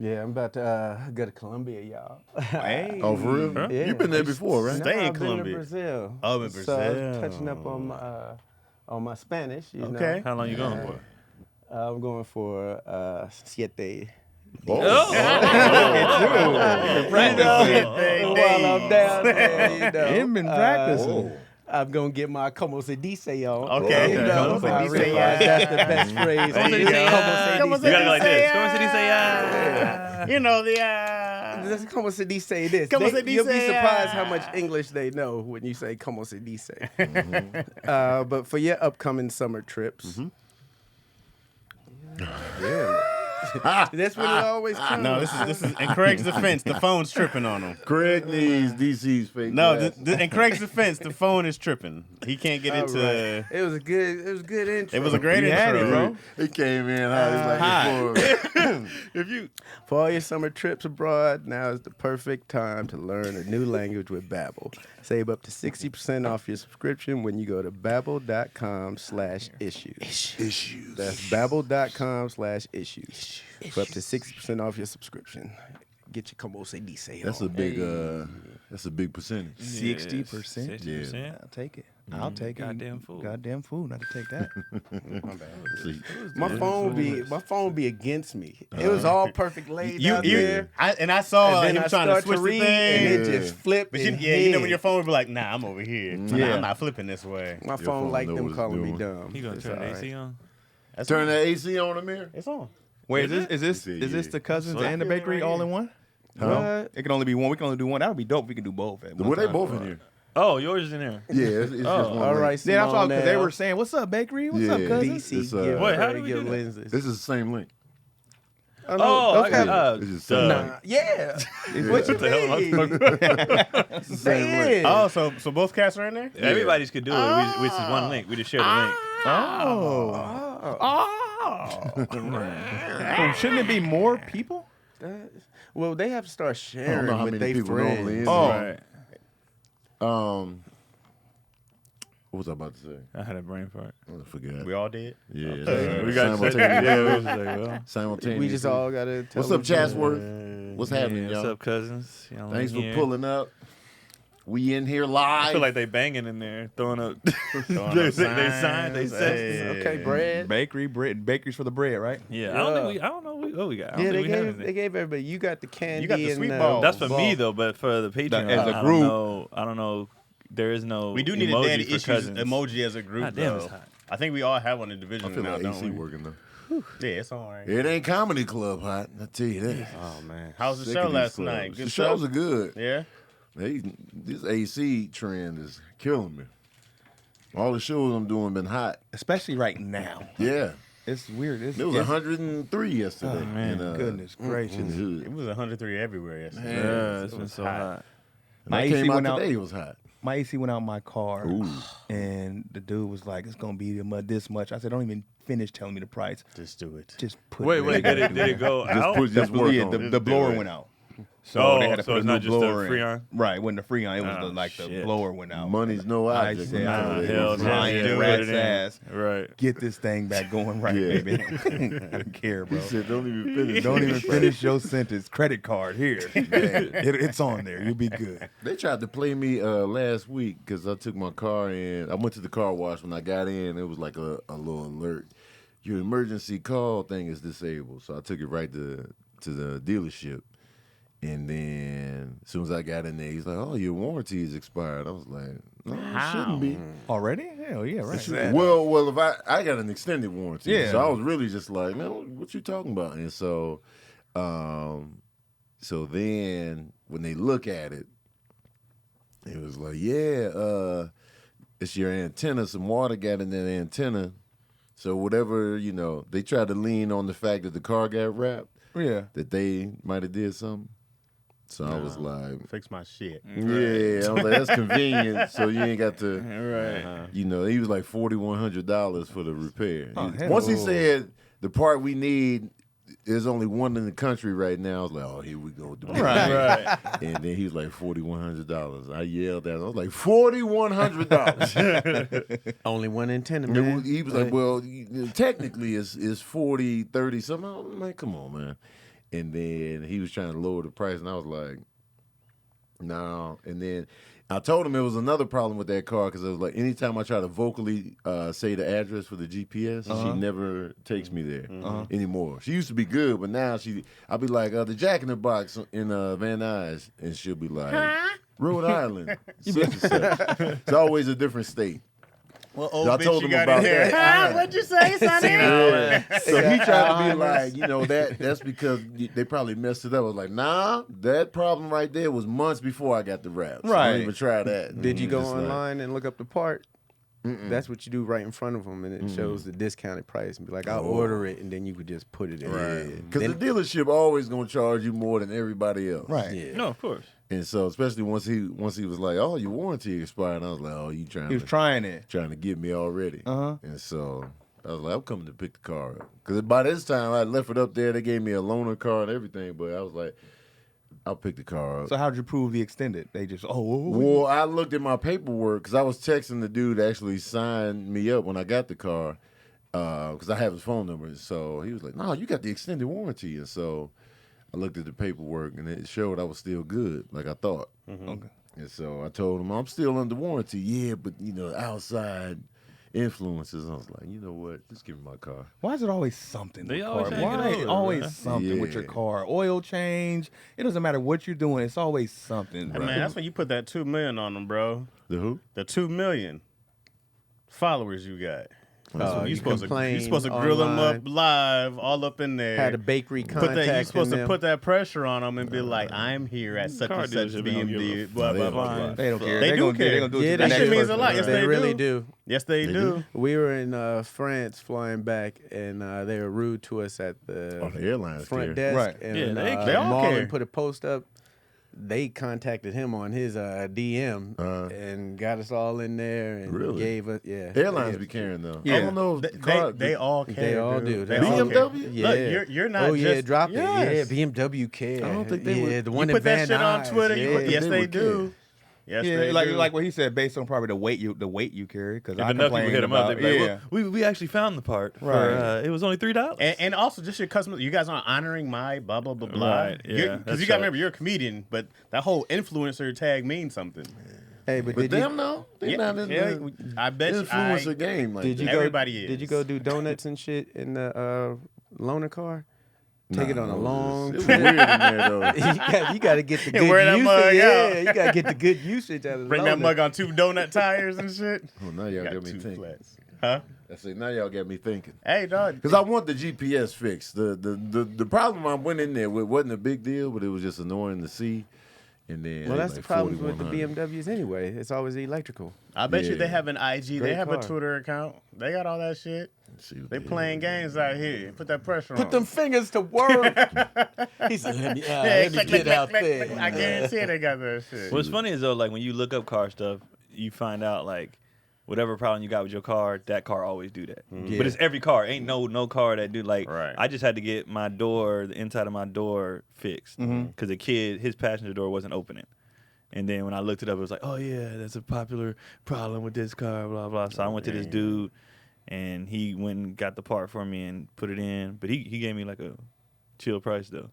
Yeah, I'm about to go to Colombia, y'all. Hey. Oh, for real? Huh? Yeah. You've been there before, right? Stay in I've been to Colombia. Brazil. Oh, in So I was touching Brazil. up on my Spanish, you Okay. know. How long you going for? I'm going for 7 Oh. while I'm down there, you know. Him been practicing. Whoa. I'm gonna get my como se dice on. Okay. You know, Como se I dice, realize yeah. that's the best phrase. Como se You dice, know, yeah. como se You gotta go like dice. this. Como se dice, yeah. You know the That's como se dice this. Como se You'll be dice, surprised how much English they know when you say como se dice. But for your upcoming summer trips, yeah, that's when it always comes. No, this is in Craig's defense. The phone's tripping on him. Craig needs DC's fake No, glasses. in Craig's defense, the phone is tripping. He can't get into. Right. It was a good intro. It was a great You had it, intro, bro. He came in hot. He's like, If you For all your summer trips abroad, now is the perfect time to learn a new language with Babbel. Save up to 60% off your subscription when you go to babbel.com/issues. issues. That's babbel.com/issues. For up to 60% off your subscription. Get your como se dice. That's a big percentage. 60%. 60%. I'll take it. I'll take it. Goddamn fool. Goddamn fool. Not to take that. See, My phone be against me. It was all perfect laid out there. I saw And then him I trying to start switch to the read, thing. and it just flipped. But and you know when hid. your phone would be like, nah, I'm over here. Yeah. I'm not flipping this way. My phone phone like know them what it's calling me doing. dumb. You gonna It's turn all the right. AC on? turn that AC on the mirror. It's on. Wait, is this Yeah. the cousins So and the I feel bakery right all here. in one? What? It can only be one. We can only do one. That would be dope if we could do both at one Well, they time. both in here. Oh, yours is in there. Yeah, it's just one All link. right, Yeah, that's all because they Simone were saying, "What's up, bakery? What's up, Yeah. cousins?" DC It's, give Wait, how Craig do we your do that? lenses. This is the same link. Oh, no, Oh, those I got have- It's just duh. same. Nah, yeah. What you mean? It's the same Say link. it. Oh, so both cats are in there? Everybody's could do it. We just one link. We just share the link. So shouldn't it be more people? Well, they have to start I don't sharing know how with many their people normally in friends. there. Right. What was I about to say? I had a brain fart. I forgot. We all did? Yeah, We got simultaneous. Simultaneous. We just all gotta. Tell What's up, them- Chatsworth? What's happening, What's y'all? up, cousins? Y'all Thanks in for here? pulling up. We in here live. I feel like they banging in there, throwing up. Throwing they up signed. They signs. said. Hey. Okay, bread. Bakery, bread, bakeries for the bread, right? Yeah, I don't think we. I don't know what we got. I don't Yeah, think we have they anything. gave everybody. You got the candy. You got the and, sweet balls. That's for me ball. though, but for the Patreon, As a I group. don't know. There is no. We do need a emoji daddy for issues cousins. emoji as a group, God damn, though. it's hot. I think we all have one in I division feel now, like don't AC we? working though. Yeah, it's all right. It ain't comedy club hot. I tell you that. Oh man, how was the Sick show of these last clubs. night? Good The shows stuff? are good. Yeah. This AC trend is killing me. All the shows I'm doing been hot. Especially right now. Yeah. It's weird. It was 103 yesterday. Oh, man, in, goodness gracious. in the hood. It was 103 everywhere yesterday. Yeah, it's been so hot. And that My AC came out went out- today. It was hot. My AC went out in my car, Ooh. and the dude was like, "It's gonna be this much." I said, "Don't even finish telling me the price. Just do it. Just put Wait, it did it go out? Just work yeah, on it. the blower went out. So Oh, they had to so put it's a not new just the blower in. Freon? Right, when the Freon, it was Oh, the shit. blower went out. Money's no I object. said, I'm telling you. hell It's no. hot. Lying do rat's it in. ass. Right. Get this thing back going right, Yeah. baby. I don't care, bro. He said, don't even finish. Don't even finish your sentence. Credit card here. It's on there. You'll be good. They tried to play me last week because I took my car in. I went to the car wash. When I got in, it was like a little alert. Your emergency call thing is disabled. So I took it right to the dealership. And then as soon as I got in there, he's like, oh, your warranty is expired. I was like, no, it shouldn't be. Already? Hell yeah, right. Well, if I got an extended warranty. Yeah. So I was really just like, man, what you talking about? And so then when they look at it, it was like, yeah, it's your antenna. Some water got in that antenna. So whatever, they tried to lean on the fact that the car got wrapped, Yeah. that they might have did something. So I was like, Fix my shit. yeah, I was like, that's convenient. So you ain't got to, Right. he was like $4,100 for the repair. Oh, hell Once he no. said the part we need, there's only one in the country right now. I was like, oh, here we go. Right. And then he was like $4,100. I yelled at him. I was like, $4,100. Only one antenna, man. He was like, well, technically it's 40, 30 something. I'm like, come on, man. And then he was trying to lower the price, and I was like, no. And then I told him it was another problem with that car because it was like anytime I try to vocally say the address for the GPS, she never takes me there anymore. She used to be good, but now I'll be like, the Jack in the Box in Van Nuys, and she'll be like, Rhode Island. Such and such. It's always a different state. Well, I told him about that. What'd you say, Sonny? So he tried to be like, that's because they probably messed it up. I was like, nah, that problem right there was months before I got the rap. So I don't even try that. Did you go Just online and look up the part? That's what you do right in front of them, and it shows the discounted price. And be like, I'll order it, and then you could just put it in. Right. Because the dealership always going to charge you more than everybody else. Right. Yeah. No, of course. And so, especially once he was like, "Oh, your warranty expired," I was like, "Oh, you He was trying it. trying to get me already." And so I was like, "I'm coming to pick the car up." Because by this time I left it up there. They gave me a loaner car and everything, but I was like, "I'll pick the car up." So how'd you prove the extended? They just Well, I looked at my paperwork because I was texting the dude that actually signed me up when I got the car because I have his phone number. So he was like, "No, you got the extended warranty," and so I looked at the paperwork and it showed I was still good, like I thought. Okay. And so I told him I'm still under warranty. Yeah, but outside influences. I was like, you know what? Just give me my car. Why is it always something? They with always car? hang it Why over, always man. something with your Yeah. car? Oil change. It doesn't matter what you're doing. It's always something. Hey, man, that's when you put that 2 million on them, bro. The who? The 2 million followers you got. You supposed to complain grill them up online. live, all up in there. Had a bakery Put contact that, you're supposed to them. put that pressure on them and be like, I'm here at such Car and such dealership don't give a BMD. fuck. Blah, blah, They blah, don't blah. They don't care. They They're do gonna do it. care. They're gonna do it Yeah, to the that next shit means a person. lot. Yes, They they really do. do. Yes, they do. We were in France flying back, and they were rude to us at the The airlines front care. desk. Right. And Yeah, they all Marlon care. put a post up. They contacted him on his DM and got us all in there and Really? gave us Airlines yeah. be caring though. Yeah. I don't know. If They all care. They all dude. do. They They all all care. BMW? Yeah. Look, you're not Oh just. yeah, drop Yes. it. Yeah, BMW care. I don't think they would- Yeah, the You one in put that Van shit on Nuys, Twitter. Yeah. Yes, they they would do. Yes, Yeah, they like do. what he said, based on probably the weight you carry. Because If I enough people complained hit them up, about they'd be like, yeah. well, we actually found the part. Right. It was only $3. And also, just your customers, you guys aren't honoring my blah, blah, blah, blah. Right, yeah, Because that's you got to right. remember, you're a comedian, but that whole influencer tag means something. Hey, but But did you them though, they're not in yeah, the I bet you. influencer game like did you that. go Everybody did you is. go do donuts and shit in the loaner car? Take it on a long It was trip. weird in there though. you got to get the Yeah, good wear that usage. mug Yeah, out. you got to get the good usage out of the Bring that loaner. mug on 2 donut tires and shit. Oh, now y'all Got got me 2 thinking. flats. Huh? I say now y'all got me thinking. Hey, dog. Because I want the GPS fixed. The problem I went in there with wasn't a big deal, but it was just annoying to see. And then Well, that's like the problem with the 4100. BMWs anyway. It's always electrical. I bet you Yeah. they have an IG. Great They have a car. Twitter account. They got all that shit. See what They did. playing games out here. Put that pressure on. Put them fingers to work. He said, let me get out there. I guarantee they got that shit. What's funny is though, like when you look up car stuff, you find out like whatever problem you got with your car, that car always do that. Yeah. But it's every car. Ain't no car that do like. Right. I just had to get my door, the inside of my door fixed because the kid, his passenger door wasn't opening. And then when I looked it up, it was like, oh yeah, that's a popular problem with this car, blah blah. So I went to this dude, and he went and got the part for me and put it in. But he gave me like a chill price though.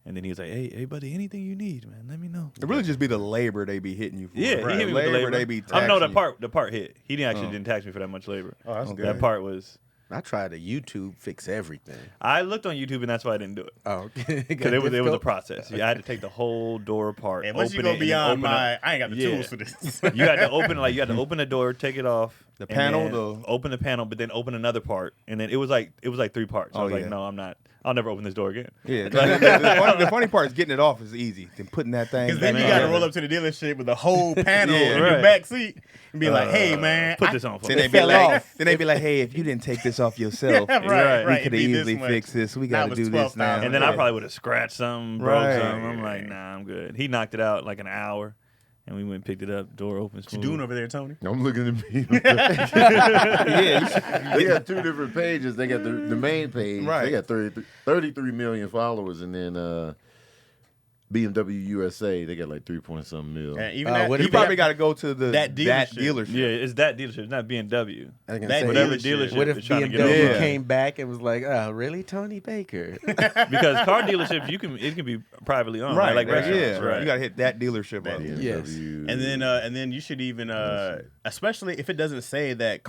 And then he was like, hey buddy, anything you need, man, let me know. It really just be the labor they be hitting you for. Yeah, right? he hit me with the labor. They be I know taxing the part hit. He didn't tax me for that much labor. Oh, that's Okay. good. That part was. I tried to YouTube fix everything. I looked on YouTube and that's why I didn't do it Oh, because it was a process. I had to take the whole door apart. And once you open go it, and then beyond open my, I ain't got the Yeah. tools for this. You had to open open the door, take it off, The and panel, then the- open the panel, but then open another part, and then it was like 3 parts. I Oh, was like, yeah. no, I'm not. I'll never open this door again. Yeah, the funny part is getting it off is easy. Then putting that thing. Because then you back got to on. roll up to the dealership with the whole panel Yeah, in right. your back seat and be like, hey, man. Put this on for Then me. they be fell like, off. hey, if you didn't take this off yourself, Right, we right. could have It'd be this easily much. fixed this. We Now got to it's do this now. $12,000. And then Yeah. I probably would have scratched something, broke Right. something. I'm like, nah, I'm good. He knocked it out like an hour, and we went and picked it up. Door open. What you doing over there, Tony? I'm looking at me. yeah, They got 2 different pages. They got the main page. Right. They got 33 million followers, and then BMW USA, they got like 3-point-something mil. And even that, You even probably that- got to go to that dealership. Yeah, it's that dealership, it's not BMW. I was gonna That say, Whatever dealership. dealership. what if is trying to get BMW over. Yeah. came back and was like, "Oh, really, Tony Baker?" Because car dealerships, it can be privately owned, right? Like restaurants, yeah, right? You got to hit that dealership up. Yes. And then you should even, especially if it doesn't say that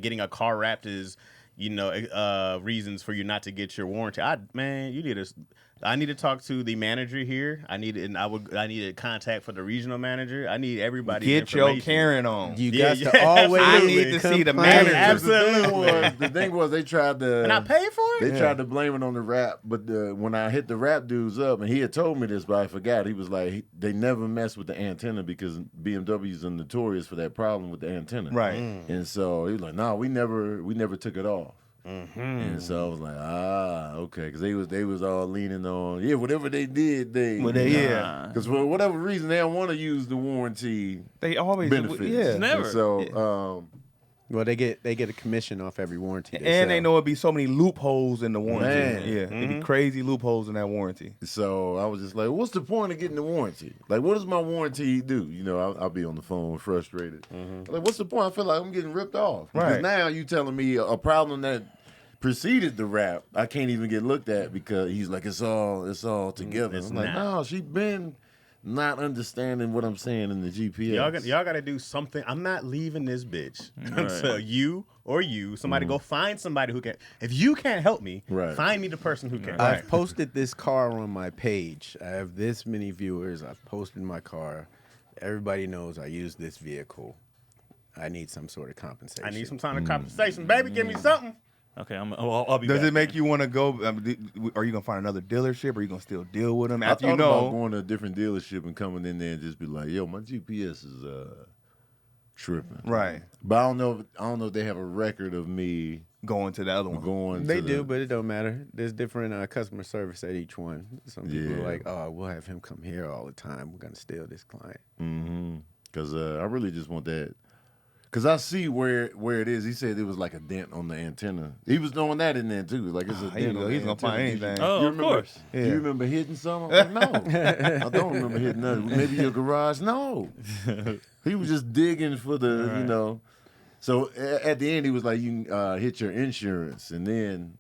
getting a car wrapped is, reasons for you not to get your warranty. I need to talk to the manager here. I need a contact for the regional manager. I need everybody. Get your Karen on. You Yeah, got yeah, to always. I need to see the complain. manager. Absolutely. The thing was, they tried to. And I paid for it. They tried to blame it on the rap, but when I hit the rap dudes up, and he had told me this, but I forgot. He was like, they never mess with the antenna because BMWs are notorious for that problem with the antenna. Right. And so he was like, "No, we never took it off." And so I was like, okay, because they was all leaning on, whatever they did, because for whatever reason they don't want to use the warranty They always benefits. Yeah. Never. And so Well, they get a commission off every warranty. And they sell. know it'd be so many loopholes in the warranty. Man. Yeah, it'd be crazy loopholes in that warranty. So I was just like, what's the point of getting the warranty? Like, what does my warranty do? I'll be on the phone frustrated. Like, what's the point? I feel like I'm getting ripped off. Because Right. now you telling me a problem that preceded the rap, I can't even get looked at because he's like, it's all together. It's I'm like, not. no, she been not understanding what I'm saying in the GPS. Y'all got to do something. I'm not leaving this bitch until somebody go find somebody who can. If you can't help me, Right. find me the person who can. I've posted this car on my page. I have this many viewers. I've posted my car. Everybody knows I use this vehicle. I need some sort of compensation. I need some kind of compensation, baby. Give me something. Okay, I'll be Does back. it make you want to go? Are you gonna find another dealership? Or are you gonna still deal with them I after thought you know? about going to a different dealership and coming in there and just be like, yo, my GPS is tripping. Right. But I don't know if they have a record of me Going to the other one. going They to do, but it don't matter. There's different customer service at each one. Some people Yeah. are like, "Oh, we'll have him come here all the time. We're gonna steal this client." Because I really just want that. Because I see where it is. He said it was like a dent on the antenna. He was doing that in there too. Like it's a Here you dent go. on the He's gonna find antenna. anything. Oh, You of remember- course. Do you remember hitting something? I'm like, no, I don't remember hitting nothing. Maybe your garage. No, he was just digging for the So at the end, he was like, "You can hit your insurance, and then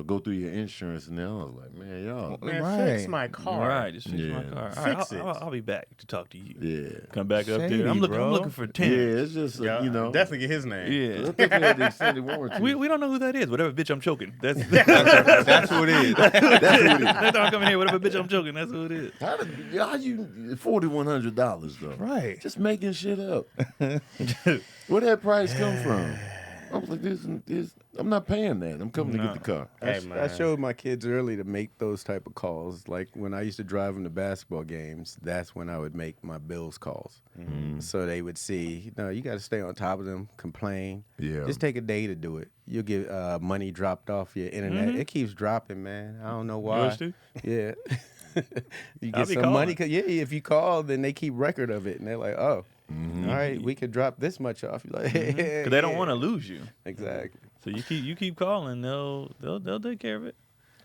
go through your insurance." And then I was like, "Man, y'all, Man, Right. fix my car. All right, just fix my Yeah. car. All right, Fix it. I'll be back to talk to you. yeah, Come back up Shady, there. I'm bro. looking for 10. yeah." It's just Yeah, definitely get his name. Yeah. I think we had the extended warranty. We don't know who that is. Whatever bitch I'm choking. That's That's who it is. That's what it is. Next time I come in here, whatever bitch I'm choking, that's who it is. How you $4,100 though? Right. Just making shit up. Where that price come from? I was like, I'm not paying that. I'm coming to get the car. Hey, I man. showed my kids early to make those type of calls. Like when I used to drive them to basketball games, that's when I would make my bills calls. So they would see, no, you got to stay on top of them, complain. Yeah. Just take a day to do it. You'll get money dropped off your internet. It keeps dropping, man. I don't know why. Yours too? Yeah. You I'll get be some money. calling. If you call, then they keep record of it. And they're like, oh, all right, we could drop this much off. You're like, Because they don't want to lose you. Exactly. So you keep calling, they'll take care of it.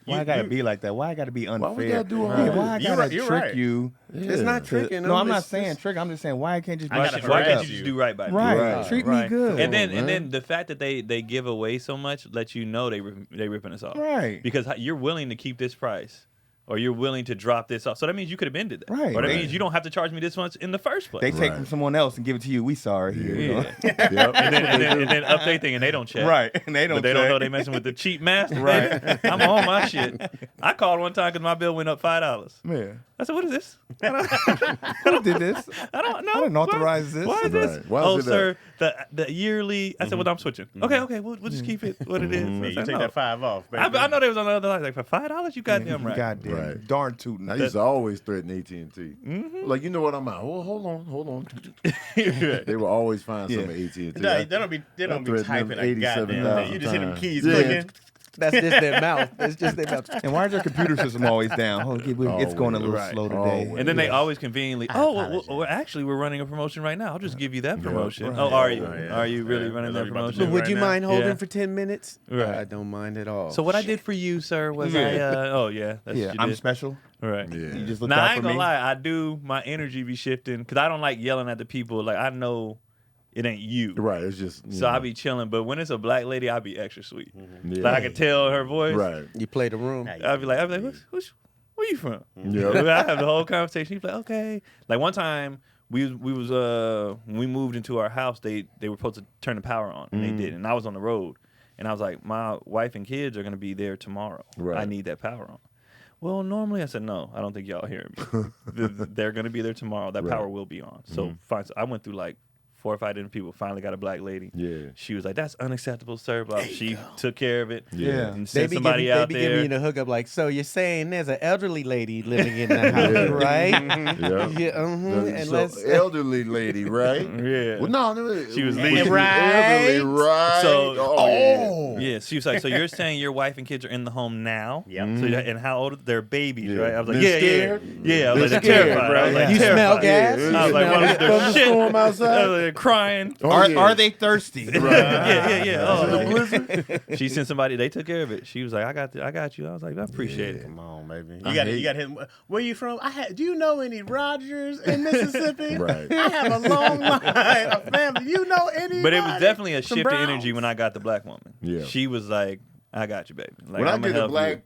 Why I gotta be like that? Why I gotta be unfair? we gotta do all Yeah, that? why I You're gotta right, you're trick right. you? It's not tricking. No, I'm not It's saying just- trick. I'm just saying why I can't just. I brush gotta it Why right can't up? you just do right by me? Right. Right. Treat Right. me good. And then man. the fact that they give away so much lets you know they ripping us off. Right. Because you're willing to keep this price. Or you're willing to drop this off. So that means you could have ended that. Right. Or that Right. means you don't have to charge me this much in the first place. They take Right. from someone else and give it to you. We sorry. Here you go. Yeah. Yep. and then up they thing and they don't check. Right. And they don't. But they don't check. know they messing with the cheap master. Right. I'm on my shit. I called one time because my bill went up $5. Man, I said, "What is this? who did this? I don't know. I didn't authorize this. Why is this? Right. Why Oh, is it sir, the yearly. I said, "Well, I'm switching." Okay, we'll just keep it what it is. Yeah, I you said, take "No." that 5 off, baby. I know they was on the other line like for $5. You goddamn right. Goddamn. Right. Darn tootin'. I used to always threaten AT&T. Like, you know what I'm at? Oh, hold on. They will always find something at AT&T. They don't be threatened typing them a goddamn 87,000 thing. You just hit them times. keys Yeah. clicking. That's just their mouth. It's just their mouth. And why is their computer system always down? Oh, it's going a little Right. slow today. Always. And then they always conveniently, apologize. well, actually, we're running a promotion right now. I'll just give you that promotion. right. Oh, are you? Yeah. Are you really Yeah. running That's that what you're about to promotion? do But would right you now? mind holding Yeah. for 10 minutes? Right. I don't mind at all. So what I did for you, sir, was Yeah. oh yeah, that's Yeah, what you I'm did. special. Right. Yeah. You just looked Nah, out I for ain't gonna me. lie. I do. My energy be shifting because I don't like yelling at the people. Like I know it ain't you. Right. It's just. So I be chilling. But when it's a black lady, I be extra sweet. Yeah. Like I can tell her voice. Right. You play the room. I'd be like, where you from? Yeah. I have the whole conversation. He'd be like, okay. Like one time we was when we moved into our house, they were supposed to turn the power on and they did, and I was on the road, and I was like, my wife and kids are gonna be there tomorrow. Right. I need that power on. Well, normally I said no. I don't think y'all hearing me. They're gonna be there tomorrow. That power will be on. So fine. So I went through like 4 or 5 different people. Finally got a black lady. Yeah. She was like, "That's unacceptable, sir." But she took care of it. Yeah. And They sent be somebody giving, out they be there. giving you the hookup like, so you're saying there's an elderly lady living in the house, right? Yeah. Yeah, and So, let's elderly lady, right? Yeah. Well, no, She was was leaving. elderly, right? So- oh, Yeah, she was like, "So you're saying your wife and kids are in the home now? Yep. So and how old? They're babies, Yeah. right?" I was like, They're "Yeah, scared? yeah." I was like, They're "They're scared, terrified." I right? was like, you terrified. smell gas. Yeah. You I was like, smell "What is gas. their shit?" Thunderstorm outside? I was like, crying. Oh, Are, yeah. are they thirsty? Yeah. Oh, Is it a blizzard? she sent somebody. They took care of it. She was like, I got you. I was like, I appreciate it. Come on, baby. I You got hate- you got him. Where you from? Do you know any Rogers in Mississippi? Right. I have a long line of family. You know any? But it was definitely a Some shift in Browns. energy when I got the black woman. Yeah. She was like, I got you, baby. Like, When I I'ma get a help black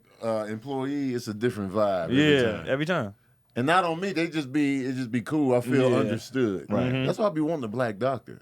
employee, it's a different vibe. you. Every Yeah, time. every time. And not on me, it just be cool. I feel Yeah. understood. Right. That's why I be wanting a black doctor.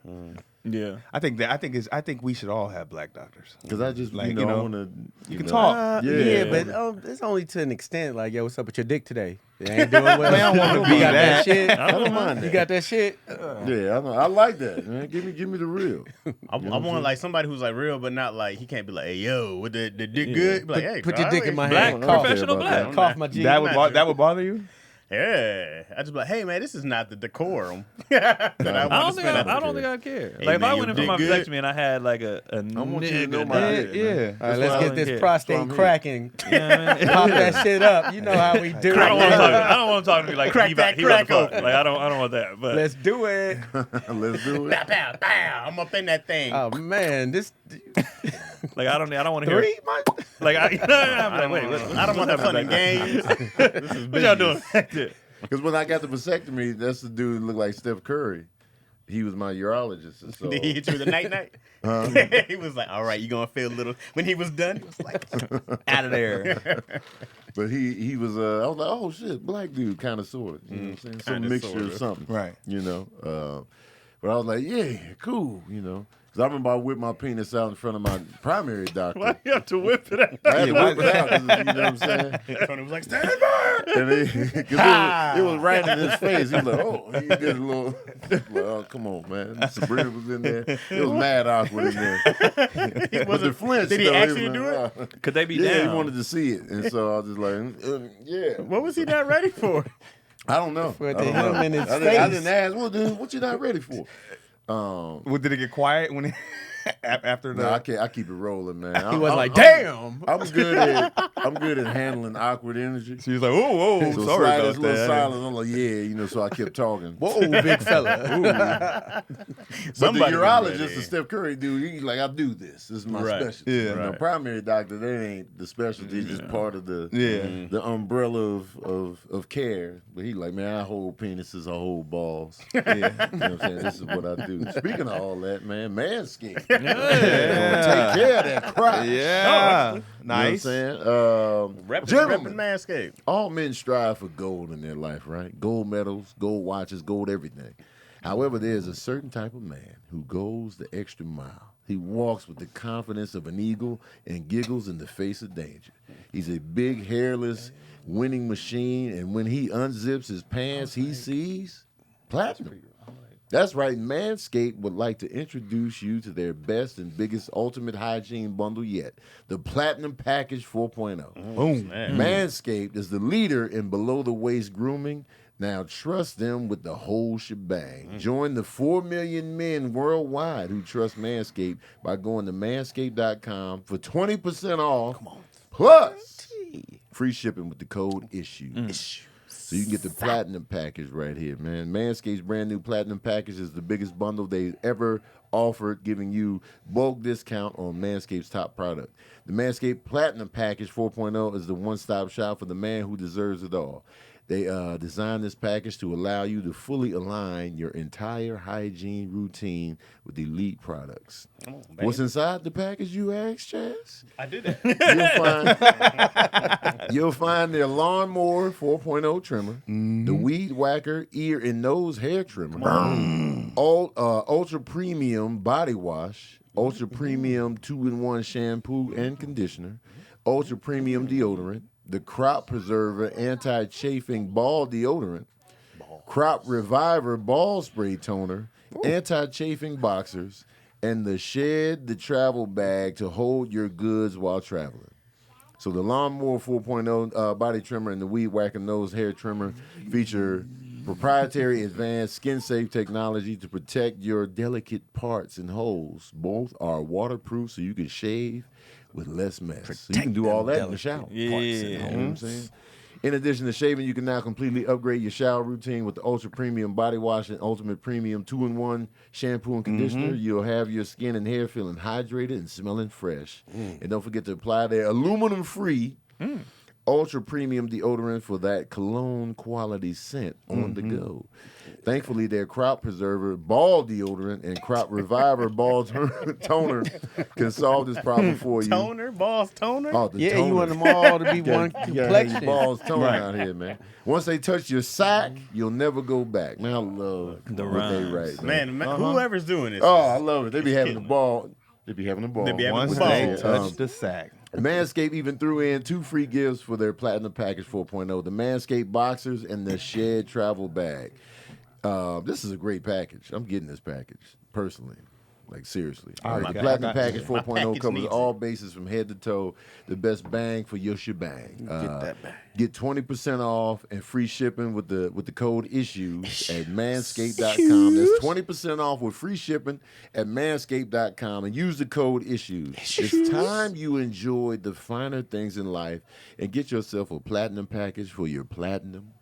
Yeah. I think we should all have black doctors. Because I just, Like, you know, I want to. you can talk. Yeah, but it's only to an extent. Like, yo, what's up with your dick today? You ain't doing well. I don't wanna You be got that. shit. I don't mind You that. got that shit. Yeah, I know. I like that, man. Give me the real. I want like somebody who's like real, but not like he can't be like, hey yo, with the dick good. Be like, hey, Put your dick in my Black, hand. Cough. professional About that. black. Cough my G. That would bother you? Yeah, I just be like, hey man, this is not the decorum that I I want don't to think spend. I don't think I'd care. Hey, like if man, I you went in for did my good. vasectomy and I had like a want you to know nigga my dick. dick. Yeah. All right, why I let's get don't this care. That's prostate what I'm cracking. You know what I mean? Pop that shit up. You know how we do I don't want to talk. it. I don't want to talk to me like Crack he that about, he about to crack fuck. open. Like I don't want that. But Let's do it. Let's do Pow, it. pow, pow. I'm up in that thing. Oh man, this like I don't want to hear. 3 months. Like I'm like, wait, I don't want that fun and games. This is what y'all doing? Because when I got the vasectomy, that's the dude who looked like Steph Curry. He was my urologist. And so, Did he hit you with a night? He was like, all right, you going to feel a little. When he was done, he was like, Out of there. but he was, I was like, oh shit, black dude, kind of sort of. You know what I'm saying? Some Kinda, mixture sorta. of something. Right. You know? But I was like, yeah, cool, you know? Because I remember I whipped my penis out in front of my primary doctor. Why you have to whip it out? I had to Yeah, whip it out, 'cause, you know what I'm saying? Tony was like, stand back. And it was right in his face. He was like, oh, he did a little, like, oh, come on, man. Sabrina was in there. It was mad awkward in there. But the flinch, Did he though, ask was you to do like, it? Could they be Yeah, down? he wanted to see it. And so I was just like, yeah. What was he not ready for? I don't know. For I it to don't hit know. him in his I face. didn't ask, well, dude, what you not ready for? Well, did it get quiet when after the? No, I keep it rolling, man. He was like, damn. I'm good at handling awkward energy. She was like, "Oh, So sorry slightest about little that." silence. I'm like, yeah, you know. So I kept talking. Whoa, big fella. But the Somebody was urologist, ready. the Steph Curry dude, he's like, I do this. This is my Right. specialty. Yeah. You know, Right. primary doctor, that ain't the specialty. It's just part of the Yeah. the umbrella of care. But he like, man, I hold penises, I hold balls. Yeah. You know what I'm saying? This is what I do. Speaking of all that, man, manscaped. Yeah. Take care of that crotch. Yeah. Nice. You know what I'm saying? Repping Gentlemen, Manscaped. all men strive for gold in their life, right? Gold medals, gold watches, gold everything. However, there's a certain type of man who goes the extra mile. He walks with the confidence of an eagle and giggles in the face of danger. He's a big, hairless, winning machine, and when he unzips his pants, he sees platinum. That's right. Manscaped would like to introduce you to their best and biggest ultimate hygiene bundle yet, the Platinum Package 4.0. Boom. Manscaped is the leader in below-the-waist grooming. Now trust them with the whole shebang. Join the 4 million men worldwide who trust Manscaped by going to manscaped.com for 20% off. Plus free shipping with the code ISSUE. So you can get the Platinum Package right here, man. Manscaped's brand new Platinum Package is the biggest bundle they've ever offered, giving you bulk discount on Manscaped's top product. The Manscaped Platinum Package 4.0 is the one-stop shop for the man who deserves it all. They designed this package to allow you to fully align your entire hygiene routine with elite products. What's inside the package, you ask, Chaz? I did that. You'll find their Lawnmower 4.0 trimmer, the Weed Whacker ear and nose hair trimmer, Ultra Premium body wash, Ultra Premium 2-in-1 shampoo and conditioner, Ultra Premium deodorant, the Crop Preserver Anti-Chafing Ball Deodorant, Crop Reviver Ball Spray Toner, Anti-Chafing Boxers, and the Shed the Travel Bag to hold your goods while traveling. So the Lawnmower 4.0 body trimmer and the Weed Whacker nose hair trimmer feature proprietary advanced skin-safe technology to protect your delicate parts and holes. Both are waterproof so you can shave with less mess. So you can do all that in the shower. Yeah. You know what I'm saying? In addition to shaving, you can now completely upgrade your shower routine with the Ultra Premium Body Wash and Ultimate Premium 2-in-1 shampoo and conditioner. You'll have your skin and hair feeling hydrated and smelling fresh. And don't forget to apply their aluminum-free Ultra Premium deodorant for that cologne quality scent on the go. Thankfully, their Crop Preserver Ball Deodorant and Crop Reviver Ball Toner can solve this problem for you. Balls toner. Oh, the Yeah, toner. you want them all to be one You gotta have your complexion. balls toner out here, man. Once they touch your sack, you'll never go back. Man, I love The what they rhymes. write. Man, whoever's doing this. Oh, I love it. They be having the ball. They be having the ball. They be having Once the ball. they Um, touch the sack. Manscaped even threw in 2 free gifts for their Platinum Package 4.0, the Manscaped Boxers and the Shed Travel Bag. This is a great package. I'm getting this package, personally. Like, seriously. All right, The I Platinum got Package you. 4.0 package covers needs all bases from head to toe. The best bang for your shebang. Get that back. Get 20% off and free shipping with the code ISSUES at manscaped.com. That's 20% off with free shipping at manscaped.com and use the code ISSUES. It's time you enjoyed the finer things in life and get yourself a platinum package for your platinum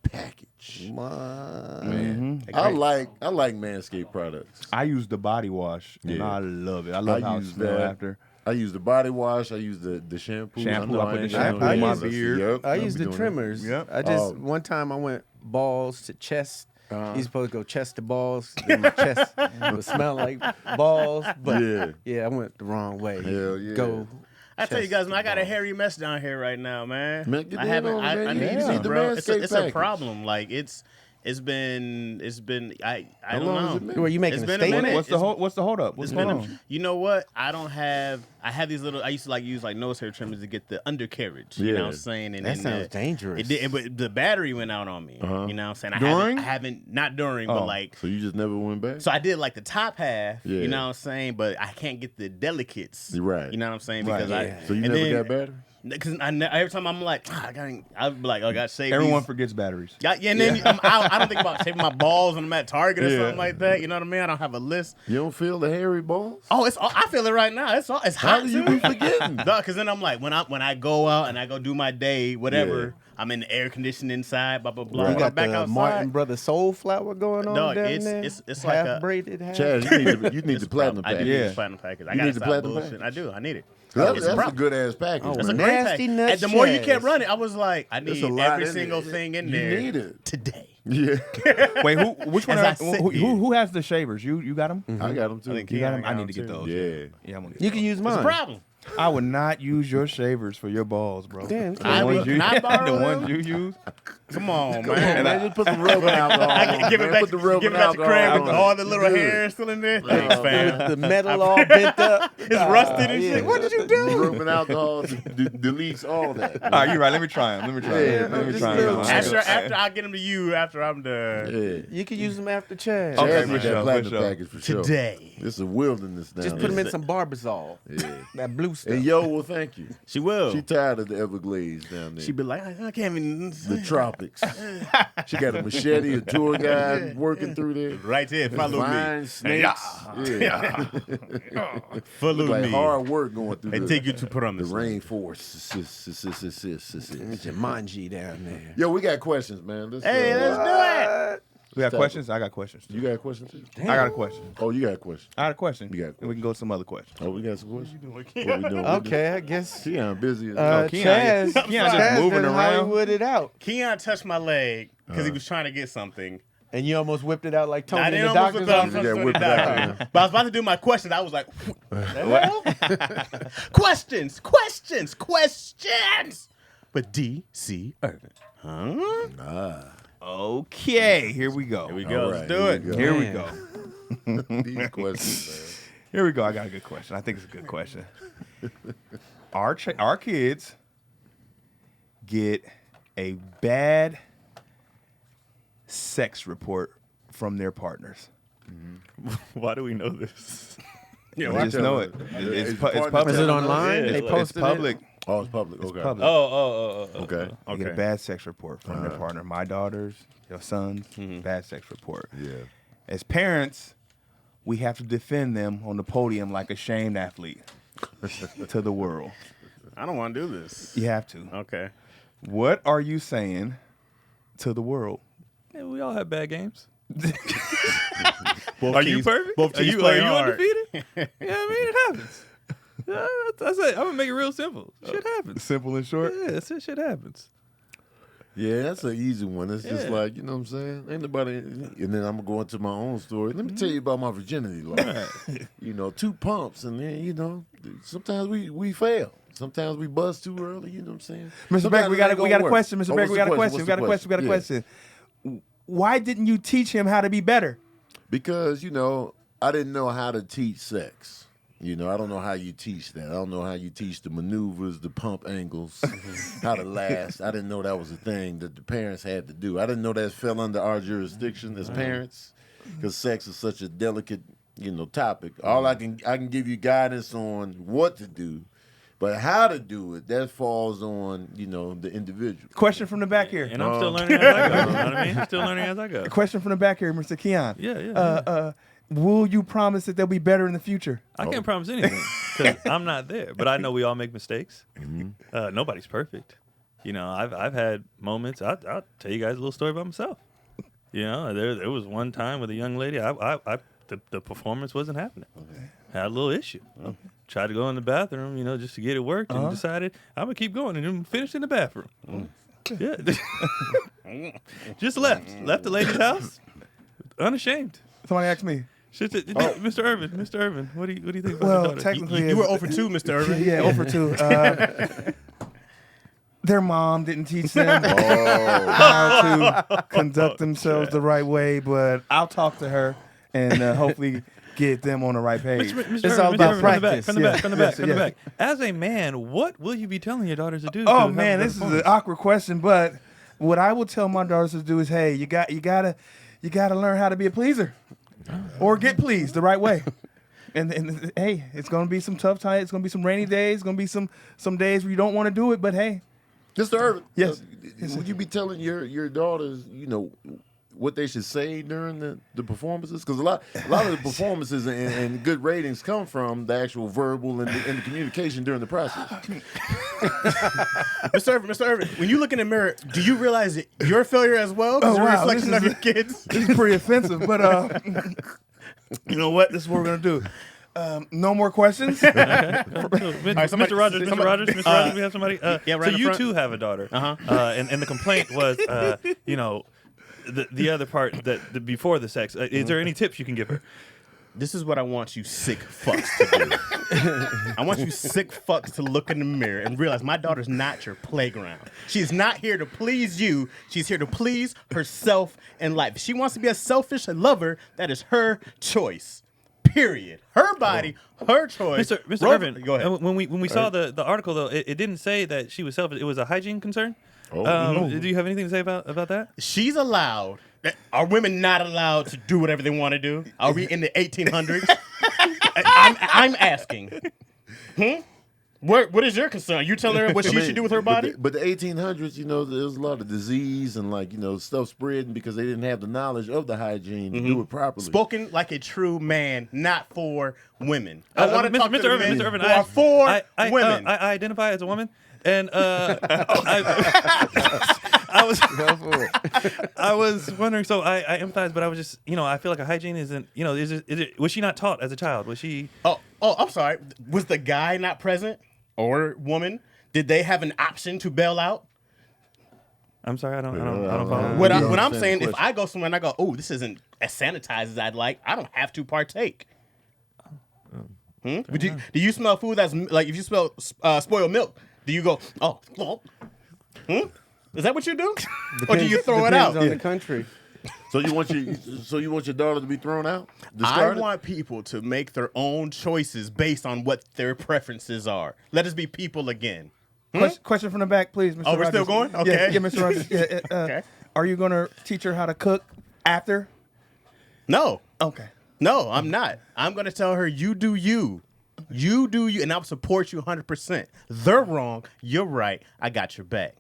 package. Man, I like Manscaped products. I use the body wash, and Yeah. I love it. I love how it smells after. I use the body wash. I use the shampoo. Shampoo, I put the ain't shampoo got in no my business. beard. Yep, I I'll use be the doing trimmers. Yep. I just Oh. one time I went balls to chest. You're supposed to go chest to balls. Then my chest would smell like balls, but Yeah. I went the wrong way. Hell yeah. Go. I tell you chest guys, man, to I got a balls. hairy mess down here right now, man. Man, get I that haven't. on, I man. need You to, need the bro. It's Manscaped a package. problem. Like it's been. I How don't long has know. it been? Were you making It's a been a statement? minute. What's the hold up? What's It's going been on? you know what? I have these little. I used to use like nose hair trimmers to get the undercarriage. You know what I'm Yeah. saying? And That then sounds dangerous. It did, but the battery went out on me. Uh-huh. You know what I'm saying? During? I haven't not during, Oh. but like. So you just never went back? So I did like the top half, Yeah. you know what I'm saying, but I can't get the delicates. You're right. You know what I'm saying? Right. Because Yeah. So you and never then- got better? Because every time I'm like, I'll be like, I got to save Everyone these. forgets batteries. Yeah, and then I don't think about saving my balls when I'm at Target or something like that. You know what I mean? I don't have a list. You don't feel the hairy balls? Oh, I feel it right now. It's How hot. do you be forgetting? Because then I'm like, when I go out and I go do my day, whatever, I'm in the air conditioning inside, blah blah blah. Right. You When I'm got back the outside, Martin Brothers soul flower going on Dog, down it's- there. it's like half a- braided, half. Chaz, you need the platinum I do package. need Yeah. the platinum package. I You got need to the stop platinum bullshit. package? I do. I need it. That's It's a problem. good ass package. Oh, That's a man. great Nasty package. nuts And the more you Chaz. kept running, I was like, I There's need a lot every in single it. thing in You there need it. today. Yeah. Wait, which one? As I sit here. Who has the shavers? You got them? I got them too. I think You got them? Keon I got need to get them, those. Yeah. Yeah, I'm gonna get You those. can use It's a mine. problem. I would not use your shavers for your balls, bro. Damn, the can ones you, I borrow the ones them? you use. Come on, Come man. on, man. Just put some rubbing alcohol on. Give it man. back, Put the rubbing give it back to alcohol Craig with on. all the little Good. hair still in there. Thanks, fam. with the metal all bent up. It's rusted and yeah. shit. What did you do? Rubbing alcohol deletes all that. All right, you're right. Let me try them. Let me try them. Let me just try a little them. After I get them to you after I'm done. Yeah. You can use them after Chaz. Okay, Chaz for need sure, that for platinum sure. package for sure. Today. It's a wilderness down Just put there. them in some Barbasol. Yeah. That blue stuff. And yo, well, thank you. She will. She tired of the Everglades down there. She be like, I can't even. The tropics. She got a machete, a tour guide working through there. Right there, follow Vine me. snakes. Yeah. Follow Look like me. hard work going through They the, take you to put on the the rainforest. It's Jumanji down there. Yo, we got questions, man. Let's, Hey, let's do it. We got questions? I got questions. You got a question too? I got a question. Oh, you got a question. I got a question. You got a question. And we can go to some other questions. Oh, we got some questions. What we doing? Okay, I guess. Keon busy. Keon- Chaz, Keon just Chaz moving done around. Hollywood it out, Keon touched my leg because he was trying to get something. and you almost whipped it out like Tony I in didn't the almost doctor's whip it out office. in Yeah, front of whip the it out, doctor. man. But I was about to do my questions. I was like, questions. But D.C. Irvin. Huh? Okay, here we go. Here we go. All Let's right, do it. here we Here we Man. go. These questions, Here we go. I got a good question. I think it's a good question. Our kids get a bad sex report from their partners. Why do we know this? Yeah, I watch just out. know it. Is It's the partner public. Is it online? Yeah, They it's posted It's public. man. Oh, it's public. Okay. public. Oh. Okay. They get a bad sex report from their partner. My daughters, your sons, bad sex report. Yeah. As parents, we have to defend them on the podium like a shamed athlete to the world. I don't want to do this. You have to. Okay. What are you saying to the world? Yeah, we all have bad games. Both Are you teams- perfect? Both Are teams you play hard. undefeated? Yeah, I mean it happens. Yeah, that's it. I'm gonna make it real simple. Shit happens. Simple and short. Yeah, that's it. Shit happens. Yeah, that's an easy one. It's just Yeah. like, you know what I'm saying? Ain't nobody, and then I'm going to go into my own story. Let me tell you about my virginity loss. You know, 2 pumps, and then, you know, sometimes we fail. Sometimes we buzz too early, you know what I'm saying? Mr. Sometimes Beck, we got it ain't a gonna work. question. Mr. Oh, Beck, what's we the got a question. What's We got a the question. We got a Yeah. question. Why didn't you teach him how to be better? Because, you know, I didn't know how to teach sex. You know, I don't know how you teach that. I don't know how you teach the maneuvers, the pump angles, how to last. I didn't know that was a thing that the parents had to do. I didn't know that fell under our jurisdiction as parents, because sex is such a delicate, you know, topic. All I can give you guidance on what to do, but how to do it, that falls on, you know, the individual. Question from the back here. And I'm still learning as I go. You know what I mean? I'm still learning as I go. Question from the back here, Mr. Keon. Yeah. Will you promise that they'll be better in the future? I can't promise anything because I'm not there. But I know we all make mistakes. Nobody's perfect. You know, I've had moments. I'll tell you guys a little story about myself. You know, there was one time with a young lady. The performance wasn't happening. Had a little issue. Tried to go in the bathroom, you know, just to get it worked, and decided I'm gonna keep going and then finished in the bathroom. Yeah, just left the lady's house, unashamed. Somebody asked me. Mr. Irvin, what do you think about Well, your daughter? technically, You were over 2, Mr. Irvin. Yeah, over 2. Their mom didn't teach them how to conduct themselves the right way, but I'll talk to her and hopefully get them on the right page. Mr. It's all Irvin, about Mr. Irvin, practice. From the back. Yes, From the yes. back. As a man, what will you be telling your daughters to do? Oh man, this is an awkward question, but what I will tell my daughters to do is, hey, you gotta learn how to be a pleaser, or get pleased the right way. And hey, it's gonna be some tough times. It's gonna be some rainy days. It's gonna be some days where you don't want to do it, but hey. Mr. Irvin, Yes. Would you be telling your daughters, you know, what they should say during the performances? Because a lot of the performances and good ratings come from the actual verbal and the communication during the process. Mr. Irvin, when you look in the mirror, do you realize that you're a failure as well? Because you're a reflection of your kids. This is pretty offensive, but you know what? This is what we're gonna do. No more questions. Mr. Rogers, we have somebody. right so in you front. too have a daughter. And the complaint was, you know, the other part that before the sex. Is there any tips you can give her? This is what I want you sick fucks to do. I want you sick fucks to look in the mirror and realize my daughter's not your playground. She's not here to please you. She's here to please herself and life. If she wants to be a selfish lover, that is her choice. Period. Her body, her choice. Mr. Irvin, go ahead. When we saw the article, though, it didn't say that she was selfish. It was a hygiene concern. Do you have anything to say about that? She's allowed. Are women not allowed to do whatever they want to do? Are we in the 1800s? I'm asking. What is your concern? You telling her what she should do with her body? But the 1800s, you know, there was a lot of disease and like, you know, stuff spreading because they didn't have the knowledge of the hygiene to do it properly. Spoken like a true man, not for women. I want to talk to Mr. the Irvin, men Mr. Irvin, who are for women. I identify as a woman, and I was wondering. So I empathize, but I was just, you know, I feel like a hygiene isn't, you know, was she not taught as a child? Was she? Oh, I'm sorry. Was the guy not present or woman? Did they have an option to bail out? I'm sorry, I don't follow. What I'm saying, if I go somewhere and I go, oh, this isn't as sanitized as I'd like, I don't have to partake. Do you smell food that's like, if you smell spoiled milk, do you go, oh, is that what you do? Or do you throw it out? Depends on the country. So you want your daughter to be thrown out? I Discarded? want people to make their own choices based on what their preferences are. Let us be people again. Question from the back, please, Mr. Oh, we're still Rogers. going? Okay. Yeah, Mr. Rogers. Yeah, Okay. Are you going to teach her how to cook after? No. Okay. No, I'm not. I'm going to tell her, you do you. You do you, and I'll support you 100%. They're wrong. You're right. I got your back.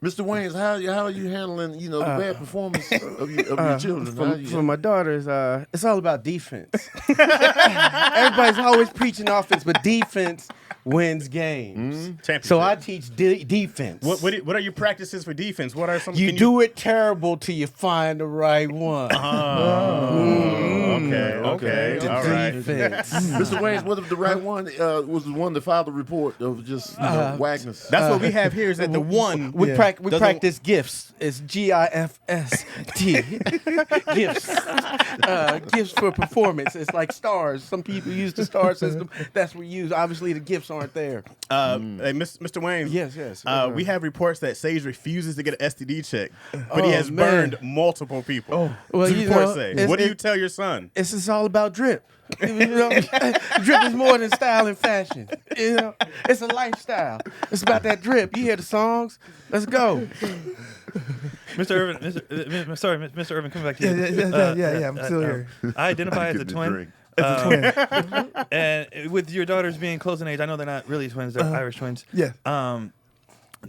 Mr. Waynes, how are you handling, you know, the bad performance of your children? For my daughters, it's all about defense. Everybody's always preaching offense, but defense wins games. So I teach defense. What are your practices for defense? What are some? You do it terrible till you find the right one. Okay. All right. Defense. Mr. Waynes, what if the right one was the one that filed the report of just Wagner's? That's what we have here is that the one We practice gifts. It's GIFST. Gifts. Gifts for performance. It's like stars. Some people use the star system. That's what we use. Obviously, the gifts aren't there. Hey, Mr. Wayne. Yes. We have reports that Sage refuses to get an STD check, but he has burned multiple people. Well, What you reports know, say? What do you tell your son? It's just all about drip. You know, drip is more than style and fashion. You know, it's a lifestyle. It's about that drip. You hear the songs? Let's go. Mr. Irvin, Mr. Irvin, coming back to you. Yeah, I'm still here. I identify as a twin. And with your daughters being close in age, I know they're not really twins; they're Irish twins. Yeah.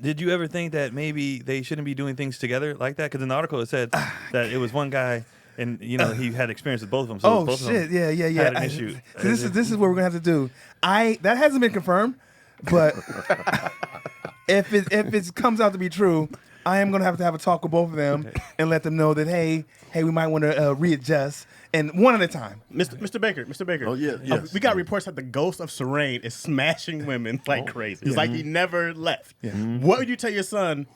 Did you ever think that maybe they shouldn't be doing things together like that? Because in the article it said that it was one guy, and you know he had experience with both of them. So both of them Yeah. had an issue. This is what we're gonna have to do. That hasn't been confirmed, but if it comes out to be true, I am gonna have a talk with both of them and let them know that hey, we might want to readjust. And one at a time. Mr. Baker. Oh, yeah, yes. We got reports that the ghost of Serene is smashing women like crazy. It's like he never left. Yeah. What would you tell your son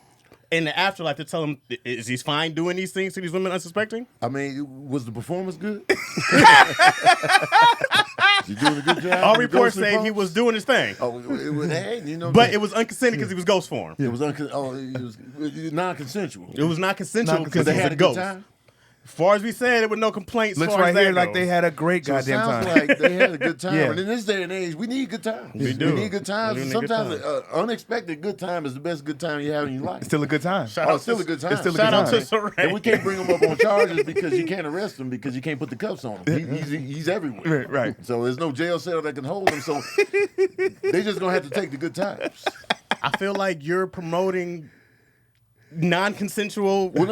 in the afterlife to tell him, is he fine doing these things to these women unsuspecting? I mean, was the performance good? You doing a good job? All reports say he was doing his thing. Oh, it was, hey, you know. But it was unconsented because he was ghost form. It was non-consensual. It was not consensual because They he was had a a good ghost. time. As far as we said, there were no complaints. Looks as far right as that here like goes. they had a great So it goddamn sounds time. like they had a good time. Yeah. And in this day and age, we need good times. We do. We need good times. We need good Sometimes times. unexpected good time is the best good time you have in your life. Still a good time. Shout Oh, out it's still to- a good time. It's still a Shout good out time. to Serene. And we can't bring him up on charges because you can't arrest him because you can't put the cuffs on him. He's everywhere. Right. So there's no jail cell that can hold him. So they just gonna have to take the good times. I feel like you're promoting non-consensual. When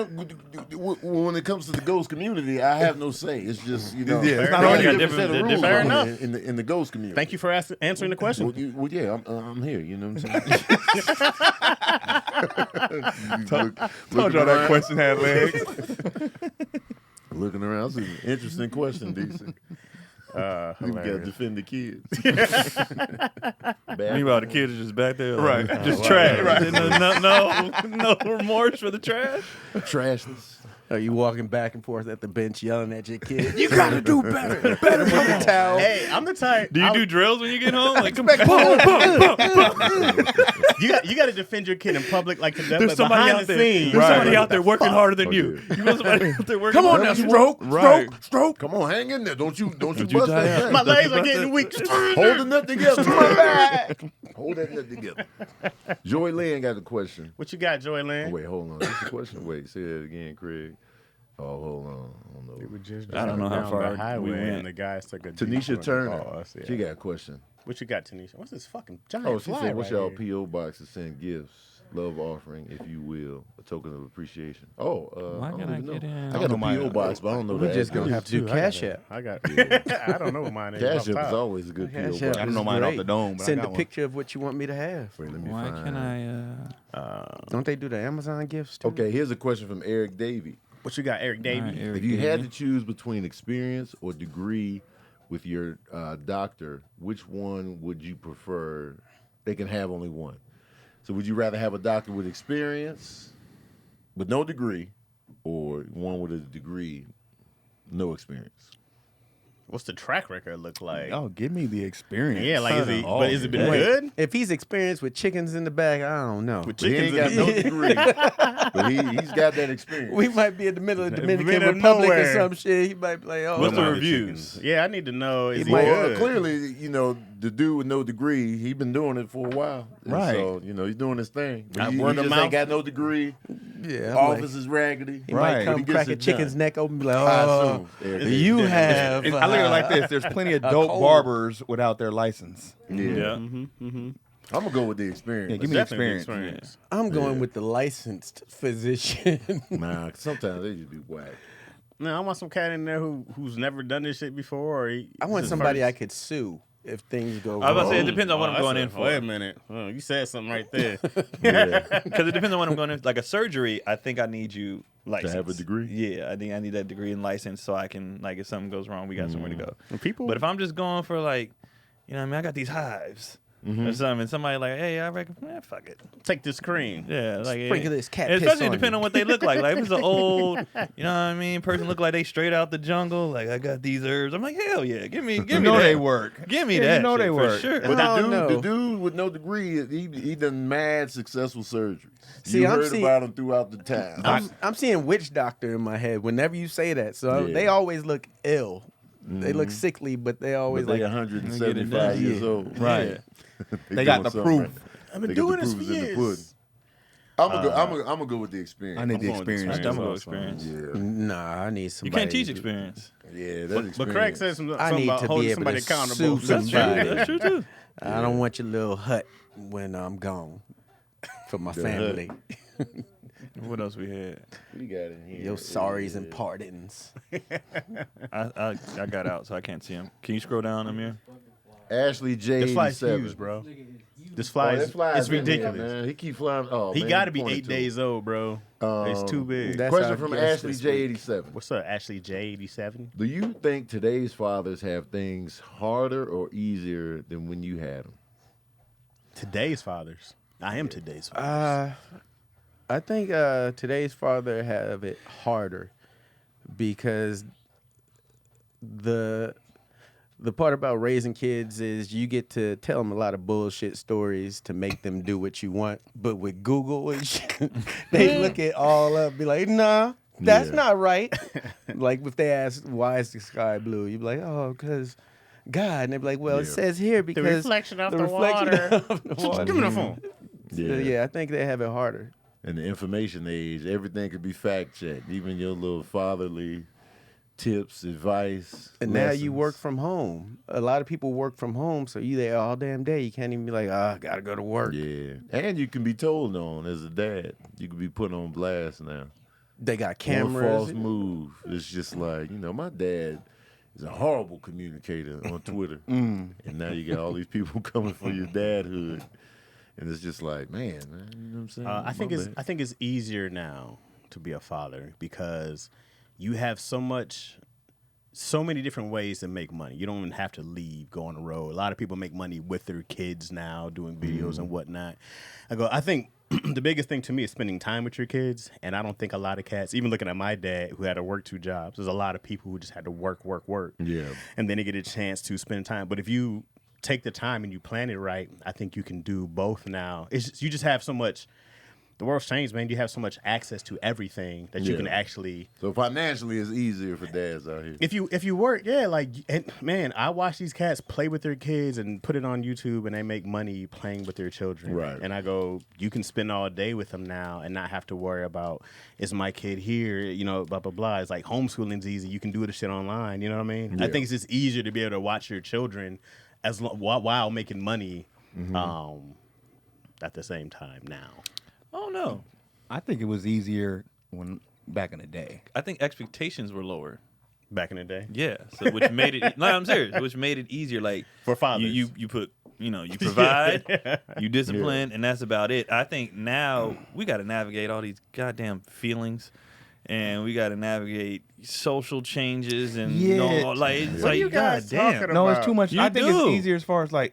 it comes to the ghost community, I have no say. It's just it's not there's all a you. different set of rules Fair on enough. it in the ghost community. Thank you for answering the question. Well, yeah, I'm here. You know what I'm saying? Told y'all that question had legs. Looking around, it's an interesting question, DC. You got to Hilarious. defend the kids. Meanwhile, the kids are just back there, like, Right. just Wow. trash. Right. No remorse for the trash. Trashness. Are you walking back and forth at the bench yelling at your kid? You gotta do better. Better with the towel. Hey, I'm the type. Do you do drills when you get home? Like, Boom, boom, boom. You got to defend your kid in public, like there's like somebody behind out the there. scenes. There's somebody Right. out there working harder than Oh, you. yeah. You want somebody out there working Come on harder now, than you? stroke, Right. stroke. Come on, hang in there. Don't you bust you that tie thing. My legs are getting weak. Hold the nut together. My back. Hold that nut together. Joy Lynn got a question. What you got, Joy Oh, Lynn? wait, hold on. What's the question? Wait, say that again, Craig. Oh, hold on. I don't know. We were just I don't know how down far the highway we went. and the guys took a Tanisha detour. Turner. Oh, I see. She got a question. What you got, Tanisha? What's this fucking giant Oh, she fly said, what's right y'all here? P.O. box to send gifts, love offering, if you will, a token of appreciation? Oh, Why I don't can't I even get know. in? I I got don't a know P.O. mine. box, but I don't know We're the just gonna address. have to do Cash App. I got. I don't know what mine is. Cash off the App is top. always a good P.O. Cash box. App I don't is know mine off great. the dome, but I Send got a one. picture of what you want me to have. Wait, let me Why find can it. I? Don't they do the Amazon gifts too? Okay, here's a question from Eric Davey. What you got, Eric Davey? All right, Eric If you had to Davey. choose between experience or degree with your doctor, which one would you prefer? They can have only one. So would you rather have a doctor with experience, with no degree, or one with a degree, no experience? What's the track record look like? Oh, give me the experience. Yeah, like is he? Oh, But is it been Wait, good? if he's experienced with chickens in the back, I don't know. With But he chickens ain't got in no the degree, but he's got that experience. We might be in the middle of Dominican Middle of Republic or nowhere. some shit. He might be like, oh, What's the no. reviews? Yeah, I need to know. Is he might- good? Clearly, the dude with no degree, he been doing it for a while. And Right. So, he's doing his thing. But he Word of just mouth? ain't got no degree. Yeah, I'm Office like, is raggedy. he Right. might But come he gets crack a it chicken's done. neck open and be like, I oh, assume. Eric, you yeah. have. I look at it like this. There's plenty of dope cold. barbers without their license. Yeah. I'm gonna go with the experience. Yeah, give me Definitely experience. I'm going with the licensed physician. Nah, 'cause sometimes they just be whack. No, I want some cat in there who's never done this shit before. Or I want somebody I could sue if things go I was about to wrong. say it depends on what I'm going in for. Wait a minute. Oh, you said something right there. Yeah. Because it depends on what I'm going in. Like a surgery, I think I need you licensed. have a degree? Yeah, I think I need that degree and license so I can, like, if something goes wrong, we got somewhere to go. People, But if I'm just going for, like, you know what I mean, I got these hives or something, and somebody like, hey, I reckon, fuck it. take this cream. Yeah, like Sprinkle this cat piss especially on depending you. on what they look like. Like if it's an old, you know what I mean, person look like they straight out the jungle. Like I got these herbs. I'm like, hell yeah, give me You know that. they work. Give me Yeah, that. you know shit they for work. sure. But Oh, no. the dude with no degree, he done mad successful surgeries. See, you I'm heard seeing- about him throughout the town. I'm seeing witch doctor in my head whenever you say that. So Yeah. they always look ill. They look sickly, but they always But they like 175 years old. Right. Yeah. They got the doing proof. something I've been They got doing the this proof for is in the years. pudding. I'm gonna go with the experience. I need the going with experience. I'm gonna go Awesome. experience. Yeah, nah. I need You somebody. can't teach experience. yeah, that's But experience. Craig said I something need about to be holding able somebody to accountable. sue That's true. somebody. That's true too. I don't want your little hut when I'm gone for my family. What else we had? We got in here. Your sorries and pardons. I got out, so I can't see him. Can you scroll down, Amir? Ashley J. This fly's 87. huge, bro. This fly Oh, is that fly's it's in there, ridiculous. man. He keep flying. Oh, He man, got to be pointed 8 to days old, bro. It's too big. That's Question our from guest Ashley this J. week. 87. What's up, Ashley J87? Do you think today's fathers have things harder or easier than when you had them? Today's fathers. I am today's fathers. I think today's father have it harder because the part about raising kids is you get to tell them a lot of bullshit stories to make them do what you want. But with Google and shit, they look it all up, be like, nah, that's Yeah. not right. Like if they ask, why is the sky blue? You be like, oh, because God. And they be like, well, it Yeah. says here because reflection of the reflection water. of the water. Give me the phone. Yeah, I think they have it harder. In the information age, everything could be fact checked, even your little fatherly tips, advice. And now you lessons. work from home. A lot of people work from home, so you there all damn day. You can't even be like, I gotta go to work. Yeah, and you can be told on as a dad. You can be put on blast now. They got One cameras. false move. It's just like, my dad is a horrible communicator on Twitter, and now you got all these people coming for your dadhood, and it's just like, man, you know what I'm saying? I think My it's bad. I think it's easier now to be a father because you have so many different ways to make money. You don't even have to leave, go on the road. A lot of people make money with their kids now, doing videos and whatnot. I think the biggest thing to me is spending time with your kids. And I don't think a lot of cats, even looking at my dad who had to work 2 jobs, there's a lot of people who just had to work. Yeah. And then they get a chance to spend time. But if you take the time and you plan it right, I think you can do both now. It's just, you just have so much. The world's changed, man. You have so much access to everything that you can actually. So financially, it's easier for dads out here. If you work, yeah, like, and man, I watch these cats play with their kids and put it on YouTube, and they make money playing with their children. Right. And I go, you can spend all day with them now and not have to worry about, is my kid here? You know, blah blah blah. It's like homeschooling's easy. You can do the shit online. You know what I mean? Yeah. I think it's just easier to be able to watch your children while making money at the same time now. Oh no, I think it was easier when back in the day. I think expectations were lower. Back in the day, Yeah, so which made it. No, I'm serious. Which made it easier. Like for fathers, you put, you provide, you discipline, and that's about it. I think now we got to navigate all these goddamn feelings, and we got to navigate social changes, and Yeah. like it's What like are you guys goddamn. talking No, about? it's too much. You I think do. it's easier as far as like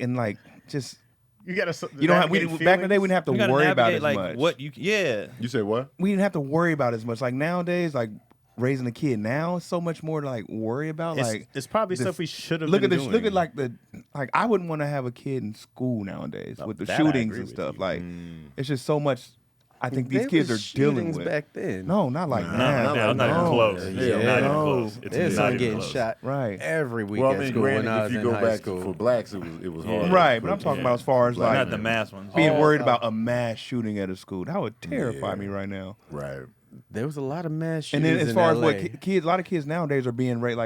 just you got to. you don't have. Back in the day, we didn't have to You gotta worry about navigate, as like much. what you You say what? We didn't have to worry about as much. Like nowadays, like raising a kid now is so much more to like worry about. Like It's probably the- stuff we should have. look been at this. doing. Look at like I wouldn't want to have a kid in school nowadays with the that I shootings agree and with stuff. you. Like it's just so much. I think these There kids was are dealing shootings with. back then. No, not like No, now. no, not even No. close. Yeah, not even no. close. It's There's not some even getting close. shot Right. every week Well, I at mean, school when I granted, was if you in go high back school. for blacks, it was hard. Right, but I'm talking about as far as like Not the mass ones. being Oh, worried oh. about a mass shooting at a school. That would terrify me right now. Right. There was a lot of mass And shootings then as in far as LA. what kids, a lot of kids nowadays are being raised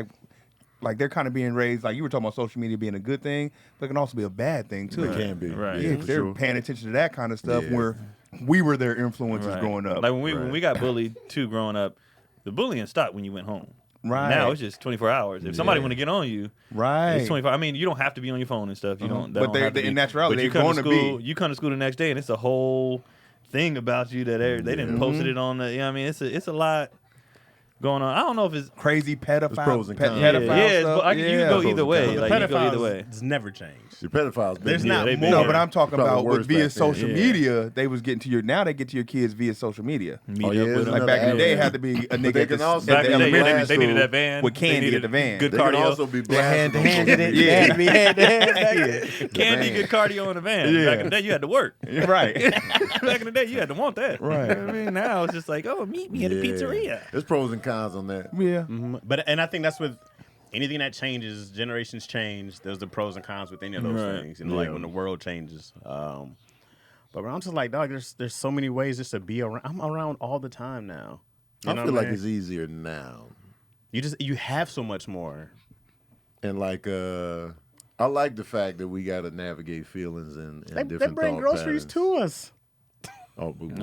like they're kind of being raised like you were talking about social media being a good thing, but it can also be a bad thing too. It can be. Right. Yeah, Yeah, 'cause for they're sure. paying attention to that kind of stuff Yeah. where we were their influences Right. growing up. Like when when Right. we got bullied too growing up, the bullying stopped when you went home. Right. Now it's just 24 hours. If somebody want to get on you, Right. it's 24. I mean, you don't have to be on your phone and stuff. You don't. That But don't they- have to in be. naturality, but you they're come to going to school. be. You come to school the next day, and it's a whole thing about you that they didn't post it on the. You know what I mean, it's a lot going on. I don't know if it's. Crazy pedophile, pros and cons. pedophile Yeah, stuff. but you can go Pros either and way. cons. Like you go either way. It's never changed. The pedophiles. There's been- not they more. No, but I'm talking Probably about worse with via back then. social Yeah. media. They was getting to your now. They get to your kids via social media. Meet Oh, up yeah, with it's them. Like another back in the day, it avenue. had to be a But nigga they at can the, also- at Back the in the day, elementary they needed school that van with They candy needed at the van. Good They can cardio. also be They hand to hand it. Yeah. They had me hand to hand. Candy, van. good cardio in the van. Yeah. Back in the day, you had to work. Right. Back in the day, you had to want that. Right. You know what I mean, now it's just like, oh, meet me at a Yeah. pizzeria. There's pros and cons on that. Yeah. But I think that's with anything that changes, generations change. There's the pros and cons with any of those Right. things. You know, like Yeah. when the world changes. But I'm just like, dog, there's so many ways just to be around. I'm around all the time now. You I know feel what like mean? it's easier now. you have so much more. And like I like the fact that we got to navigate feelings and They different bring thought groceries patterns. to us. Oh, but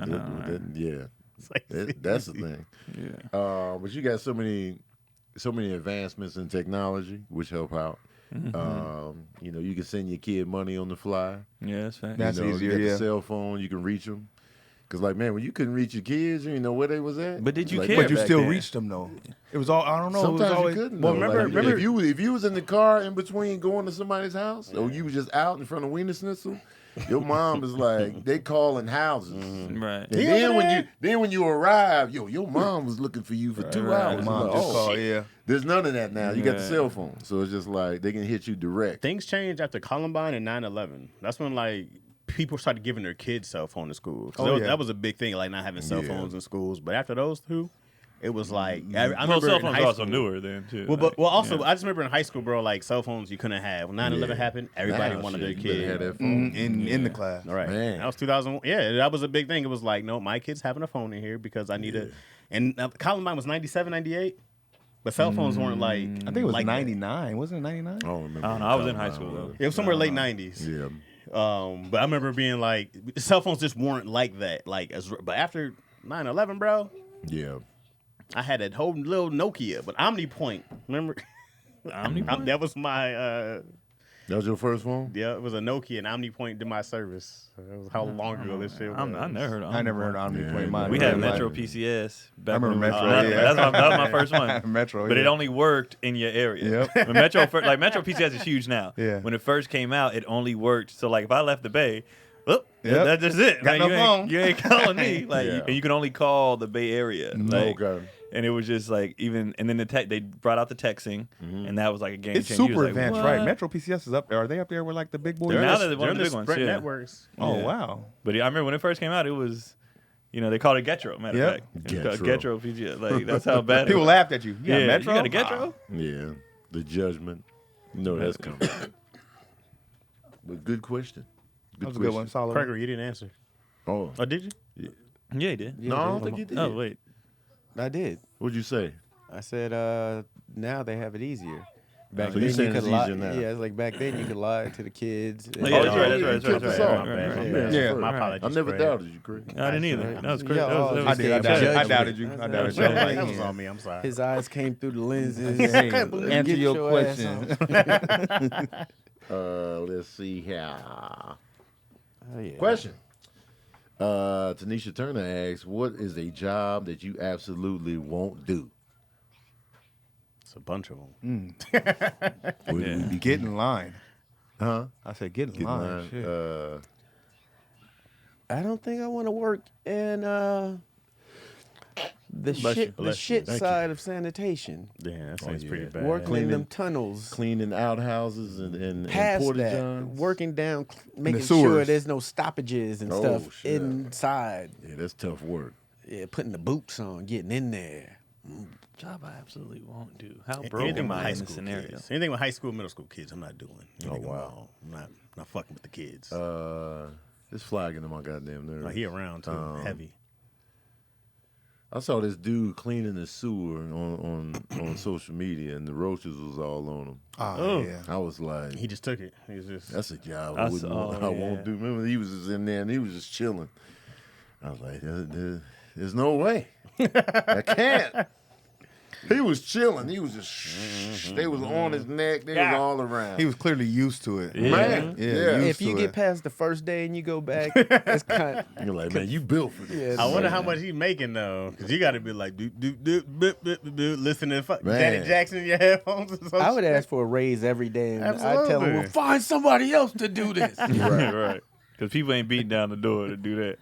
yeah, It's like, that's the thing. Yeah. But you got so many advancements in technology which help out. You know, you can send your kid money on the fly. Yeah, that's fact. That's you know, easier, You got yeah. the cell phone, you can reach them. Cause like, man, when you couldn't reach your kids, you didn't know where they was at. But did you Like, care But you back still then? reached them though. It was all I don't know. Sometimes it was always, you couldn't. Well, though. remember- Like, remember- if you was in the car in between going to somebody's house, or you was just out in front of Wiener Schnitzel, your mom is like they calling houses. Right. And then when you arrive, your mom was looking for you for 2 right. hours. Mom Like, just oh, called, shit. yeah. There's none of that now. You got the Right. cell phone, so it's just like they can hit you direct. things changed after Columbine and 9/11. That's when like people started giving their kids cell phone to school. 'Cause Oh, yeah. that was a big thing, like not having cell Yeah. phones in schools. But after those two, it was like I Well, remember cell in phones high are also school- newer then too. Well, like, also yeah. I just remember in high school, bro, like cell phones you couldn't have. When 9/11 Yeah. happened, everybody Now, wanted shit, their you better have kid. that phone. in the class. All right, Man. that was 2001. Yeah, that was a big thing. It was like, no, my kid's having a phone in here because I need a. And Columbine was 97, 98, but cell phones weren't like. I think it was like that. 99. Wasn't it 99? I don't remember. I don't know. I was in high school though. It was somewhere late 90s. Yeah. But I remember being like, cell phones just weren't like that. But after 9/11, bro, Yeah. I had a whole little Nokia, but OmniPoint. Remember? That was my. That was your first phone? Yeah, it was a Nokia, and OmniPoint did my service. That was how long ago this shit was. I never heard of I never heard of OmniPoint. Yeah, in my We entire had life. Metro PCS. Back I remember when we- Metro, that yeah. was my first one. Metro, But it yeah. only worked in your area. Yep. When Metro PCS is huge now. Yeah. When it first came out, it only worked. So like if I left the Bay, Well, Yep. that's just it. Got no phone. You ain't calling me. Like, Yeah. and you can only call the Bay Area. Like, Okay. and it was just like even, and then they brought out the texting, and that was like a game It's changer. You super was like, advanced, what? right? Metro PCS is up there. Are they up there with like the big boys? They're now they're one of the They're big ones. Sprint Yeah. networks. Oh Yeah. wow. But I remember when it first came out, it was, they called it Getro. Matter Yep. of fact, it was called Getro. Getro PGS. Like that's how bad. People it was. laughed at you. Yeah, Metro. you got a Getro? Yeah, the judgment. You know that's coming. But good question. That was a good one. Solid. Gregory, you didn't answer. Oh, Oh, did you? Yeah, he did. no, I don't think you did. Oh wait. I did. What'd you say? I said now they have it easier. Back So you're then saying you it's could lie. easier now? Yeah, it's like back then you could lie to the kids. Oh, yeah, that's right. You took us off. My bad. Yeah. Yeah. My apologies. I never Craig. doubted you, Craig. I didn't either. right. That was crazy. Yeah, That was I did. I Judge doubted me. you. I That's doubted you. right. I'm like, That was on me. I'm sorry. His eyes came through the lenses. Hey, I can't believe you answer get your ass question. on. Let's see here. Oh, yeah. Question. Tanisha Turner asks, "What is a job that you absolutely won't do?" It's a bunch of them. Where do we begin? Get in line. Huh? I said get in Get in line. line. Shit. I don't think I want to work in the Bless you. shit Bless you. shit Thank you. side of sanitation. Yeah, that sounds yeah. pretty bad. Working in them tunnels. Cleaning outhouses and Past porta that, johns. working down, making sewers. sure there's no stoppages and Oh, stuff shit. inside. Yeah, that's tough work. Yeah, putting the boots on, getting in there. Job I absolutely won't do. How Anything broke am with I high in this school scenario? kids. Anything with high school, middle school kids, I'm not doing. Anything wow. I'm not fucking with the kids. It's flagging in my goddamn nerves. He around too, heavy. I saw this dude cleaning the sewer on social media, and the roaches was all on him. Oh yeah. I was like, He just took it. He's just. that's a job I I, wouldn't saw- want, I won't yeah. do. Remember, he was just in there and he was just chilling. I was like, there's no way. I can't. He was chilling. He was just, they was on his neck. They was all around. He was clearly used to it. Man, Yeah. yeah. used If you to get it. past the first day and you go back, it's kind of, You're like, man, you built for this. yeah. I wonder how much he's making though, because you got to be like, listen to Man. Janet Jackson in your headphones. Or some I would shit. ask for a raise every day. And I tell Absolutely. him, well, find somebody else to do this. Right. Because people ain't beating down the door to do that.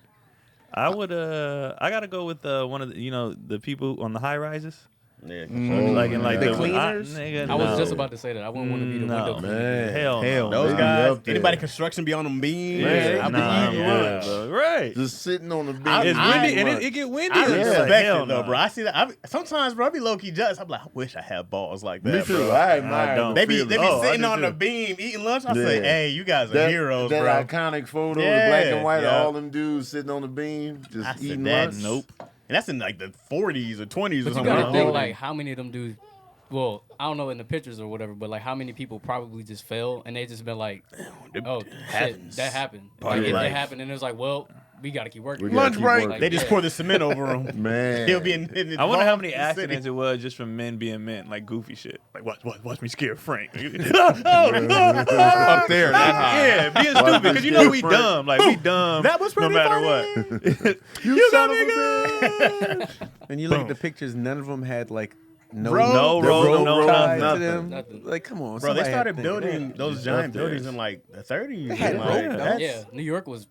I would. I gotta go with one of the, the people on the high rises. Yeah, Like in like The the cleaners? nigga, I was no. just about to say that. I wouldn't want to be the No. window cleaner. Man, Hell, Hell no. those They be guys. up there. Anybody construction be on them beams? Man, I they be Nah, eating yeah. lunch. bro. Right. just sitting on the beach. I- It's I- windy and it get windy. I It's respect like, hell it though, no. bro. I see that. Sometimes, bro, I be low key jealous. I'm like, I wish I had balls like that. Me too. Bro. I admire don't. the They be feeling. Oh, I sitting do on too. the beam eating lunch. I say, Yeah. hey, you guys are heroes, that bro. iconic photo, the Yeah, black and white, yeah. all them dudes sitting on the beam, just I said, eating that's lunch. Nope. And that's in like the 40s or 20s or But you something. gotta like think that. like how many of them do. Well, I don't know in the pictures or whatever, but like how many people probably just fell and they just been like, oh shit, happens. that happened. Part Like of it life. happened, and it was like, well, we gotta keep working. We gotta Lunch keep break. working. They just Yeah. pour the cement over him. Man, He'll be in I wonder how many the accidents city. it was just from men being men, like goofy shit. Like watch me scare Frank. Up there, that high. Yeah, being stupid because you know we dumb. Like we dumb. That was no pretty matter funny. what. you son of a bitch. And you look at the pictures, none of them had like no Bro, No The road, road no tied to nothing. them. Nothing. Like, come on, Bro, they somebody had started to think of building that. those Just giant up there. buildings in like the 30s. They had and, rope, like, though. that's Yeah, New York was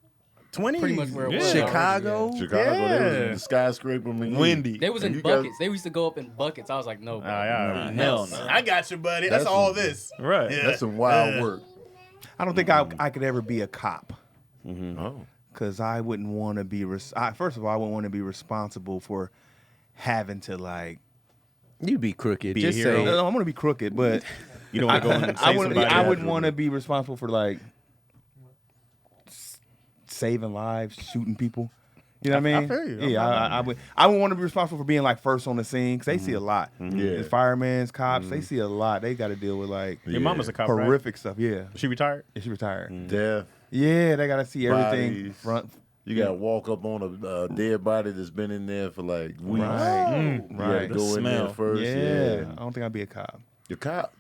20s. pretty much where it Yeah. was. Chicago. Chicago, they was Yeah. in the skyscraper. Windy. They was And in you guys- buckets. They used to go up in buckets. I was like, no, bro. yeah. Hell no. I got you, buddy. That's, That's all some- this. Right. Yeah. That's some wild work. I don't think I could ever be a cop Oh, because I wouldn't want to be. First of all, I wouldn't want to be responsible for having to like. You be crooked. Be a Just hero. say I'm gonna be crooked, but You don't want to go and I save wouldn't. somebody. I wouldn't want to be responsible for like saving lives, shooting people. You know what I mean? feel you. Yeah, I would. I would want to be responsible for being like first on the scene because they see a lot. Yeah. The firemen, cops, they see a lot. They got to deal with like Your mama's a cop, right? horrific stuff. Yeah, She retired? she retired. death. Yeah, they got to see everything Bodies. front. You gotta walk up on a dead body that's been in there for like weeks. Right, You gotta right. go in there smell. first. Yeah, I don't think I'd be a cop. The cop.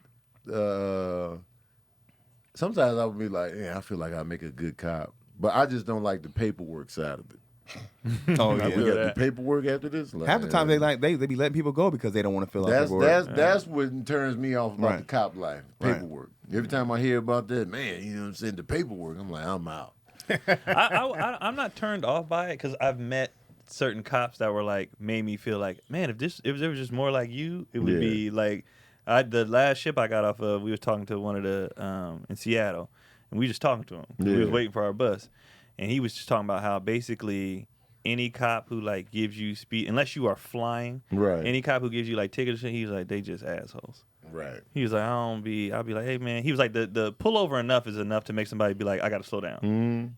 Sometimes I would be like, yeah, I feel like I make a good cop, but I just don't like the paperwork side of it. Oh Like, we yeah. got the paperwork after this. Like, Half the time they be letting people go because they don't want to fill out That's paperwork. that's what turns me off about Right. the cop life. Right. Paperwork. Every time I hear about that, man, you know what I'm saying, the paperwork, I'm like, I'm out. I'm not turned off by it because I've met certain cops that were like made me feel like, man, if there was just more like you, it would be like. The last ship I got off of, we was talking to one of the in Seattle, and we just talking to him. We was waiting for our bus, and he was just talking about how basically any cop who like gives you speed, unless you are flying, Right. any cop who gives you like tickets, he's like they just assholes. Right. He was like, I'll be like, hey man. He was like, the pullover enough is enough to make somebody be like, I gotta slow down.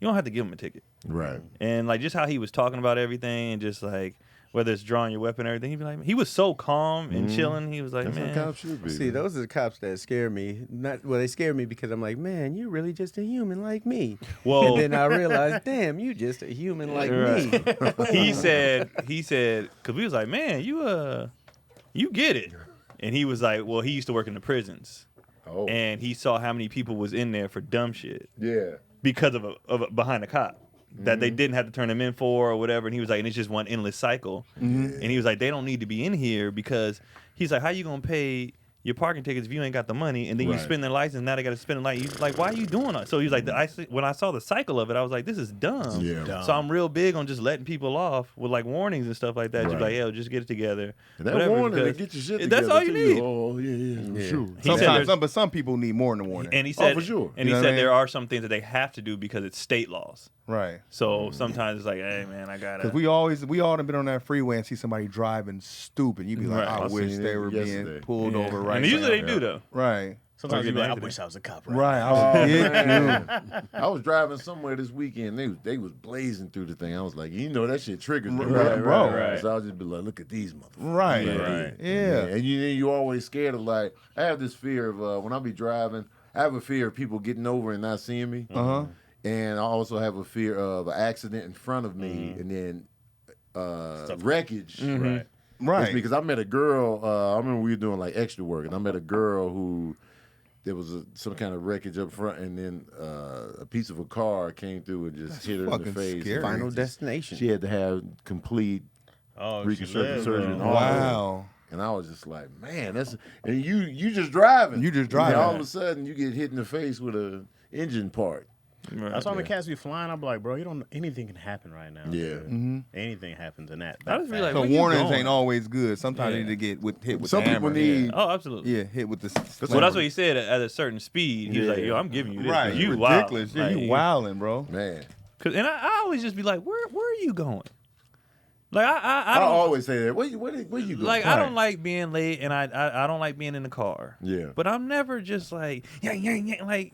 You don't have to give him a ticket. Right. And like just how he was talking about everything, and just like whether it's drawing your weapon or everything, he'd be like, he was so calm and chilling. He was like, That's man, how cops should be. See, those are the cops that scare me. They scare me because I'm like, man, you're really just a human like me. Whoa. And then I realized, damn, you just a human like me. he said, because we was like, man, you get it. And he was like, well, he used to work in the prisons. Oh. And he saw how many people was in there for dumb shit Yeah. because of a behind a cop that they didn't have to turn him in for or whatever. And he was like, and it's just one endless cycle. And he was like, they don't need to be in here because he's like, how you going to pay your parking tickets if you ain't got the money, and then you spend their license, now they got to spend the license. Like, why are you doing that? So he was like, when I saw the cycle of it, I was like, this is dumb. Yeah. Dumb. So I'm real big on just letting people off with like warnings and stuff like that. Just like, yo, just get it together. And that Whatever, warning to because get your shit that's together. all you too. need. Oh, yeah, sure. He said But some people need more than a warning. And he said, for sure. And You he know said what I mean? there are some things that they have to do because it's state laws. Right. So sometimes it's like, hey man, I gotta. Because we all have been on that freeway and see somebody driving stupid. You'd be like, Right. I I wish seen they it were yesterday. being pulled over right and usually now. they do though. Right. Sometimes you be like, I Right. wish I was a cop. Right. I Oh, was man. I was driving somewhere this weekend. They was blazing through the thing. I was like, you know, that shit triggers me. Right. So I'll just be like, look at these motherfuckers. Right. Right. Yeah. And you always scared of like, I have this fear of when I be driving, I have a fear of people getting over and not seeing me. Uh-huh. And I also have a fear of an accident in front of me and then wreckage. Right. Right. It's because I met a girl. I remember we were doing like extra work, and I met a girl who there was some kind of wreckage up front, and then a piece of a car came through and just hit her in the fucking face. scary. Final destination. She had to have complete Oh, reconstructive surgery. And all that. Wow. And I was just like, man, and you just driving. You just And driving. then all of a sudden, you get hit in the face with a engine part. That's why when cats be flying, I'm like, bro, you don't. Anything can happen right now. Yeah. dude. Anything happens in that. I just be like, So where you warnings going? ain't always good. Sometimes you Yeah. need to get hit with Some the people hammer. need. Oh, absolutely. Yeah, hit with the. Well, that's what he said. At a certain speed, he was like, Yeah. "Yo, I'm giving you this. Right. You ridiculous. wild. Yeah, you wilding, bro. Man, And I always just be like, where are you going? Like I I don't always say that. Where you going? like I don't like being late, and I don't like being in the car. Yeah. But I'm never just like like,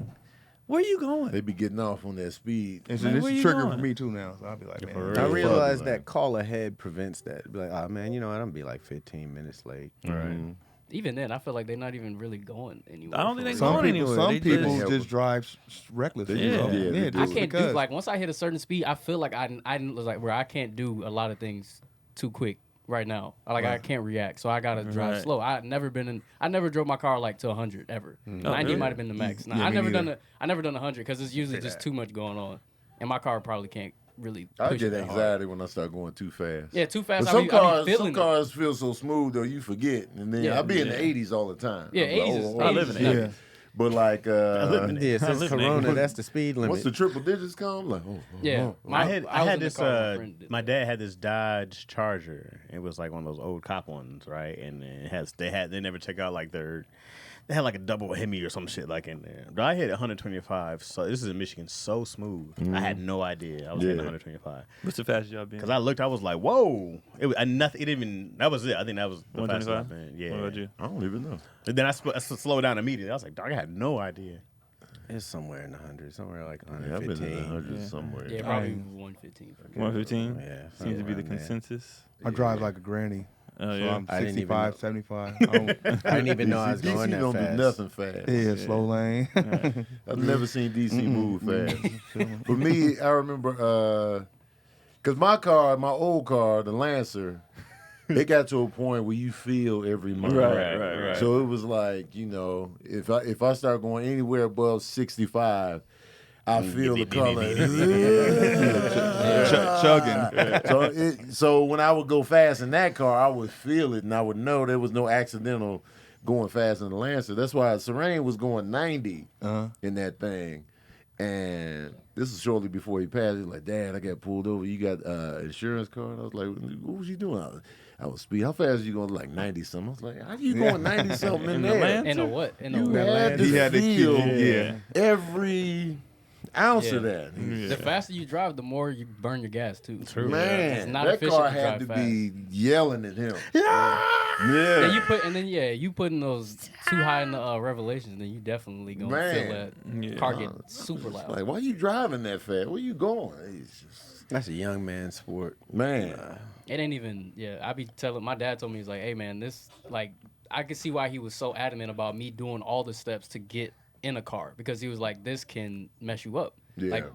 where you going? They be getting off on that speed. And so Like, this where is you trigger going? for me too now. So I'll be like, man. for I real. realized man. that call ahead prevents that. Be like, oh man, you know what? I'm gonna be like 15 minutes late. Right. Even then, I feel like they're not even really going anywhere. I don't for think they real. going Some people, anywhere. some They people just- just drive reckless. They you just- know? yeah, they do. I just can't do because. like once I hit a certain speed, I feel like I was like where I can't do a lot of things too quick right now. Like I can't react, so I gotta drive Right. slow. I never drove my car like to 100 ever. 90 really? might have been the max. Nah, Yeah, I me never neither. I never done 100 because it's usually just too much going on, and my car probably can't really. I push get it that hard. anxiety when I start going too fast. Yeah, too fast. But I be feeling some it. cars feel so smooth though, you forget, and then Yeah. I be in Yeah. the 80s all the time. Yeah, I'm like, 80s is. oh, 80s live is in the nothing. Yeah. But like, Yeah, since live in Corona, it. that's the speed limit. once the triple digits come, like, Yeah, I had was I had in the this. car with my friend did My that. dad had this Dodge Charger. It was like one of those old cop ones, right? And they never took out like they had like a double Hemi or some shit like in there. But I hit 125. So this is in Michigan, so smooth. I had no idea I was hitting Yeah. 125. What's the fastest y'all been? Cause I looked, I was like, whoa! Nothing. It didn't even. That was it. I think that was the fastest 125. I've been. Yeah. What about you? I don't even know. And then I slowed down immediately. I was like, dog, I had no idea. It's somewhere in the hundreds, somewhere like Yeah, I've been in the 115. hundreds somewhere. Yeah, probably 115. 115 Yeah, seems to be the somewhere around there. consensus. I drive like a granny. Oh So yeah. I'm I didn't even 65, know. 75. I don't- I didn't even know I was DC going that don't fast. do nothing fast. yeah, slow lane. I've never seen DC move fast. For me, I remember because my old car, the Lancer, it got to a point where you feel every mile. Right. So it was like, you know, if I start going anywhere above 65, I feel the car like, Chugging. so when I would go fast in that car, I would feel it and I would know there was no accidental going fast in the Lancer. That's why Serene was going 90 in that thing. And this is shortly before he passed. He's like, Dad, I got pulled over. You got insurance card? I was like, what was you doing? I was speeding. How fast are you going? Like 90 something. I was like, how you going 90 something in the there? land? In a what? In a You what? had He to had to feel kill. every ounce Yeah. of that. The faster you drive, the more you burn your gas too. It's Man, not that efficient car to had to drive be yelling at him. Yeah, Yeah. you putting those too high in the revelations, then you definitely gonna feel that car get super loud. Like, why you driving that fast? Where you going? It's just, That's a young man's sport. man. It ain't even. Yeah, I be telling my dad told me he's like, hey man, this like I could see why he was so adamant about me doing all the steps to get in a car because he was like, this can mess you up. Yeah. Like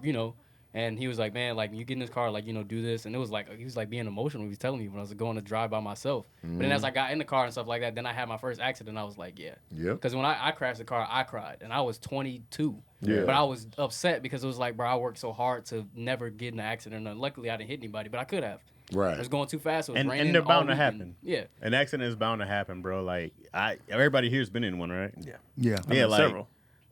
and he was like, man, like you get in this car, like do this, and it was like he was like being emotional. He was telling me when I was going to drive by myself. But then as I got in the car and stuff like that, then I had my first accident. I was like, yeah. Yep. Because when I crashed the car, I cried, and I was 22. Yeah. But I was upset because it was like, bro, I worked so hard to never get in an accident. And luckily, I didn't hit anybody, but I could have. Right. I was going too fast. It was And raining they're all bound to weekend. happen. Yeah. An accident is bound to happen, bro. Like everybody here's been in one, right? Yeah. Yeah. Yeah, like several.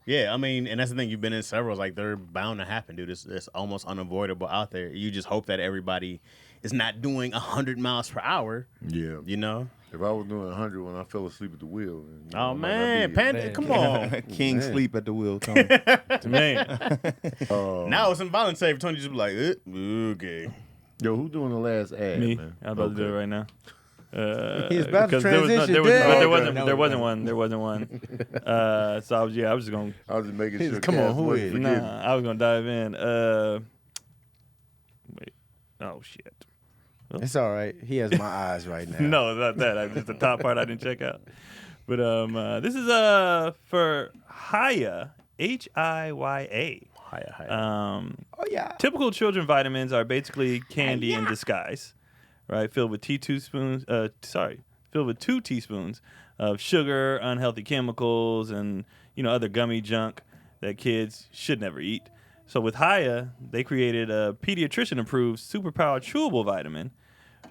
Yeah, I mean, and that's the thing. You've been in several. Like they're bound to happen, dude. It's almost unavoidable out there. You just hope that everybody is not doing 100 miles per hour. Yeah. You know. If I was doing 100 when I fell asleep at the wheel. You know, Oh I might not man, be Panda, Man. come on. King Man. sleep at the wheel, Tony. Man, Now it's involuntary for Tony to just be like, okay. Yo, who doing the last ad, me. man? I'm about to do it right now. He's about to because there was no- transition, there was- dude. but there Okay. wasn't. No, There wasn't no. one. There wasn't one. So I was just gonna. I was just making sure. Come on, Cass who wasn't is? forgetting. Nah, I was gonna dive in. Wait. Oh shit. It's all right. He has my eyes right now. No, not that. Just the top part I didn't check out. But this is for Hiya, Hiya. Hi. Oh yeah. Typical children vitamins are basically candy in disguise, right? Filled with filled with 2 teaspoons of sugar, unhealthy chemicals, and other gummy junk that kids should never eat. So with Hiya, they created a pediatrician-approved superpower chewable vitamin.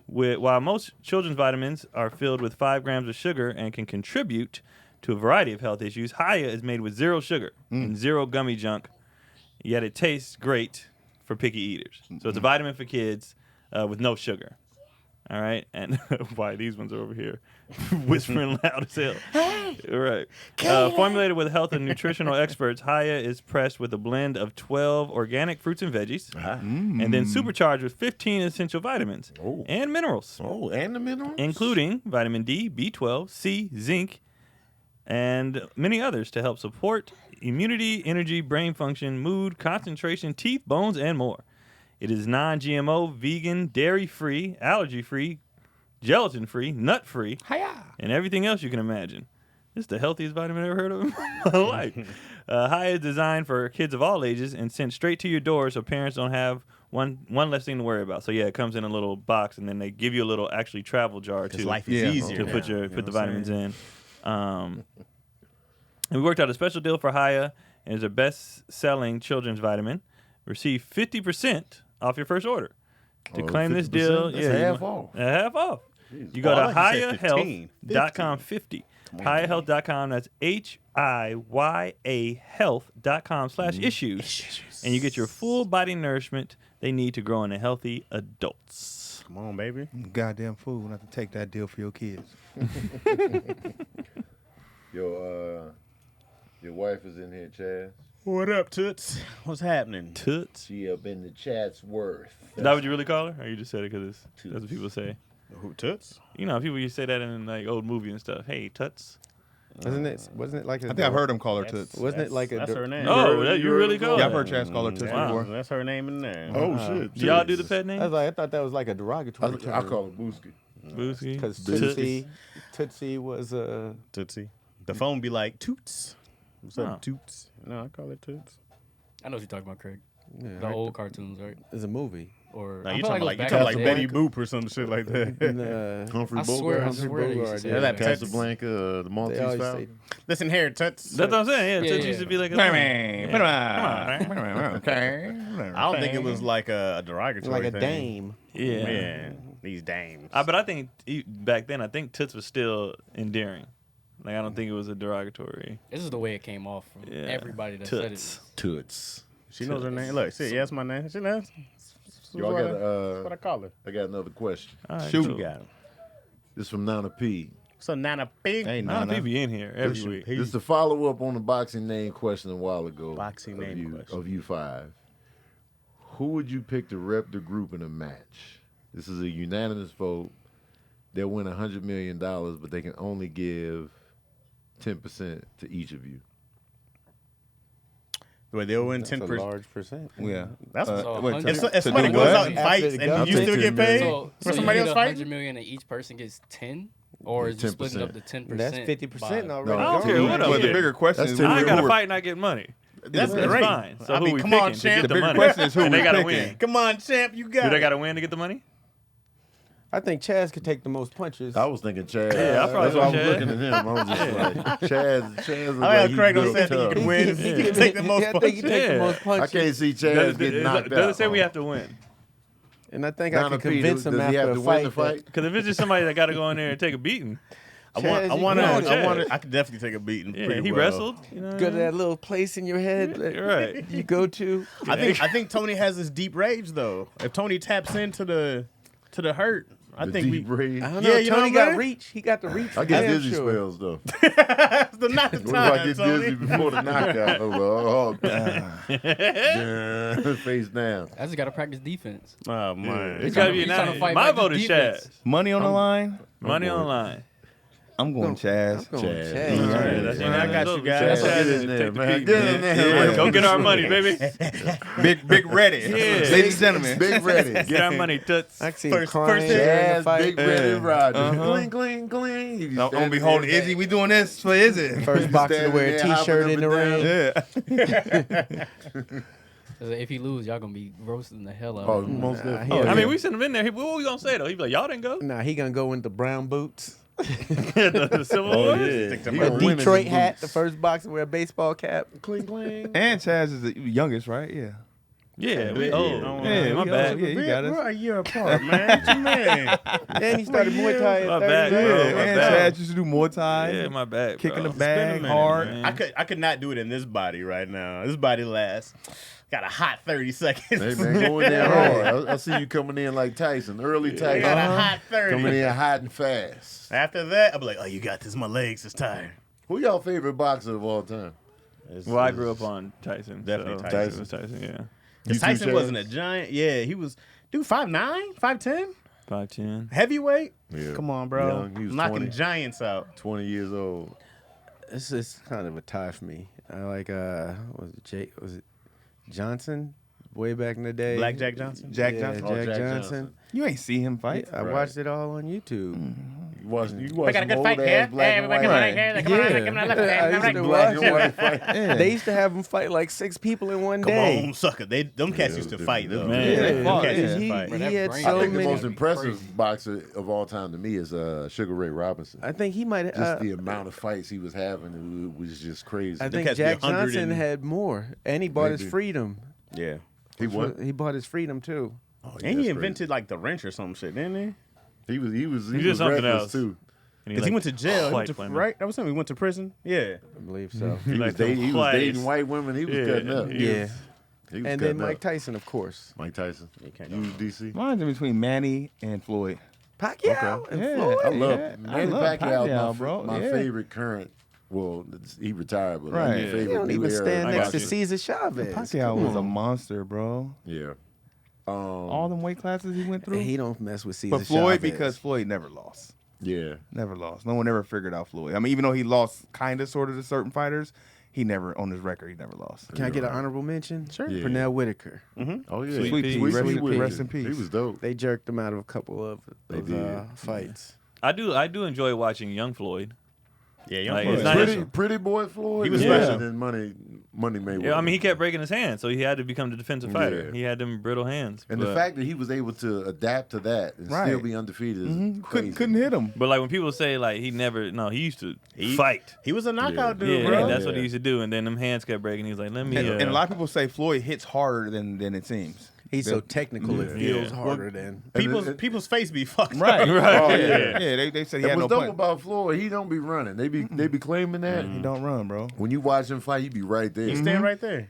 While most children's vitamins are filled with 5 grams of sugar and can contribute to a variety of health issues, Hiya is made with 0 sugar and 0 gummy junk, yet it tastes great for picky eaters. So it's a vitamin for kids with no sugar. All right? And why these ones are over here whispering loud as hell. All right. Formulated with health and nutritional experts, Hiya is pressed with a blend of 12 organic fruits and veggies and then supercharged with 15 essential vitamins and minerals, Oh, and the minerals? including vitamin D, B12, C, zinc, and many others to help support immunity, energy, brain function, mood, concentration, teeth, bones, and more. It is non-GMO, vegan, dairy-free, allergy-free, gelatin-free, nut-free, and everything else you can imagine. This is the healthiest vitamin I've ever heard of in my life. Hiya is designed for kids of all ages and sent straight to your door so parents don't have one less thing to worry about. So, yeah, it comes in a little box, and then they give you a little actually travel jar, Because too, life is easier to now, put you know the what I'm vitamins saying? in. And we worked out a special deal for Hiya, and it's a best-selling children's vitamin. Receive 50% off your first order. To Oh, claim this 50%? deal, That's you half know, off. half off. You go Oh, to I thought you said 15. hiyahealth.com 50. Hiyahealth.com, that's HIYA health.com/issues. And you get your full body nourishment they need to grow into healthy adults. Come on, baby. Goddamn fool not to take that deal for your kids. Your wife is in here, Chaz. What up, Toots? What's happening? Toots. She up in the Chatsworth. Is that what you really call her? Or you just said it because that's what people say? Who, Toots? You know, people used to say that in like old movies and stuff. Hey, Toots. Wasn't it like a I think I've heard him call her Toots. Wasn't it like a That's her name. Oh, you really call Yeah, her? I've heard Chaz call her Toots Wow. before. That's her name in there. Oh, shit. Do y'all do the pet I name? was like, I thought that was like a derogatory term. I call it Booski. Booski. Because Toots. Tootsie was Tootsie. The phone be like, Toots. What's up, Oh. Toots? No, I call it Toots. I know what you're talking about, Craig. yeah, The old cartoons, right? it's a movie. Or No, I you feel talking like it was Betty back in the day. Boop or some shit like that. And, Humphrey I swear Bogart. they used to Bogart, say yeah. that. Casablanca, the they Maltese always Falcon. say, Listen here, Toots. That's what I'm saying. Yeah, Yeah, Toots yeah. used to be like a Okay. I don't think it was like a derogatory like a thing. dame. Yeah. Yeah, these dames. But I think back then, I think Toots was still endearing. Like, I don't think it was a derogatory. This is the way it came off from Yeah. everybody that Toots. said Toots. She knows her name. Look, see, that's my name. She knows. Y'all got That's what I call her. I got another question. All right, Shoot. cool. Got her. This from Nana P. So Nana Pig. Hey, Nah, Nana. they be in here every This, week. this is the follow up on the boxing name question a while ago. Boxing name question. Of you five. Who would you pick to rep the group in a match? This is a unanimous vote. They'll win $100 million, but they can only give 10% to each of you. Wait, they'll win That's a 10%. large percent. Yeah. That's So wait, 100 if somebody do goes what? out and fights After the and you gun, still get 10 paid So, for somebody you else get fighting? 100 million and each person gets 10, or is it splitting up the 10%? That's 50% by- already. I don't care what But I'm the here. bigger question That's is ten I who ain't got to we're- fight and I get money. That's That's great. fine. So I who mean, we come picking on, to champ. get The the bigger money? question is who And we they got to picking. win. Come on, champ, you got Do it. they got to win to get the money? I think Chaz could take the most punches. I was thinking Chaz. Yeah, I probably That's why I was Chaz. looking at him. I was just like, Chaz is I like, mean, Craig he's don't built say that you tough. can win. He can take the most I think he take the Yeah. most I punches. can't see Chaz getting knocked out. Does it say we have to win? And I think I Nana can P, convince does him he after have a to win the fight. fight? Because if it's just somebody that got to go in there and take a beating, I Chaz, could definitely take a beating. yeah, pretty he well. wrestled. You know, Go to that little place in your head that You're right. you go to. I think Tony has this deep rage though. If Tony taps into the hurt, I The think deep rage. I don't know. Yeah, you know Tony what I'm got saying? reach. He got the reach. I get Damn dizzy sure. spells though. that's not the What if I time. get Tony. dizzy before the knockout? I'm like, oh, God. Face down. I just got to practice defense. Oh man, It's got to be He's trying to nice. fight My back vote his is defense. Chaz. Money on the line. Money on the line. I'm going Chaz. Going Chaz. Chaz. All All right, right, that's I got you guys. Get in there, man. Get in there. Yeah. Go get our money, baby. Big ready. Yeah. Ladies and gentlemen. Big ready. Get our money, toots. I see First- him crying first during the Chaz, fight. Big Ready Rogers. Uh-huh. Gling, gling, gling. You I'm gonna be standing holding there, Izzy. We doing this for Izzy. First boxer to standing wear a there, t-shirt hopping in the up and ring. Yeah. 'Cause if he lose, y'all gonna be roasting the hell out Oh, of him. most Nah, definitely. I mean, we sent him in there. What we gonna say though? He be like, y'all didn't go. Nah, he gonna go into brown boots, the Civil Oh, War. yeah. Stick to He my gonna win in Detroit the hat. boots. The first boxer wear a baseball cap. Cling cling. And Chaz is the youngest, right? Yeah. Yeah, we Yeah. old. Yeah, my we bad. old. Yeah, you got us. We're a year apart, man. What you mean? And he started Muay Thai My at bad, 30. bro. Yeah, my and bad. Chaz used to do Muay Thai. Yeah, my bad. Kicking bro. the bag minute, hard. man. I could not do it in this body right now. This body lasts. Got a hot 30 seconds. Hey, man, go in there hard. I see you coming in like Tyson, early I Tyson. got a hot 30. Coming in hot and fast. After that, I'll be like, oh, you got this. My legs is tired. Who y'all favorite boxer of all time? Well, I grew up on Tyson. Definitely so Tyson. It was Tyson, yeah. You too, Tyson Chaz? wasn't a giant. Yeah, he was, dude, 5'9", 5'10", 5'10". heavyweight. Yeah. Come on, bro. Young, he was Knocking 20. giants out. 20 years old. This is kind of a tie for me. I like was it Johnson way back in the day? Black Jack Johnson. Jack Yeah, Johnson. Oh, Jack Jack Johnson. Johnson. You ain't see him fight. I Right. watched it all on YouTube. You watch We some got a good old fight ass here. black and white. Right. I used to Black watch and white it. fight. Yeah. They used to have him fight like 6 people in one Come day. on, sucker. Them cats used to fight, though. Man. Yeah, they Them fought, cats yeah. used to He, fight. Bro, he that had brain- I so think the many. most impressive Crazy. boxer of all time to me is Sugar Ray Robinson. I think he might. Just the amount of fights he was having was just crazy. I Them think cats be Jack 100 Johnson and- had more, and he bought his Maybe. freedom. Yeah. he won. He bought his freedom too. Oh, And he that's invented like the wrench or some shit, didn't he? crazy. He was did something reckless, else. too. And Because he went to jail. He went to, flaming. right? That was him. He went to prison. Yeah. I believe so. He was Like dating flies. white women. He was Yeah, cutting up. he Yeah, He was and cutting then Mike up. Tyson, of course. Mike Tyson. can't You DC. Mine's in between Manny and Floyd. Pacquiao and Yeah. Floyd. I love Yeah, Manny I love Pacquiao. Pacquiao, bro. My Yeah. favorite current. Well, he retired, but Right. my Yeah. favorite He don't new even era stand I next got to you. Cesar Chavez. Pacquiao Come was a on. monster, bro. Yeah. All them weight classes he went through. He don't mess with Cesar But Floyd, Chavez. because Floyd never lost. Yeah. Never lost. No one ever figured out Floyd. I mean, even though he lost kind of, sort of to certain fighters, he never, on his record, he never lost. Can I get an honorable mention? Sure. Yeah. Pernell Whitaker. Oh yeah. Sweet Pea. Sweet Rest Pea in- Whitaker. rest in peace. He was dope. They jerked him out of a couple of They those did. fights. I do enjoy watching Young Floyd. Yeah, young Like, Floyd. it's not- Pretty boy Floyd. He was is special. better than Money Mayweather. Yeah, I mean, he kept breaking his hand, so he had to become the defensive fighter. Yeah. He had them brittle hands. And but, the fact that he was able to adapt to that and Right. still be undefeated is crazy. Couldn't hit him. but like when people say like he used to fight. He was a knockout Yeah. dude, Yeah, bro. that's what he used to do, and then them hands kept breaking. He was like, "Let me." And a lot of people say Floyd hits harder than it seems. He's so technical, it feels Yeah. harder than. People's face be fucked Right, up. right. Oh, yeah. yeah. They said he And had no what's dope punch. about Floyd, he don't be running. They be claiming that. He don't run, bro. When you watch him fight, he be right there. He stand right there.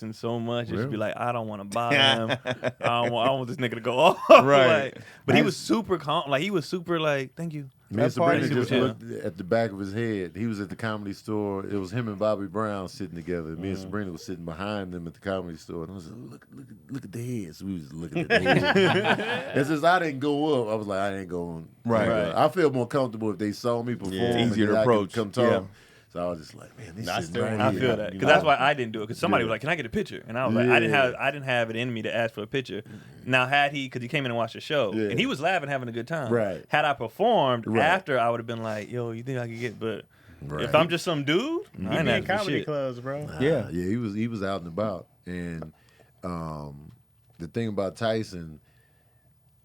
person so much. It should be Really? like, I don't want to bother him. I don't want this nigga to go off. Right. Like, but he was super calm. Like he was super like, thank you. Me and That part Sabrina is- just Yeah. looked at the back of his head. He was at the Comedy Store. It was him and Bobby Brown sitting together. Me and Sabrina was sitting behind them at the Comedy Store. And I was like, look at the heads. We was looking at the heads. And since I didn't go up, I was like, I ain't going. Right. I feel more comfortable if they saw me perform. and Easier to then I could approach. Come talk. Yeah. So I was just like, man, this I shit still right I here. feel that You because know? that's why I didn't do it. Because somebody Yeah. was like, "Can I get a picture?" And I was like, Yeah. I didn't have it in me to ask for a picture. Now, had he, because he came in and watched the show, Yeah. and he was laughing, having a good time. Right. Had I performed Right. after, I would have been like, "Yo, you think I could get?" But Right. if I'm just some dude, I He ain't be in asking for comedy shit. clubs, bro. Yeah. Yeah, he was out and about. And the thing about Tyson,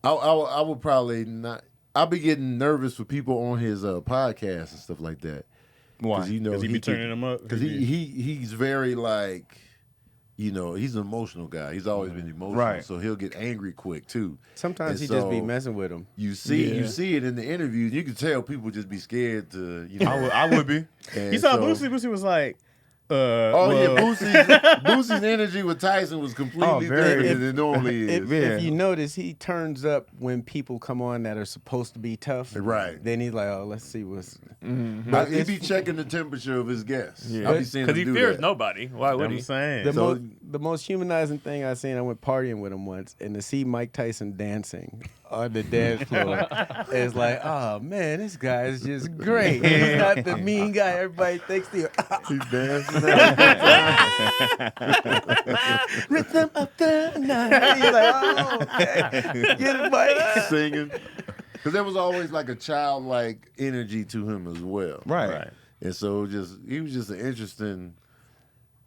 I would probably not. I'll be getting nervous for people on his podcast and stuff like that. Why? You know, Because he be turning them up. Because he's very like, you know, he's an emotional guy. He's always been emotional, Right. so he'll get angry quick too. Sometimes And he just be so messing with him. You see it in the interviews. You can tell people just be scared to, you know. I would be. and You saw so- Boosie. Boosie was like, Oh yeah, Boosie's energy with Tyson was completely very- different than it normally is. If you notice, he turns up when people come on that are supposed to be tough. Right. Then he's like, oh, let's see what's. But he be checking the temperature of his guests. Yeah. I be seeing Because him he do fears that. nobody. Why would I'm he? saying. The most humanizing thing I seen, I went partying with him once, and to see Mike Tyson dancing on the dance floor, it's like, oh man, this guy is just great. He's not the mean guy everybody thinks he. He's dancing. Rhythm of the night. He's like, oh, okay. Get it, Mike. Singing. Because there was always like a childlike energy to him as well. Right. And so he was just an interesting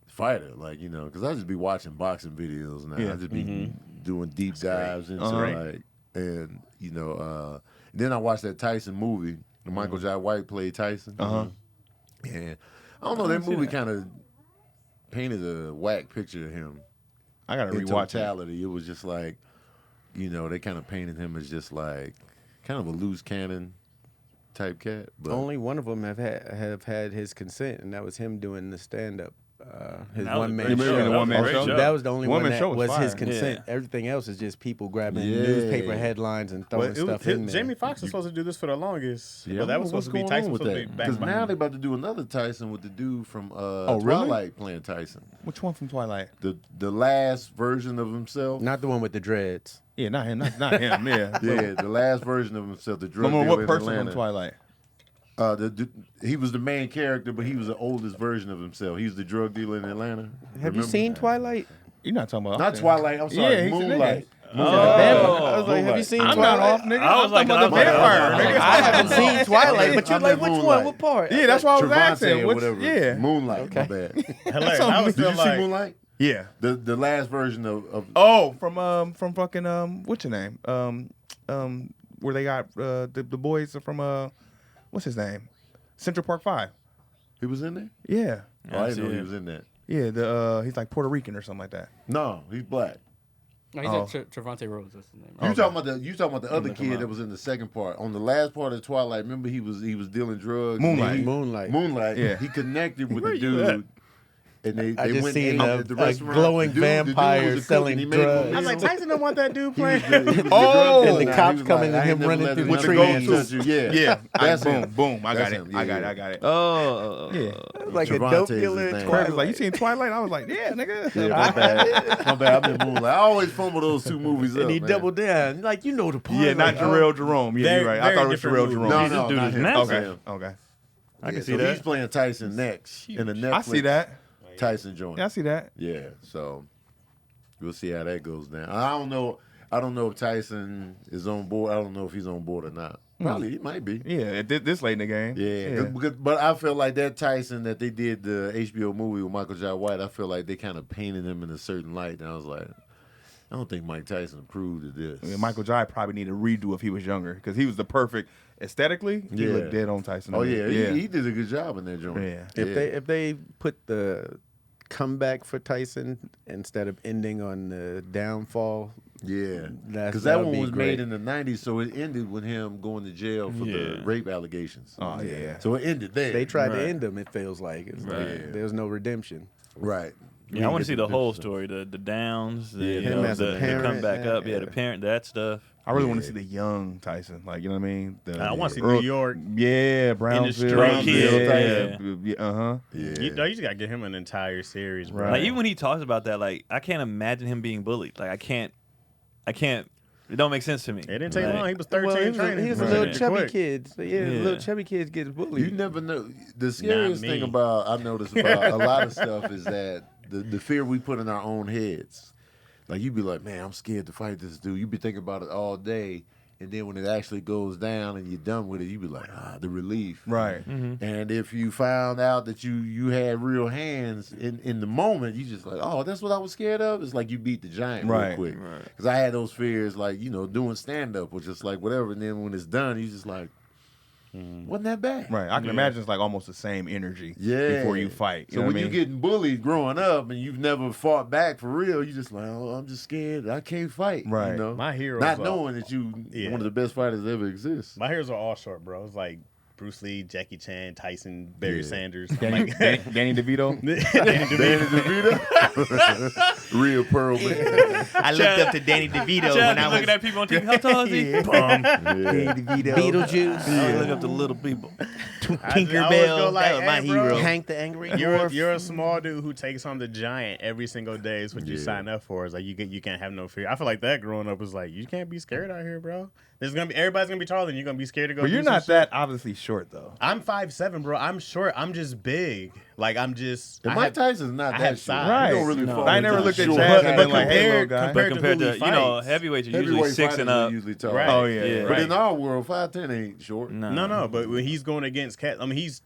fighter. Like, you know, because I just be watching boxing videos now. Yeah. I just be doing deep dives into like, and, you know, then I watched that Tyson movie. Michael Jai White played Tyson. And I don't know, that movie kind of painted a whack picture of him. I gotta In rewatch it. totality, it was just like, you know, they kind of painted him as just like kind of a loose cannon type cat. But Only one of them have had his consent, and that was him doing the stand up. His That was a one man great show. show. That was a one-man great show. That was the only one One-man that show was was his fire. consent. Yeah. Everything else is just people grabbing Yeah. newspaper headlines and throwing stuff in there. Jamie Foxx was supposed to do this for the longest. yeah, But that was supposed to be Tyson was supposed to be back. Because now they're about to do another Tyson with the dude from really? Twilight playing Tyson. Which one from Twilight? The last version of himself. Not the one with the dreads. Yeah, not him. Not him. Yeah. Yeah, the last version of himself, the drug Remember dealer what in person Atlanta. from Twilight? He was the main character, but he was the oldest version of himself. He was the drug dealer in Atlanta. Have you Remember? seen Twilight? You're not talking about Not Twilight. I'm sorry, Yeah, he's the Moonlight. nigga. I was like, have you Moonlight. seen I'm Twilight? not off, nigga. I was like, I'm talking about the I'm vampire. like, nigga. I haven't seen Twilight, but you're I like, meant which one? Moonlight. What part? Yeah, that's why I was Trevante asking. or Which, whatever. yeah. Moonlight. My bad. Hilarious. on I was me. Did you still see like, Moonlight? Yeah. The last version of Oh, from fucking what's your name? Where they got the boys are from what's his name? Central Park 5. he was in there. Yeah. Oh, I see didn't know he it. was in that. Yeah, the he's like Puerto Rican or something like that. No, he's black. No, he Oh. said Trevante Rhodes. That's his name. You talking about the other look him kid up. that was in the second part. On the last part of Twilight, remember he was dealing drugs. Moonlight. Moonlight. Yeah. He connected with Where the you at? dude. And they I just went seen and a- ate at the a restaurant. glowing The dude was vampire a cook, selling and he made him a drugs. I was like, meal. Tyson don't want that dude He was playing. the- he was the Oh! drug dealer. And the Now, cops he was coming like, and I him ain't never running let through a the nigga trees. go touch you. Yeah, Yeah. that's boom, him. boom. I got That's it. him. I got it. Yeah. I got it. Oh, Yeah. Like a Travante's dope his dealer in name. Craig Twilight. was like, you seen Twilight? I was like, yeah, nigga. Yeah, my bad. My bad. I'm in Moonlight. I always fumble those two movies up. And he man. doubled down. Like, you know the part. Yeah, not like, Jarrell Jerome. Yeah, Very- you're right. I very thought it was different Jarrell movie. Jerome. No, Jesus, no, dude not is him. massive. Okay. Okay. I can Yeah, see so that. he's playing Tyson next in the Netflix. I see that. Tyson joint. Yeah, I see that. Yeah, so we'll see how that goes down. I don't know. I don't know if Tyson is on board. I don't know if he's on board or not. Probably he might be. Yeah, this late in the game. Yeah, but I feel like that Tyson that they did the HBO movie with Michael Jai White, I feel like they kind of painted him in a certain light, and I was like, I don't think Mike Tyson approved of this. I mean, Michael Jai probably need a redo if he was younger because he was the perfect aesthetically. He Yeah. looked dead on Tyson. Oh to me. yeah, he did a good job in that joint. Yeah. If they put the comeback for Tyson instead of ending on the downfall, Yeah, That because that would one be was great. made in the '90s, so it ended with him going to jail for the Yeah. rape allegations. Oh yeah. So it ended there. they tried to Right. end him. It feels like it's Right. like there's no redemption. Right. Yeah, I want to see the whole story, the downs, the, him as a the parent, come back up, yeah. the parent, that stuff. I really want to see the young Tyson. Like, you know what I mean? I want to see New York. Yeah, Brownsville. Brownsville, Yeah. Uh-huh. Yeah. You just gotta give him an entire series, bro. Right. Like even when he talks about that, like I can't imagine him being bullied. Like I can't. It don't make sense to me. It didn't take Like, long. He was 13 Well, training. he was a Right. little Quick. chubby kid. So yeah, Yeah. little chubby kids get bullied. You never know. The scariest me. thing about I noticed about a lot of stuff is that the fear we put in our own heads. Like you be like, man, I'm scared to fight this dude. You be thinking about it all day, and then when it actually goes down and you're done with it, you be like, the relief. Right. And if you found out that you had real hands in the moment, you just like, oh, that's what I was scared of. It's like you beat the giant real Right. quick. Because I had those fears, like doing stand up, was just like whatever. And then when it's done, you just like, wasn't that bad? Right. I can imagine it's like almost the same energy Yeah. before you fight. You So know when what I you're mean? getting bullied growing up and you've never fought back for real, you just like, oh, I'm just scared. I can't fight. Right. You know? My heroes Not are- knowing that you Yeah. one of the best fighters that ever exists. My heroes are all short, bro. It's like Bruce Lee, Jackie Chan, Tyson, Barry Yeah. Sanders. Danny DeVito. Danny DeVito. Real Pearlman. I looked up to Danny DeVito Chaz be looking at people on TV. How tall is he? Bum. Beetlejuice. I look up to little people. Tinkerbell, that was my hero. Hank the Angry You're Dwarf. a small dude who takes on the giant every single day. Is what you Yeah. sign up for. It's like you can't have no fear. I feel like that growing up was like you can't be scared out here, bro. Everybody's gonna be taller than you. You're gonna be scared to go. But do you're some not shit. that obviously short, though. I'm 5'7", bro. I'm short. I'm just big. Like I'm just. And I Mike have- Tyson's not I that have short. size. Right. He don't really No. fall I into never the looked at short Chaz and category. been like, hey, little guy. But compared who to he heavyweights are usually Heavyweight 6 and fighters are up. usually tall. Right. Oh, yeah. Yeah. But Right. in our world, 5'10" ain't short. No, but when he's going against Cat, I mean he's.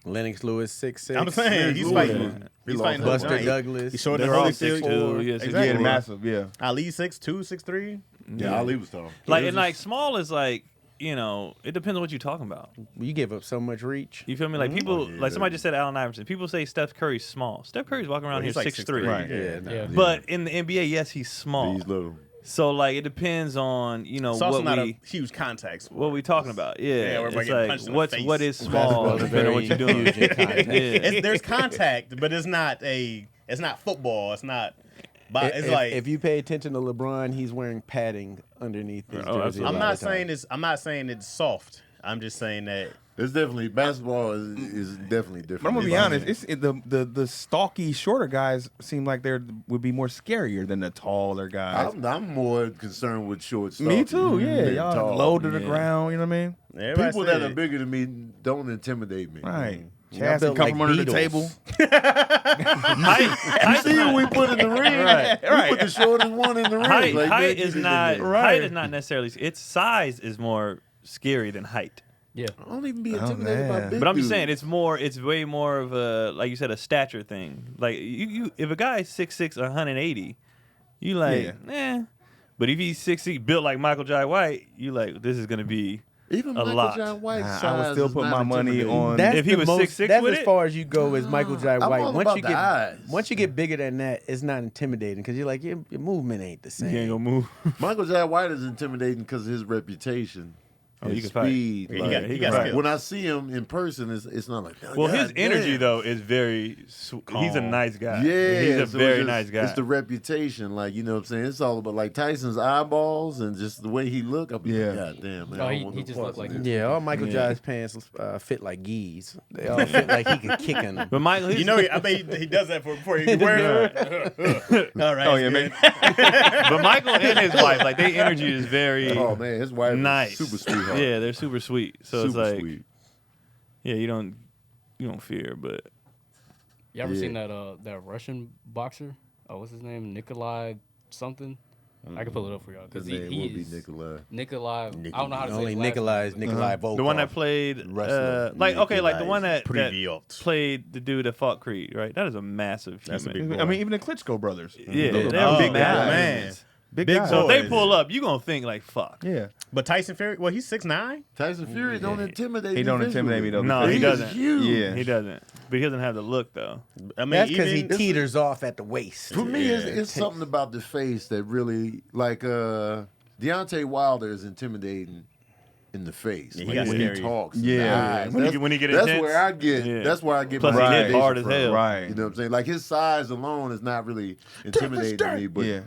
Lennox Lewis 6'6". I'm saying he's Lewis, fighting. yeah. He's He fighting lost Buster giant. Douglas. He's short. They're all Holyfield. 6'2", yeah, Exactly. Yeah, massive. Yeah. Ali 6'2", 6'3". Yeah, Ali was tall. Like and like small is like it depends on what you're talking about. You give up so much reach. You feel me? Like people, yeah, like somebody just said Allen Iverson. People say Steph Curry's small. Steph Curry's walking around He's here like 6'3". Right. Yeah, no. Yeah. But in the NBA, yes, he's small. He's little. So like it depends on It's also what not we a huge contact sport. what we talking about. Yeah, Yeah, we're it's getting punched in like the face. what is small Basketball's depending on what you're doing. huge in contact. Yeah. There's contact, but it's not football. It's not. But it's if, like if you pay attention to LeBron, he's wearing padding underneath his Oh, jersey. absolutely. a I'm lot not of times. saying it's. I'm not saying it's soft. I'm just saying that. It's definitely basketball is definitely different. But I'm gonna be honest. The stocky, shorter guys seem like would be more scarier than the taller guys. I'm more concerned with short stuff. Me too. Yeah, than y'all tall. low to the Yeah. ground. You know what I mean? Everybody People that said- are bigger than me don't intimidate me. Right. Y'all Chaz built come like from under the Beatles. table. You see who we put in the ring? Right, We right. put the shortest one in the ring. Height, Like, height man, is get not in there. Right. height is not necessarily. Its size is more scary than height. Yeah. I don't even be Oh, intimidated by man. big But I'm just dudes. saying it's way more of a, like you said, a stature thing. Like you if a guy is 6'6", 180, you like, But if he's 6'6", built like Michael Jai White, you like, this is gonna be Even a Michael lot. John White's I size would still is put not my money intimidating. on. That's If he the was most, 6'6" that's with as it? far as you go as Michael Jai I'm White. all Once about you the get eyes. once you get bigger than that, it's not intimidating because you're like your movement ain't the same. you ain't gonna move. Michael J. White is intimidating because of his reputation. Oh, his he can fight. speed. Yeah, he like, got- he got like, skills. when I see him in person, it's not like. Oh, Well, his God energy damn. though is very. He's a Calm. nice guy. Yeah, he's a so very it's just- nice guy. It's the reputation, like you know what I'm saying. It's all about like Tyson's eyeballs and just the way he look. I'm Yeah. like, God damn, man. Oh, I don't he want no just parts looked of like- this. Yeah, all Michael Yeah. Jai's pants fit like geese. They all fit like he could kick in them. But Michael, You know, I bet he does that before he wears it. All right. Oh yeah, man. man. but Michael and his wife, like their energy is very Oh man, his wife nice, is super sweetheart. Yeah, they're super sweet. So it's super like, sweet. yeah, you don't fear, but You ever Yeah. seen that Russian boxer? Oh, what's his name? Nikolai something. I can pull it up for y'all His because name he will be is Nikolai. Nikolai. I don't know how to say Only his last Nikolai is name. Nikolai Volkov. the one that played, Wrestler. like okay, like the one that Privyot. played the dude that fought Creed, right? That is a massive That's a human. big I mean, even the Klitschko brothers. Yeah, Those they're are big big guys. man. Big Big guys. So if they boys. pull up, you gonna think like, fuck. Yeah. But Tyson Fury, well, he's 6'9". Tyson Fury don't intimidate. He don't intimidate me, though. No, because he He's doesn't. huge. Yeah. He doesn't, but he doesn't have the look though. I mean, That's because he even- teeters off at the waist. For me, it's something about the face that really, like, Deontay Wilder is intimidating in the face. Yeah, Like, he got when scary. he talks. Yeah. in the eyes. When he get that's intense. where I get. Yeah. That's where I get Plus my he hit intimidation hard as from. hell. Right. You know what I'm saying? Like his size alone is not really intimidating to me, but Yeah.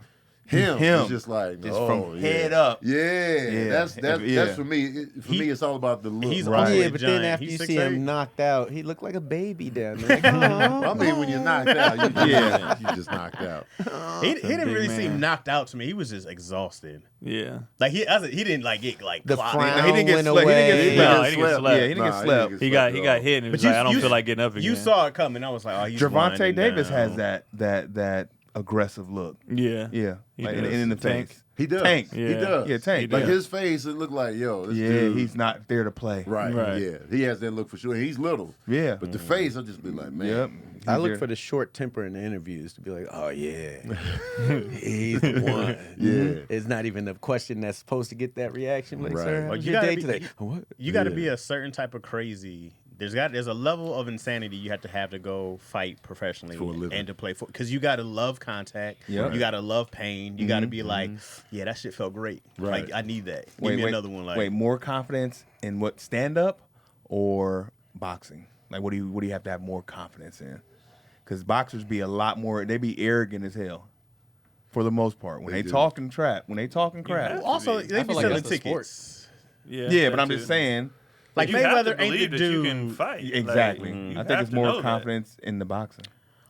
him Him. is just like Just oh, from yeah. head up. Yeah, that's Yeah. that's for me. For me, it's all about the look. He's right? also Yeah, a but giant. then after He's you see 6'8". him knocked out, he looked like a baby down there. Like, I mean, when you're knocked out, you just knocked out. He didn't big really man. seem knocked out to me. He was just exhausted. Yeah. Like he didn't like get like the clocked. frown he didn't get went slept. He didn't away. get No, slept. he didn't get slept. Yeah, he didn't get slept. He got hit and he was like, I don't feel like getting up again. You saw it coming. I was like, oh, he's Javante winding Davis down. has that aggressive look. Yeah. Yeah, He like does. in the Tank. face. He does. Tank. He Yeah. does. Yeah, Tank. Like Yeah. his face, it looked like yo. This Yeah, dude, he's not there to play. right. Right. Yeah, he has that look for sure. He's little. Yeah. But the face, I'll just be like, man. Yep. I He's look there. for the short temper in the interviews to be like, oh yeah, he's the one. Yeah. It's not even a question that's supposed to get that reaction. Like, Right. sir, Well, how's you your gotta day be- today? What? You got to Yeah. be a certain type of crazy. There's a level of insanity you have to go fight professionally For a living. and to play for because you got to love contact. Yep. You got to love pain. You got to be like, yeah, that shit felt great. Right. Like I need that. Give me another one. Like wait, more confidence in what stand up or boxing? Like, what do you have to have more confidence in? Because boxers be a lot more. They be arrogant as hell, for the most part. When They they do. talking crap, when they talking crap. also they I be feel like selling that's the sport. tickets. Yeah. Yeah, but that I'm just too. saying. Like you have Mayweather to ain't believe the that you dude. can fight. Exactly. Like, you I think have it's to more know that. confidence in the boxing.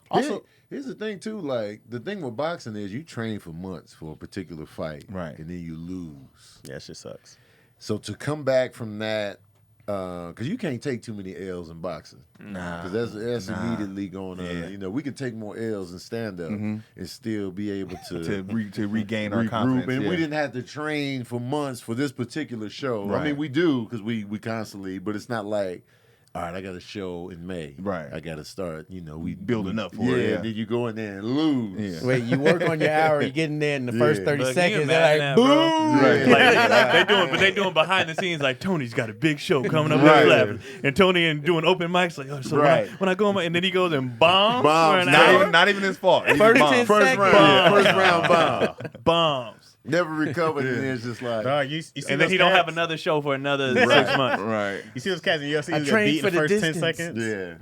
Also, Here's the thing too. Like the thing with boxing is you train for months for a particular fight, Right. And then you lose. yeah, shit sucks. So to come back from that, because you can't take too many L's in boxing. Nah. Because that's Nah. immediately going on. Yeah. You know, we can take more L's and stand up and still be able to to regain our regroup. confidence. And yeah. we didn't have to train for months for this particular show. I Right. mean, we do because we constantly, but it's not like, all right, I got a show in May. Right. I got to start. You know, we Building up for yeah, it, yeah. Then you go in there and lose. Yeah. Wait, you work on your hour, you get in there in the first Yeah. 30 Look, can you seconds, they're imagine like, that, bro? boom. Right. Like, they doing behind the scenes like Tony's got a big show coming up Right. left, and Tony and doing open mics like, oh, so Right. when I go on my, and then he goes and bombs, Bombs. for an Not hour. even, not even his fault. He First just 10 bombed. seconds. First round bomb. bombs, Never recovered, and it's just like Dog, you see and then those he don't have cats? another show for another 6 months. Right. You see those cats in UFC I who get trained beat in for the the first 10 distance. seconds? yeah.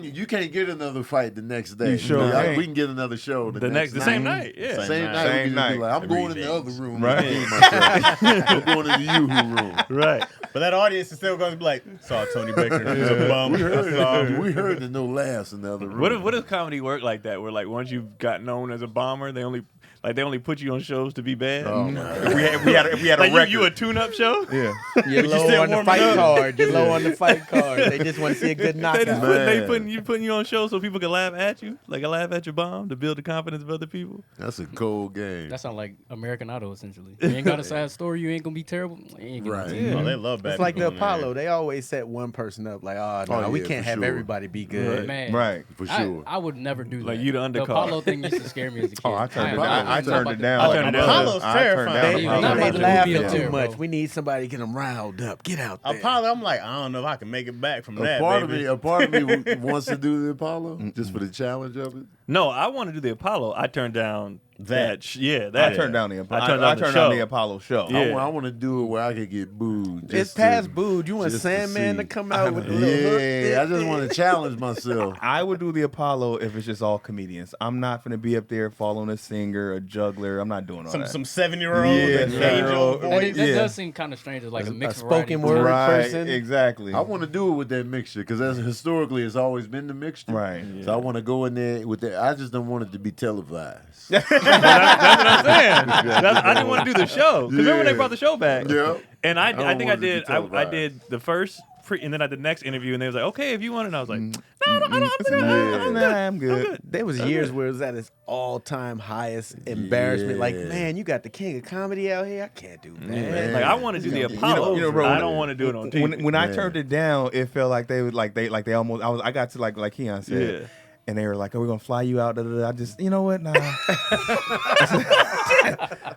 Because you can't get another fight the next day. You sure can't. We can get another show the The same night, yeah. Same night. Same we can just night. be like, I'm going in the Rematch. other room. Right. to myself. I'm going in the Yoo-hoo room. Right. But that audience is still going to be like, saw Tony Baker. He's a bum. We I saw him. heard the no laughs in the other room. What if comedy work like that? Where like once you've got known as a bomber, they only put you on shows to be bad. Oh, If we had a like record. you a tune-up show? yeah. You're you low still on the warming fight up? card. You're low on the fight card. They just want to see a good They knockout. just Man. putting you on shows so people can laugh at you, like laugh at your bomb to build the confidence of other people. That's a cold game. That sounds like American Idol, essentially. You ain't got a sad story, you ain't gonna be terrible. You ain't gonna Right. be Oh, they love bad It's like the people in there. Apollo. They always set one person up like, oh, no, Oh, we yeah, can't for have sure. everybody be good. Man, Right. For sure. I would never do that. Like you the undercard. The Apollo thing used to scare me as a kid. Oh, I turned it am down. not- I I'm not turned about it to- down. I turned it down. Apollo's I turned terrifying. down They, Yeah, Apollo. not they about to laughing be up too there, much. bro. We need somebody to get them riled up. Get out there. Apollo, I'm like, I don't know if I can make it back from A that, part baby. of me wants to do the Apollo just for the challenge of it. No, I want to do the Apollo. I turned down That. that. I turned down the Apollo. I turned down the show. the Apollo show. Yeah. I want to do it where I could get booed. It's just past to- booed. You want just to Sandman to see. come out with the little hook? Yeah, I just want to challenge myself. I would do the Apollo if it's just all comedians. I'm not gonna be up there following a singer, a juggler. I'm not doing all Some that. 7-year-old Yeah, that angel 7-year-old. voice. That Yeah. does seem kind of strange. It's like a A mixed spoken variety. word right, person. exactly. I want to do it with that mixture because historically it's always been the mixture. Right. So I want to go in there with that. I just don't want it to be televised. That's what I'm saying. I didn't want to do the show. Because remember when they brought the show back? Yeah. And I don't think I want it to be did. I televised. did the first, and then I did the next interview, and they was like, "Okay, if you want it," and I was like, "No, I don't. I'm good. There was years where it was at its all-time highest embarrassment. Like, Yeah. man, you got the king of comedy out here. I can't do that. Man. Like I want to do the You know, Apollo. bro, I don't want to do it on TV." When I Man. turned it down, it felt like they would they almost I got to like Keon said. Yeah. And they were like, "Oh, we're gonna fly you out." Da, da, da. I just, you know what? Nah. I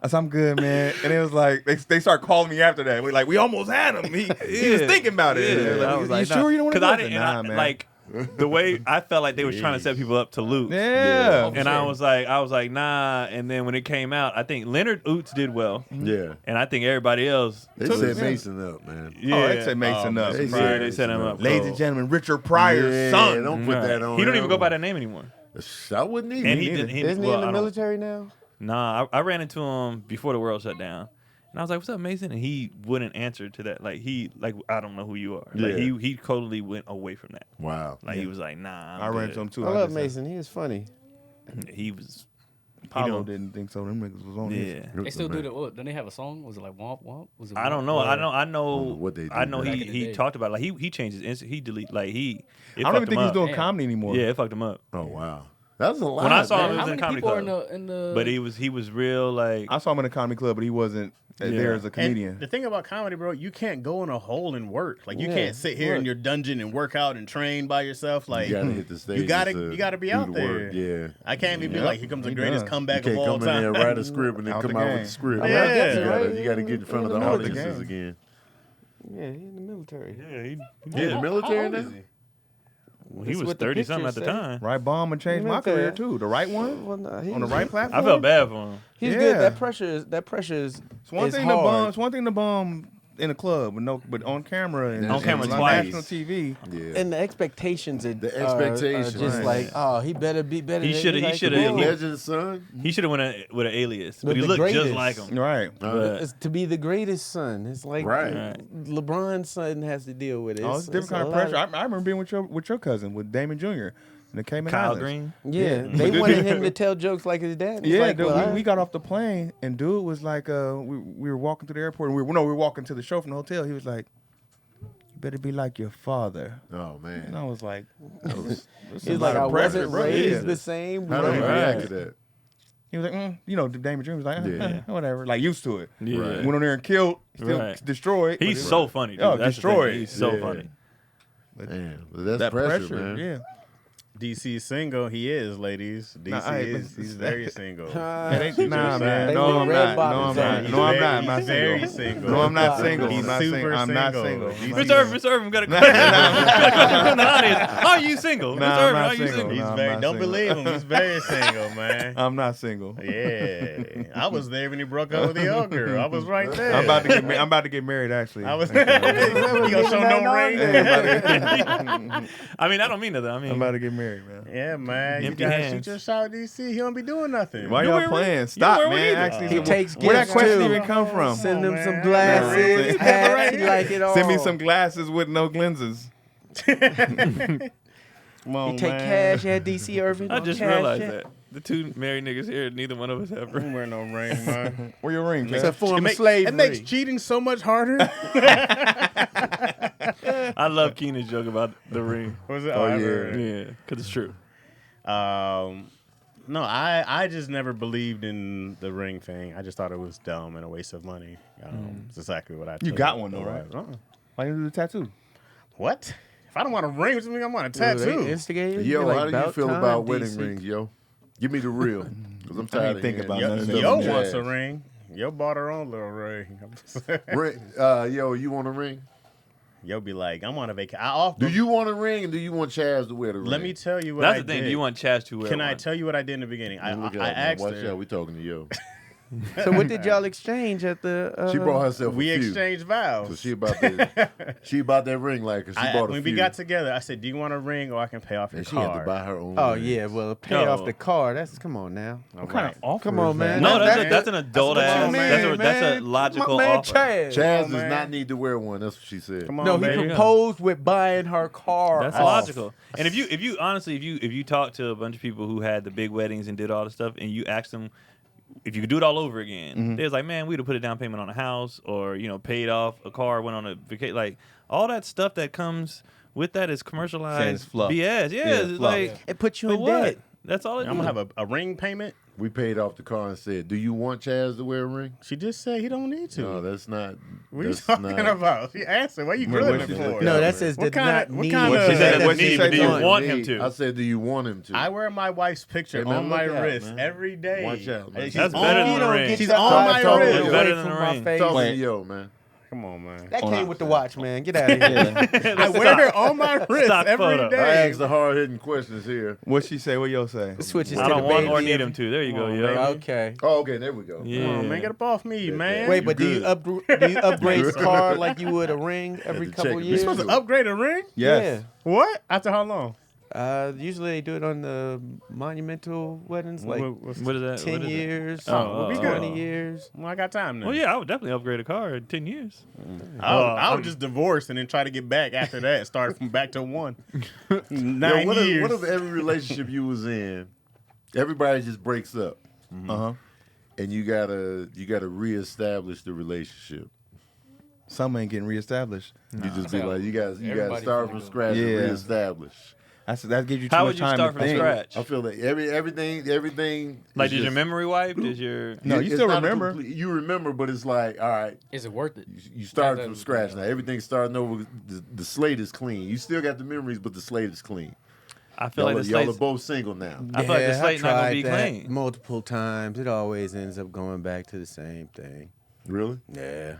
said, "I'm good, man." And it was like they start calling me after that. We almost had him. He was thinking about it. Yeah. Like, I was like, "You sure you don't want to?" Because I didn't. Nah, and I, man. like the way I felt like they was trying to set people up to lose. Yeah. And I was like, nah. And then when it came out, I think Leonard Oots did well. Yeah. And I think everybody else. They set Mason up, man. Yeah. Oh, they set Mason up. They Yeah, they set him up. Ladies and gentlemen, Richard Pryor's Yeah, son. don't put that on. He don't even go by that. that name anymore. I wouldn't even. And he neither. did. Isn't he in the military now? Nah, I ran into him before the world shut down. And I was like, "What's up, Mason?" And he wouldn't answer to that. Like I don't know who you are. Like Yeah. he totally went away from that. Wow. Like he was like, "Nah." I ran into him too. I love just- Mason. He was funny. He was. Paulo didn't think so. Them niggas was on his. Yeah. They still do that. What? Don't they have a song? Was it like Womp Womp? Was it? I don't Womp? know. Or- I know. what they do I know back in the he day. talked about it. Like he changed his he delete like he. It I don't fucked even him think he's up. doing Damn. comedy anymore. Yeah, it fucked him up. Oh wow. That was a lot. When I saw him, man. it was How in many the comedy people are club. in the? But he was real like. I saw him in a comedy club, but he wasn't there as a comedian. And the thing about comedy, bro, you can't go in a hole and work. Like you Yeah, can't sit here in work. your dungeon and work out and train by yourself. Like You gotta hit the stage. you gotta be do out the there. work. Yeah. I can't even be Yep. like, here comes the He greatest does. You comeback can't of all come in there, time. write a script, and then Out come the out with game. the script. Yeah. You gotta get in front of the Out the audiences game. again. Yeah, he in the military. Yeah, he Yeah, the military now. Well, he That's was what the 30 something at pictures the say. time. Right bomb and changed my Okay. career too. The right one Well, nah, he on the was- right platform. I felt bad for him. He's Yeah. good. That pressure is It's one is thing hard. to bomb. It's one thing to bomb in a club, but on camera and On camera and twice. national TV. Yeah. And the expectations are, The are expectations. just Right. like, oh, he better be better. He than- shoulda- he like, shoulda- Be a come on. legend, son. He should have went with an alias, but But he the looked just greatest. like him. Right. But It's to be the greatest son. It's like Right. LeBron's son has to deal with it. Oh, it's different kind of pressure. I remember being with your cousin, with Damon Jr. in the Cayman Kyle Islands. Green. Yeah, they wanted him to tell jokes like his dad. It's Yeah, like, dude, well, we got off the plane and dude was like, we were walking to the airport and we were walking to the show from the hotel. He was like, "You better be like your father." Oh And man. I was like, He's like, I wasn't raised the same How do you way. react to that? he was like, Damon Jr. was like, Yeah. whatever, like used to it. Yeah. Right. Went on there and killed, still Right. destroyed. He's but- so funny, dude. Oh, That's the thing. destroyed. He's so Yeah. funny. Damn, but that's that pressure, man. yeah. DC's single. He is, ladies. DC is. He's very single. Nah, They man. were No, I'm red not. bottoms No, on. I'm He's not. No, I'm very- not. I'm not he's very single. single. No, I'm not single. He's I'm not super single. I'm not single. single. He's- Miss Irvin got a question. From the audience. Are you single? Miss Nah, I'm Irvin, not are you single. single? He's No, I'm very. not Don't single. believe him. He's very single, man. I'm not single. Yeah, I was there when he broke up with the old girl. I was right there. I'm about to get married actually. I was. You gonna show no ring? I mean, I don't mean that. I mean, I'm about to get married, man. Yeah, man. You Empty gotta hands. shoot your shot, DC. He don't be doing nothing. Why You y'all wear playing? ring? Stop, You wear man. ring Actually, He takes where that gifts, question too. even come from? Send him man. some Nah, glasses, hats. He like it all. Send me some glasses with no lenses. Come on, He take man. cash at DC Irvin. I just Cash realized at- that the two married niggas here, neither one of us have I rings. don't wear no ring, man. Where your ring, It's a man? form of slavery. It makes cheating so much harder. I love Keenan's joke about the ring. Was it? Oh, I yeah. heard. Yeah, because it's true. No, I just never believed in the ring thing. I just thought it was dumb and a waste of money. It's exactly what I. You took got it one, though, for. right? Uh-uh. Why you do the tattoo? What? If I don't want a ring, what do you mean I want a Ooh, they tattoo? instigated? Yo, You're like, how do you about feel time, about wedding DC. rings, yo? Give me the real, because I'm tired of think hearing about that none of stuff them. Yo from wants a Chaz. ring. Yo bought her own little ring. Ring, yo, you want a ring? Yo be like, I'm on a vacation. Do you want a ring, and do you want Chaz to wear the ring? Let me tell you what That's I the thing. did. Do you want Chaz to wear Can one? I tell you what I did in the beginning? I Look out, man. asked Watch her. out, we talking to yo. So what did y'all exchange at the? She brought herself We a few. exchanged vows. So she about that ring like 'cause she bought a when few. we got together, I said, "Do you want a ring or I can pay off your and she had to car?" buy her own. Oh ring. yeah, well, pay No. off the car. That's come on now. All Kind right. of offer. Come on, is man. that? No, That's- that's an adult what ass. you That's mean, a logical My man offer. Chaz. Chaz on, does man. not need to wear one. That's what she said. Come on, No, he baby. proposed with buying her car. That's off. logical. And if you honestly, if you talk to a bunch of people who had the big weddings and did all the stuff, and you ask them if you could do it all over again, they was like, man, we'd have put a down payment on a house, or paid off a car, went on a vacation, like all that stuff that comes with that is Saying it's commercialized fluff. BS. Yeah, it's fluff. like It puts you for in what? debt. That's all it I'm is. gonna have a ring payment. We paid off the car and said, "Do you want Chaz to wear a ring?" She just said he don't need to. No, that's not. What are you that's talking not, about? She answered. What are you What- grilling what it she for? said? No, that says What did kinda- not what need. kinda- She said What that she need, say but do you to want Me, him to? I said, "Do you want him to?" I wear my wife's picture Hey, man, on my look out, wrist man. every day. Watch out, man. She's That's on, better than You the don't ring. get She's your on eyes my taken wrist. away Better than from the my ring. face. Talking Wait. to yo, man. Come on, man. That came with the watch, man. Get out of here. I wear it on my wrist Stock every photo. I day. asked the hard hitting questions here. What she say? What yo say? Switches I to don't the want baby. or need them to. There you go, on, yo. baby. Okay. Oh, okay, there we go. Yeah. Come on, man, get up off me, man. Wait, You but do you good. upgrade the good. car like you would a ring every to couple check it. You years? supposed to upgrade a ring? Yes. What? After how long? Usually they do it on the monumental weddings, like What is that? 10 What is it? years, Oh, we good. 20 years. Well, I got time now. Well, yeah, I would definitely upgrade a car in 10 years. I would just divorce and then try to get back after that. Start from back to 1. Yo, 9 what years. if every relationship you was in, everybody just breaks up, and you gotta reestablish the relationship. Some ain't getting reestablished. You just be like, you gotta Everybody start finna from go. scratch and Yeah. reestablish. That gives you too How much would you time start to from think. scratch? I feel that everything. Like, is did your just- memory wiped? Is your No, you it's still not a remember. you remember, but it's like, all right, Is it worth it? you start That from doesn't- scratch now. Everything's starting over. The slate is clean. You still got the memories, but the slate is clean. I feel Y'all, like the y'all are slate's, both single now. I feel like the slate's not gonna tried be that clean. multiple times. It always ends up going back to the same thing. Really? Yeah.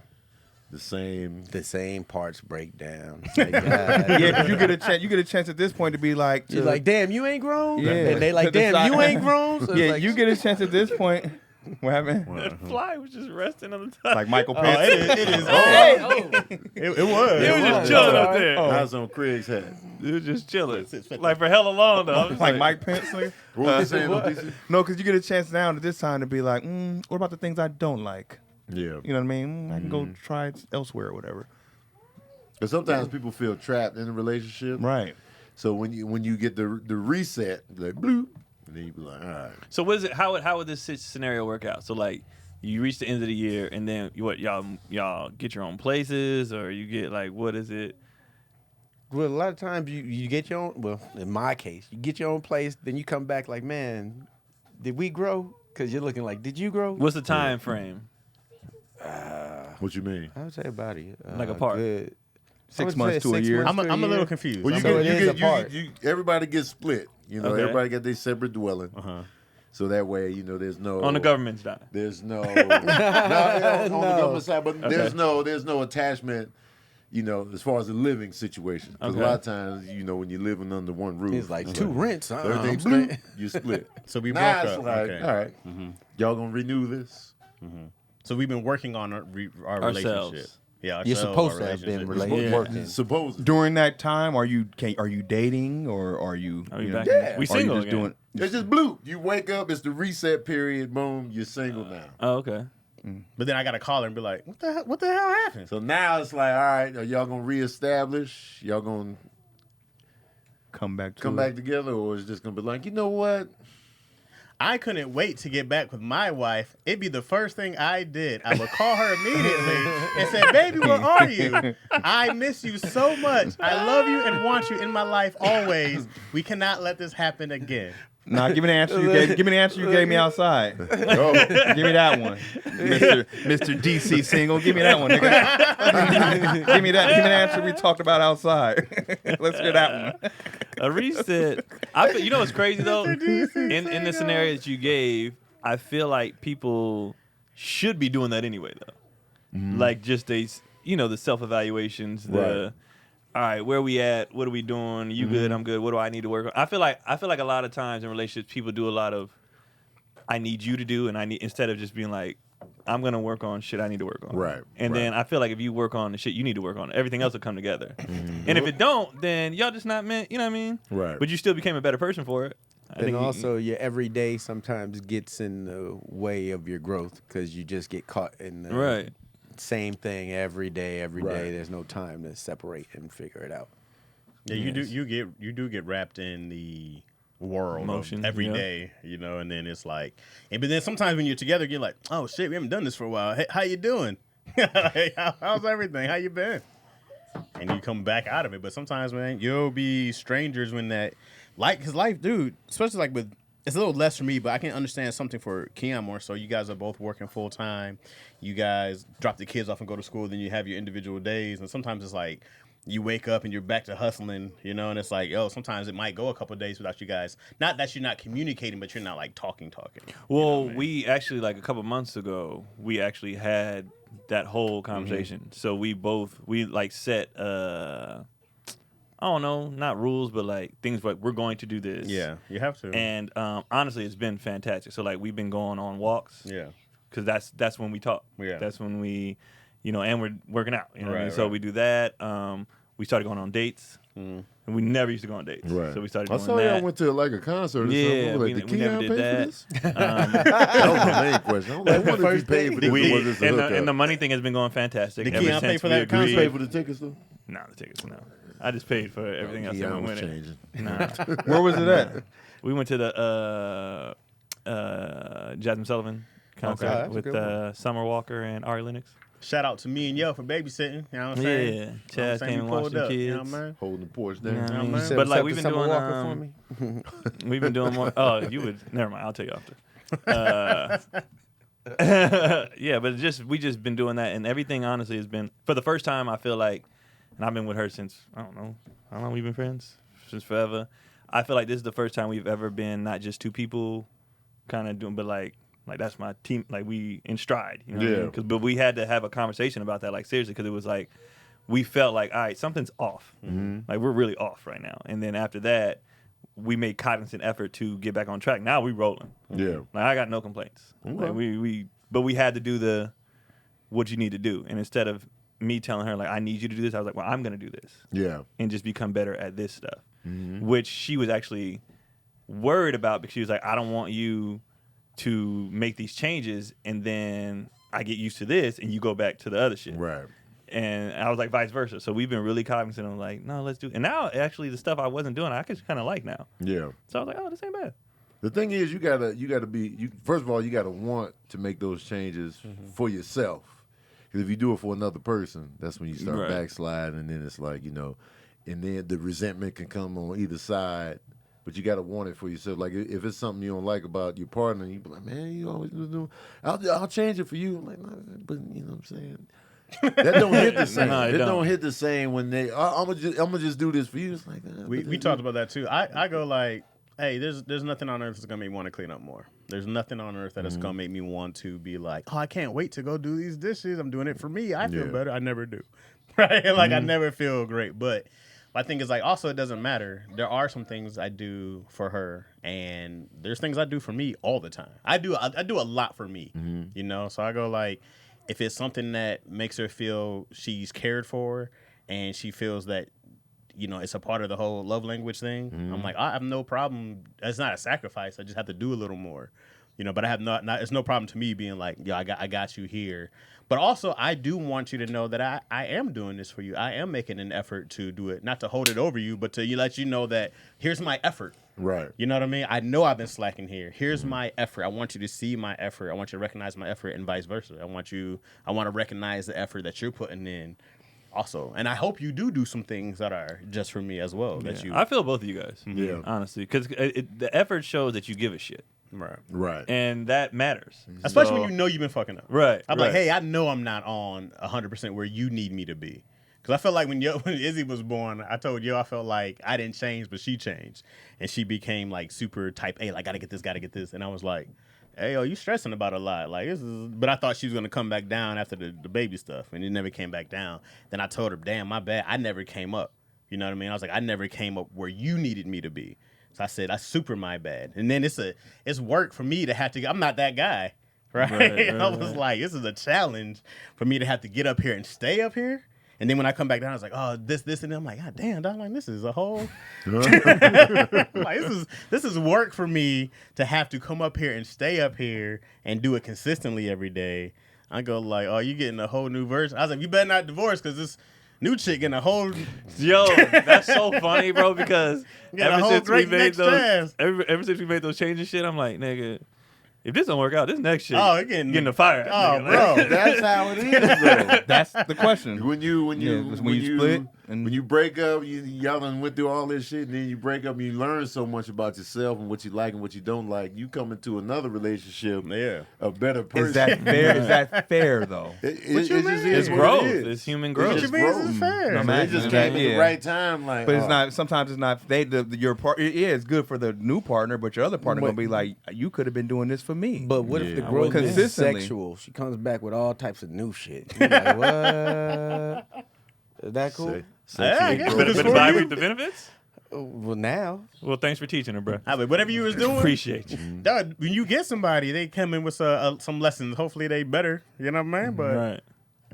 The same. The same parts break down. Like, Yeah, 'cause you get a chance. You get a chance at this point to be like, You're like, damn, you ain't grown? Yeah. And they like, To damn, you decide- ain't grown? So it's yeah, like, you get a chance at this point. What happened? That fly was just resting on the top. Like Michael Oh, Pence. it is. Hey, oh, It was. it was just was. chilling up there. Oh. That's on Craig's hat. It was just chilling. Like for hella long though. I was Like Mike Pence. nigga. What was you saying, DC? No, because you get a chance now at this time to be like, what about the things I don't like? Yeah. You know what I mean? I can go try it elsewhere or whatever. Because sometimes people feel trapped in a relationship. Right. So when you get the reset, like bloop, and then you be like, all right. So what is it? How would this scenario work out? So like you reach the end of the year and then y'all get your own places or you get like what is it? well, a lot of times you get your own, well, in my case, you get your own place, then you come back like, man, did we grow? Because you're looking like, did you grow? What's the time frame? What you mean? I would say about it. Like apart. Good. 6 I would months say to a 6 year. months. I'm a little confused. Well, you So get, it is you get apart. everybody gets split. You know, Okay. everybody got their separate dwelling. So that way, you know, there's no On the government's dime. There's no, on the government side, but Okay. there's no attachment. You know, as far as the living situation, because Okay. a lot of times, you know, when you're living under one roof, It's like 2 rents. so I'm everything staying- bloop, you split. So we Now broke it's up. like, Okay. all right, y'all gonna renew this? So we've been working on our Ourselves. relationship. Yeah, You're ourselves, supposed our to have been relationship. related. Working. Supposedly. During that time, are you dating or are you? Are we you know, back? Yeah. We are you single just again. doing? It's just bloop. You wake up, it's the reset period. Boom, you're single now. Oh, okay. But then I got to call her and be like, what the hell happened? So now it's like, all right, are y'all gonna reestablish? Y'all gonna Come back. To come it? back together, or is it just gonna be like, you know what? I couldn't wait to get back with my wife. It'd be the first thing I did. I would call her immediately and say, baby, where are you? I miss you so much. I love you and want you in my life always. We cannot let this happen again. Nah, give me the answer you gave. Give me the answer you gave me outside. Oh, Give me that one, Mr. DC single. Give me that one, nigga. give me that. Give me the answer we talked about outside. Let's hear that one. A reset. You know what's crazy though? In the scenario that you gave, I feel like people should be doing that anyway though. Like just the self evaluations, Right. all right, where we at? What are we doing? You good? I'm good. What do I need to work on? I feel like a lot of times in relationships, people do a lot of I need you to do, and I need instead of just being like I'm gonna work on shit I need to work on. Right, And right. then I feel like if you work on the shit you need to work on, everything else will come together. And if it don't, then y'all just not meant. You know what I mean? Right. But you still became a better person for it. I And think you- also, your everyday sometimes gets in the way of your growth because you just get caught in the right. same thing every day. Right. There's no time to separate and figure it out. Yeah, you do get wrapped in the world Motion, of every yeah. day, and then it's like, but then sometimes when you're together, you're like, oh shit, we haven't done this for a while. Hey, how you doing? Hey, how's everything? How you been? And you come back out of it. But sometimes, man, you'll be strangers when that, because life, dude, especially like with, it's a little less for me, but I can understand something for Keon more. So you guys are both working full time. You guys drop the kids off and go to school. Then you have your individual days. And sometimes it's like, you wake up and you're back to hustling, and it's like, sometimes it might go a couple of days without you guys. Not that you're not communicating, but you're not like talking. Well, what I mean? we actually like a couple months ago, we actually had that whole conversation. So we like set I don't know, not rules, but like things like we're going to do this. Yeah, you have to. And honestly, it's been fantastic. So like we've been going on walks. Yeah. Because that's when we talk. Yeah. That's when we, and we're working out. You know what I mean? Right, So right. we do that. We started going on dates. Mm. And we never used to go on dates. Right. So we started I doing saw that. y'all went to like a concert or Yeah, something. we Like, did never Keon did pay that. for this? That was my main question. I'm like, I wonder if he paid for this or was this a hookup? and the money thing has been going fantastic. Did ever Keon pay since for we that agreed. You paid for the tickets though? No, the tickets, no. I just paid for everything else that Keon went was with it. changing. Nah. Where was it at? We went to the Jasmine Sullivan concert that's a with good one. Summer Walker and Ari Lennox. Shout out to me and Yo for babysitting. You know what I'm saying? Yeah, You know what Chaz I'm saying? came We and watched pulled the up, you know kids. what I mean? Holding the porch Yeah, down. I Yeah, mean, man. but like Up we've to been Summer doing, Walker for me. we've been doing more. Oh, you would never mind. I'll take you after. Yeah, but we just been doing that, and everything honestly has been for the first time. I feel like, and I've been with her since I don't know how long we've been friends, since forever. I feel like this is the first time we've ever been not just two people, kind of doing, but like that's my team. Like we in stride, you know. What I mean? But we had to have a conversation about that, like seriously, because it was like we felt like, all right, something's off. Like we're really off right now. And then after that, we made cognizant effort to get back on track. Now we rolling. Yeah. Like I got no complaints. Like but we had to do what you need to do. And instead of me telling her like I need you to do this, I was like, well, I'm gonna do this. Yeah. And just become better at this stuff. Which she was actually worried about because she was like, I don't want you to make these changes and then I get used to this and you go back to the other shit. Right. And I was like vice versa. So we've been really cognizant of like, no, let's do it. And now actually the stuff I wasn't doing, I could kind of like now. Yeah. So I was like, oh, this ain't bad. The thing is, you gotta be. First of all, you gotta want to make those changes for yourself. Because if you do it for another person, that's when you start Right. backsliding, and then it's like and then the resentment can come on either side. But you gotta want it for yourself. Like if it's something you don't like about your partner, you be like, man, you always do. I'll change it for you. I'm like, nah, but you know what I'm saying. That don't hit the same. No, it it don't. don't hit the same when they. I'm gonna just do this for you. It's like We talked about that too. I go like, hey, there's nothing on earth that's gonna make me want to clean up more. There's nothing on earth that is gonna make me want to be like, oh, I can't wait to go do these dishes. I'm doing it for me. I feel Yeah. better. I never do, right? Like I never feel great. But my thing is like, also it doesn't matter. There are some things I do for her, and there's things I do for me all the time. I do a lot for me, you know. So I go like, if it's something that makes her feel she's cared for, and she feels that, it's a part of the whole love language thing. I'm like, I have no problem. It's not a sacrifice. I just have to do a little more, But I have not. It's no problem to me being like, I got you here. But also, I do want you to know that I am doing this for you. I am making an effort to do it, not to hold it over you, but to let you know that here's my effort. Right. You know what I mean? I know I've been slacking here. Here's my effort. I want you to see my effort. I want you to recognize my effort, and vice versa. I want to recognize the effort that you're putting in. Also, and I hope you do some things that are just for me as well. That you, I feel both of you guys. Yeah. Honestly, because the effort shows that you give a shit, right? Right. and that matters. Especially So- when you know you've been fucking up. Right. I'm right. like, hey, I know I'm not on 100% where you need me to be. Because I felt like when Izzy was born, I told I felt like I didn't change, but she changed, and she became like super type A, like gotta get this, and I was like, hey, you stressing about a lot. Like this is, but I thought she was gonna come back down after the baby stuff, and it never came back down. Then I told her, damn, my bad, I never came up. You know what I mean? I was like, I never came up where you needed me to be. So I said, that's super my bad. And then it's work for me to have to. I'm not that guy, right? I was like, this is a challenge for me to have to get up here and stay up here. And then when I come back down, I was like, oh, this, and then I'm like, God damn, dog, like this is a whole like this is work for me to have to come up here and stay up here and do it consistently every day. I go like, oh, you getting a whole new version? I was like, you better not divorce because this new chick getting a whole Yo, that's so funny, bro. Because Get a whole great next Chaz. ever since we made those changes, shit, I'm like, nigga, if this don't work out, this next shit, Oh, it getting a fire. Oh, nigga. bro. That's how it is, though. That's the question. When you split and when you break up, y'all done went through all this shit, and then you break up and you learn so much about yourself and what you like and what you don't like. You come into another relationship, Yeah. a better person. Is that fair? Is that fair though? It you just mean? is It's what growth. It is. It's human It's growth. What you just mean this growth. is fair? No, So man. it just Yeah. came at the right time. Like, But it's not. Sometimes it's not. Your part. Yeah, it's good for the new partner, but your other partner gonna be like, you could have been doing this for me. But what if the Yeah. growth is Consistently. sexual? She comes back with all types of new shit. You're like, what? Is that cool? I guess But it's if for I you. reap the benefits? Well, now. Well, thanks for teaching her, bro. But whatever you was doing, Appreciate you. dog, when you get somebody, they come in with some lessons. Hopefully, they better. You know what I mean? But Right.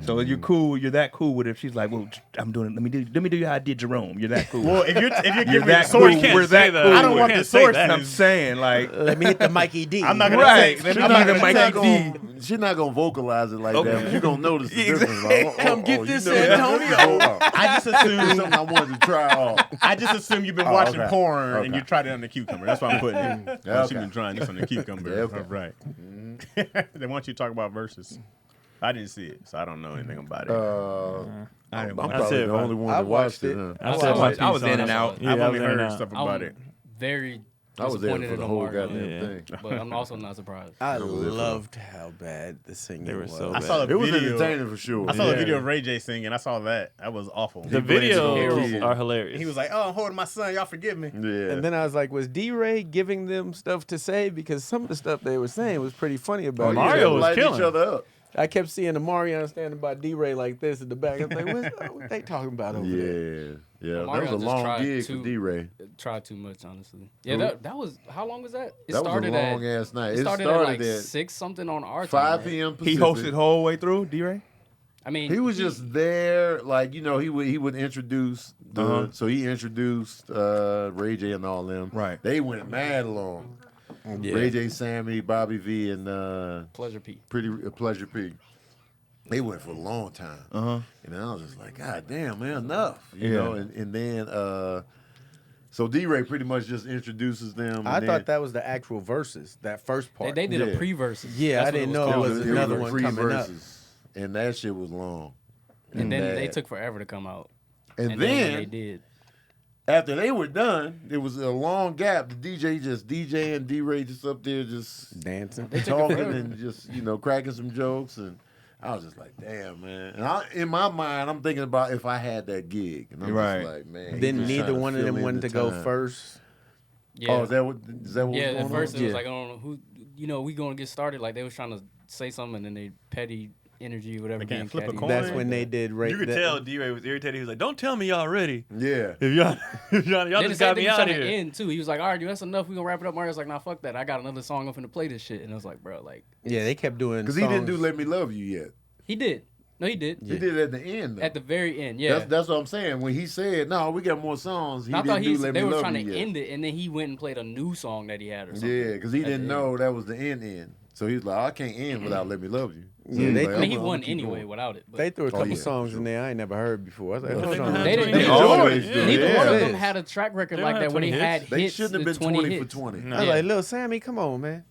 So you're cool. You're that cool with it. If she's like, well, I'm doing it. Let me do you how I did Jerome. You're that cool. well, if you're giving me the that source, cool. Can't We're say that cool. I don't We want can't the say source. that. I'm saying like, Let me hit the Mikey D. I'm not gonna right. say. I'm I'm not not gonna gonna Mikey say. D. She's not gonna vocalize it like Okay. that, but you're gonna notice the difference. Like, Come get this, you know that. Antonio. I just It's assume. something I wanted to try off. I just assume you've been Oh, watching okay. porn and Okay. you tried it on the cucumber. That's what I'm putting in. Okay. She's been trying this on the cucumber. Yeah, okay. All right. They want you to talk about Verzuz. I didn't see it, so I don't know anything about it. I I'm didn't watch probably it, the but only one I that watched watched it. it. Huh? I I said was, my I was piece in on and it. out. Yeah, I've I only was in and heard out. stuff about it. Very I was there disappointed for in the whole Omarion, goddamn Yeah. thing. but I'm also not surprised. I was there for loved how bad the singing They were was. so I bad. saw the It was video. entertaining for sure. I saw the Yeah. video of Ray J singing. I saw that. That was awful. The blamed it on videos kids. are hilarious. He was like, "Oh, I'm holding my son. Y'all forgive me." Yeah. And then I was like, was D-Ray giving them stuff to say? Because some of the stuff they were saying was pretty funny about it. Mario was lighting killing. each other up. I kept seeing the Marion standing by D-Ray like this in the back. I was like, what they talking about over there? Yeah. That Mario was a just long tried gig to- for D-Ray. Tried too much, honestly. Yeah, Who? that was how long was that? It That was a started long at ass night. it It started started at like at 6 something on our 5 time. Right? p.m. He Pacific. hosted the whole way through, D-Ray? I mean, He was just there, like he would introduce the. So he introduced Ray J and all them. Right. They went mad long. Yeah. Ray J, Sammy, Bobby V, and Pleasure P. Pleasure P. They went for a long time. And then I was just like, God damn, man, enough. You Yeah. know, and then so D-Ray pretty much just introduces them. I and thought then, that was the actual verses, that first They, part. they did Yeah. a pre-verse. Yeah, That's I what didn't it know was it called. was it another a one free coming up. verses, and that shit was long. And then they bad. took forever to come out. And, And then when they did. after they were done, there was a long gap. The DJ just DJing, D-Ray just up there just Dancing. talking and just, cracking some jokes. And I was just like, damn, man. And in my mind, I'm thinking about if I had that gig. And I'm Right. just like, man. he Then just neither trying to one of fill them in wanted the to go time. first. Yeah. Oh, is that what was yeah, going at first on? it was like, I don't know who, we going to get started. Like, they was trying to say something, and then they petty energy, whatever. They can't being flip a catty. coin. That's when they did You could that- tell D-Ray was irritated. He was like, "Don't tell me y'all ready. Yeah. If y'all Then the just same got thing me was out trying here." to end, too. He was like, all right, dude, that's enough. We going to wrap it up. Mario's like, nah, fuck that. I got another song. I'm finna play this shit. And I was like, bro, like. Yeah, they kept doing Because he didn't do songs. Let Me Love You yet. He did. No, he did. He did it at the end, though. At the very end, yeah. That's what I'm saying. When he said, no, we got more songs, he I thought didn't do Let they Me were Love trying You to yet. end it, and then he went and played a new song that he had or something. Yeah, because he at the didn't end. know that was the end. So he was like, I can't end without Let Me Love You. So Yeah, he they- was I mean, he I'm won gonna keep anyway going. without it. But They threw a couple yeah, songs for in there I ain't never heard before. I was like, They hold don't on. have They didn't- 20 they hits. always do. neither Yeah. one of them had a track record They like don't that have where they 20 had hits. They hits. shouldn't have the been 20 hits. for 20. I was like, Lil Sammy, come on, man.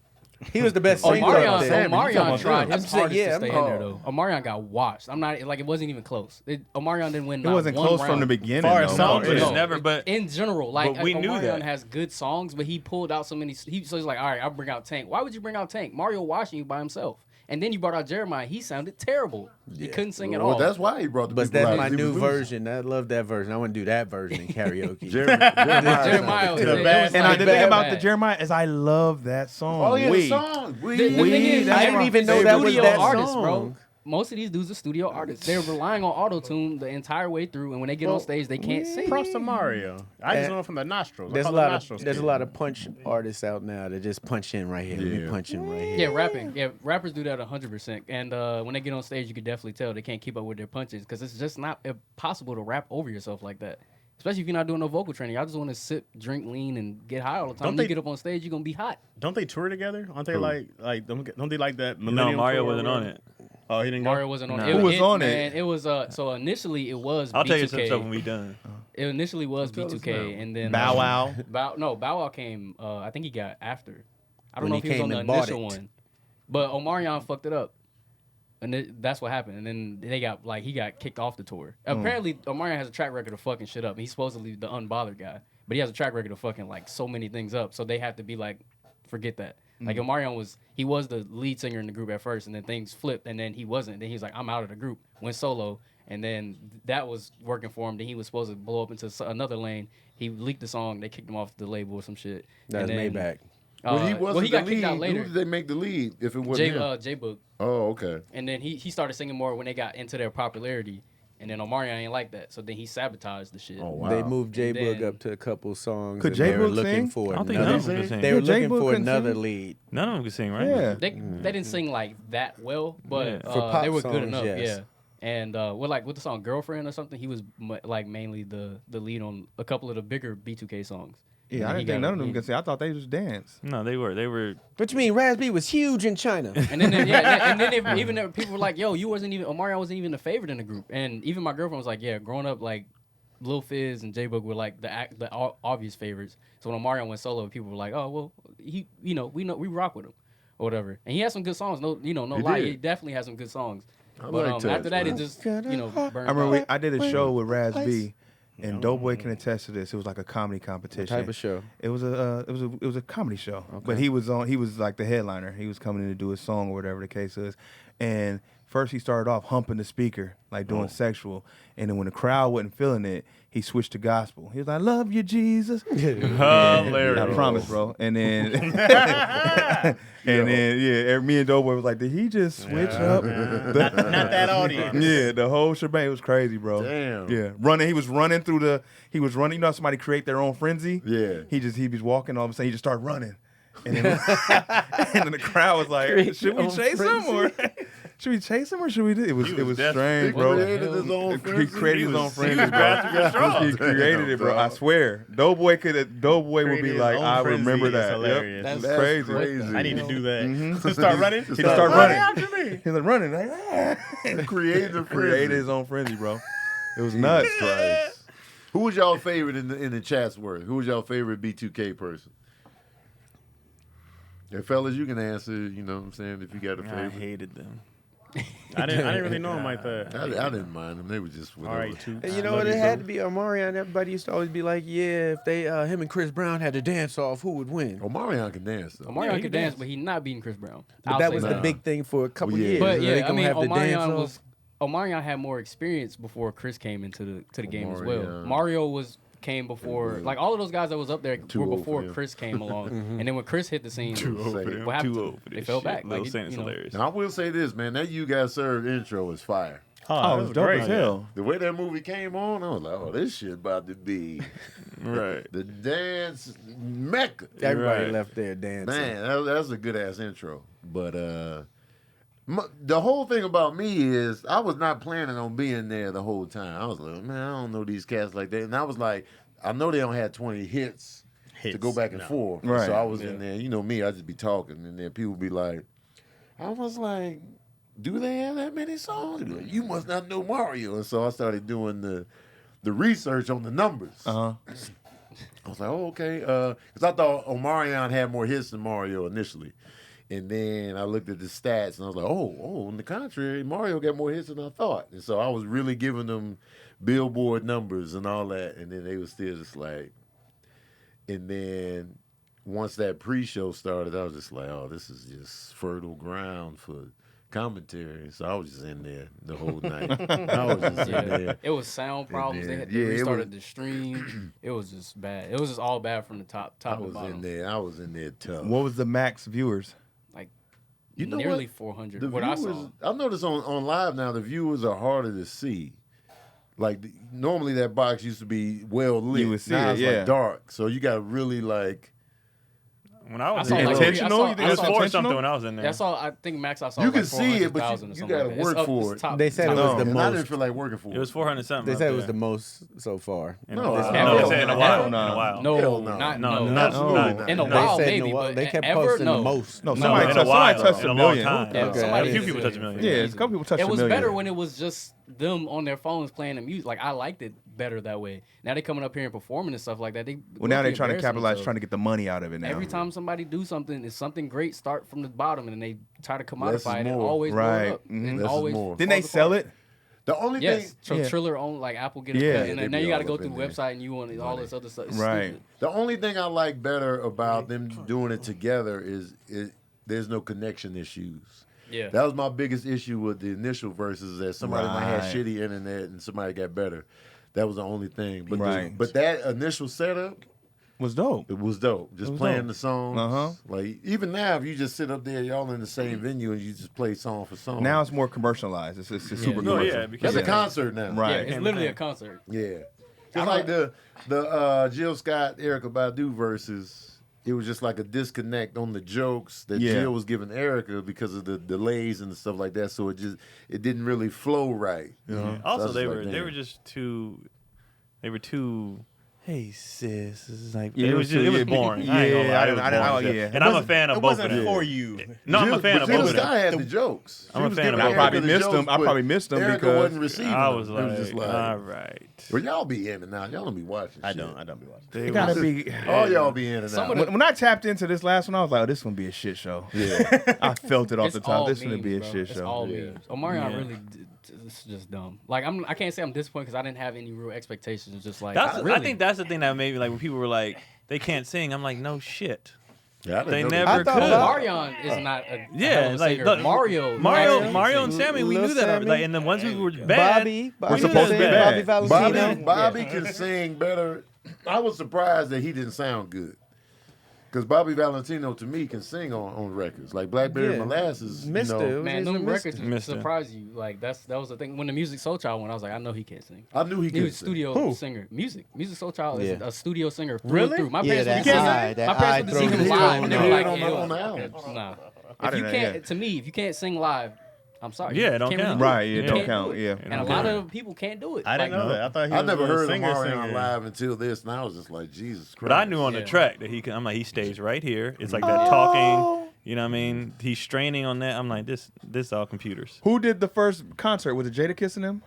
He was the best Oh, singer out Omarion, there. Sammy, you talking Omarion about tried him. his I'm saying, hardest yeah, to I'm stay in there though. Omarion got washed. I'm not like it wasn't even close. Omarion didn't win. It wasn't not one close round. from the beginning. Far as though. songs, No, it's yeah. never, but- in general, like but we knew Omarion that. has good songs, but he pulled out so many. So he's like, all right, I'll bring out Tank. Why would you bring out Tank? Mario watching you by himself, and then you brought out Jeremiah. He sounded terrible. He couldn't sing at Well, all. that's why he brought the But people that's out, my 'cause he new was losing. version. I love that version. I want to do that version in karaoke. Jeremiah was, The it bad- was And like the thing bad, about the bad. Jeremiah is I love that song. Oh, yeah, We. the song. The thing is, that's I didn't my even know favorite that was studio that artists, song. bro. Most of these dudes are studio artists. They're relying on auto-tune the entire way through, and when they get on stage, they can't sing. Props to Mario. I just And know from the nostrils. I There's a call it lot nostrils of there's a kid. lot of punch artists out now that just punch in right here. Let me Yeah. punch in right here. Yeah, rapping. Yeah, rappers do that 100%. And when they get on stage, you can definitely tell they can't keep up with their punches because it's just not possible to rap over yourself like that. Especially if you're not doing no vocal training. Y'all just want to sip, drink lean, and get high all the time. Don't When they- you get up on stage, you're going to be hot. Don't they tour together? Aren't they Who? like don't they like that? No, Millennium Mario tour or wasn't on whatever? it. Oh, he didn't go. Mario wasn't on No. it. Who was on man, it? It was, so initially it was I'll tell you B2K. some stuff when we done. It initially was Tell us B2K, now. and then Bow Wow. Bow Wow came. I think he got after. I don't When know he if he was on came the and bought initial it. one, but Omarion fucked it up, and that's what happened. And then he got kicked off the tour. Apparently, Omarion has a track record of fucking shit up. He's supposedly the unbothered guy, but he has a track record of fucking like so many things up. So they have to be like, forget that. Like Omarion was the lead singer in the group at first, and then things flipped, and then he wasn't. Then he was like, I'm out of the group. Went solo, and then that was working for him. Then he was supposed to blow up into another lane. He leaked the song. They kicked him off the label or some shit. That was And then- Maybach. Well, he wasn't he got the kicked lead. out later. Who did they make the lead if it wasn't him? J-Book. Oh, okay. And then he started singing more when they got into their popularity. And then Omarion ain't like that. So then he sabotaged the shit. Oh, wow. They moved J Boog then- up to a couple songs. Could and they were J-Boog looking sing? for I don't think none of them another. could sing. They were Yeah, looking J-Boog for couldn't another sing? lead. None of them could sing, right? Yeah. They didn't sing like that well, but Yeah. For pop they were good songs, enough. yes. Yeah. And with the song "Girlfriend" or something, he was like mainly the lead on a couple of the bigger B2K songs. Yeah, I He didn't think got- none of them he- could sing. I thought they just dance. No, they were. What you mean? Raz B was huge in China. And then even there, people were like, "Yo, Omarion wasn't even a favorite in the group." And even my girlfriend was like, "Yeah, growing up, like Lil Fizz and J-Boog were like the obvious favorites." So when Omarion went solo, people were like, "Oh, well, we rock with him, or whatever." And he has some good songs. No He lie, did. he definitely has some good songs. I But like Touch, after that, man. it just burned I remember out. I did a show with Raz B, and Doughboy can attest to this. It was like a comedy competition. What type of show? It was a comedy show, but he was like the headliner. He was coming in to do his song or whatever the case is, and first he started off humping the speaker like doing sexual, and then when the crowd wasn't feeling it, he switched to gospel. He was like, "Love you, Jesus." Hilarious. I promise, bro. And then me and Doughboy was like, "Did he just switch up?" Not that audience. Yeah, the whole shebang was crazy, bro. Damn. Yeah, running. He was running. You know, how somebody create their own frenzy. Yeah. He was walking. All of a sudden, he just started running, and then, and then the crowd was like, "Should we chase him or should we chase him or should we do?" It was desperate. strange, He bro. created his own He frenzy. created his own frenzy, bro. grasping at straws. He created it, bro. I swear. Doughboy would be Created like, his own I frenzy remember is that. hilarious. Yep. That's Crazy. I need to do that. Start running. He just started running. After me. He's like running. Like, Created the created frenzy. his own frenzy, bro. It was nuts. Christ. Who was y'all favorite in the chat's word? Who was y'all favorite B2K person? And fellas, you can answer. You know what I'm saying? If you got a I favorite, hated them. I didn't really know him like that. I didn't mind them. They were just All whatever. right, too. And you know what? It had to be Omarion. Everybody used to always be like, "Yeah, if they him and Chris Brown had to dance off, who would win?" Omarion can dance though. Omarion he could can dance, dance. but he's not beating Chris Brown. But I'll that say was that. the big thing for a couple Well, yeah. years. But They yeah, I gonna mean, have to dance off. Omarion had more experience before Chris came into the game as well. Omarion. Mario came before, like all of those guys that was up there Too were old before for him. Chris came along, and then when Chris hit the scene, Too old for him. what happened? Too to old them? for They this fell shit. back. Lil Like, Saint is hilarious. Now I will say this, man. That You Got Served intro is fire. Oh, it was dope great. as hell. The way that movie came on, I was like, oh, this shit about to be Right. the dance mecca. Everybody Right. left there dancing. Man, that's a good ass intro. But the whole thing about me is I was not planning on being there the whole time. I was like, man, I don't know these cats like that. And I was like, I know they don't have 20 hits to go back and forth. Right. So I was in there. You know me, I just be talking, and then people be like, I was like, do they have that many songs? They'd be like, you must not know Mario. And so I started doing the research on the numbers. Uh-huh. I was like, oh, okay. Because I thought Omarion had more hits than Mario initially. And then I looked at the stats, and I was like, oh, on the contrary, Mario got more hits than I thought. And so I was really giving them Billboard numbers and all that. And then they were still just like, and then once that pre-show started, I was just like, oh, this is just fertile ground for commentary. So I was just in there the whole night. I was just in there. It was sound problems. They then- had yeah, it restarted the stream. It was just bad. It was just all bad from the top I to was bottom. in there. I was in there tough. What was the max viewers? Like You know nearly what? 400. The What I viewers, saw. I noticed on live now, the viewers are harder to see. Like normally that box used to be well lit. You would see now it, it's yeah. like dark. So you got to really like. When I was saw in like there, Intentional? I You think it was saw- for intentional? something when I was in there. Yeah, I think max I saw You was can like see it, but 400,000 or you something gotta like that. work It's for it's it. top- They said top it was tier. the And I most. didn't feel like working for It was 400 something. They said it was yeah. the most so far. In No, a while. it's No, not. they said in a Hell while. no. In a while. No, Hell no. not No, no. absolutely No. not. In a They while, said maybe, in a while. but They kept ever, posting no. the most. No, No, somebody in a touched while. a In a long million. time. Yeah, Okay, somebody I A few didn't people see touched a million. Yeah, it's a couple people touched It a was million. better when it was just them on their phones playing the music. Like I liked it better that way. Now they coming up here and performing and stuff like that. Well, now they're trying to capitalize, trying to get the money out of it now. Every time somebody do something, it's something great. Start from the bottom, and then they try to Less is commodify it and more. always blow Right. it up. Mhm. And Less is always more. Didn't they falls sell apart. it? The only Yes, so Yeah. Triller own like Apple get a Yeah. cut, Yeah, and they then now be you got to all go up through in the there. website and you want all this other stuff. It's Right. stupid. The only thing I like better about them doing it together is there's no connection issues. Yeah. That was my biggest issue with the initial verses, that somebody might have Right. shitty internet and somebody got better. That was the only thing. But Right. but that initial setup, Was dope. It was dope. Just was playing dope. the songs. Uh-huh. Like even now, if you just sit up there, y'all in the same venue, and you just play song for song. Now it's more commercialized. It's super No, commercial. yeah, because it's a concert now. Right. Yeah, it's literally a concert. Yeah. Just like the Jill Scott, Erykah Badu verses. It was just like a disconnect on the jokes that Jill was giving Erykah because of the delays and stuff like that. So it didn't really flow right. Also, So they was like, were just too. They were too. Hey sis, this is like Yeah, it was boring. I ain't gonna lie, it was boring. yeah. And I'm a fan of It both of wasn't them. for you. No, I'm a fan of Jill both of Scott them. had the jokes. I'm a fan of giving both. Erykah I probably the missed jokes, them. I but probably missed them Erykah because wasn't receiving I them. was It like, just like, all right. well, y'all be in and out. Y'all don't be watching. I shit. don't be watching. They it gotta was- be. All y'all be in and out. When I tapped into this last one, I was like, "Oh, this gonna be a shit show." Yeah. I felt it off It's the top. all This gonna memes, be a bro. shit It's show. all Yeah. memes. Omarion Yeah. really, it's just dumb. Like I can't say I'm disappointed because I didn't have any real expectations. It's just like That's, really. I think that's the thing that made me like when people were like they can't sing. I'm like, no shit. Yeah, I didn't They know never I thought could. about- Marion is not a Yeah, hell of a like, singer. look, Mario Mario and Sammy, we Lil knew that. Sammy, Like, and the ones who were bad, Bobby we knew supposed that to was be bad. Bobby Bobby, Valentino. Bobby can sing better. I was surprised that he didn't sound good. Because Bobby Valentino, to me, can sing on records. Like Blackberry Yeah. Molasses. Mister. You know, Man, them records Mister. surprise you. Like that was the thing. When the Music Soul Child went, I was like, I know he can't sing. I knew he He could was a sing. studio singer. Music Soul Child is Yeah. a studio singer through Really? and through. My Yeah, parents that would eye, see that my eye parents would see throws him it live, and they on. were Yeah, like, on the- "Ew." on the album. Nah. I If you didn't- can't, yeah. to me, if you can't sing live, I'm sorry. Yeah, you it don't can't really count. do it. Right, it You don't can't count. do it. Yeah, And a lot of people can't do it. I didn't Like, know that. I thought he I was never a heard singer. Omarion live until this, and I was just like, Jesus Christ. But I knew on the Yeah. track that he can. I'm like, he stays right here. It's like that talking. You know what I mean? He's straining on that. I'm like, this all computers. Who did the first concert? Was it Jada kissing him?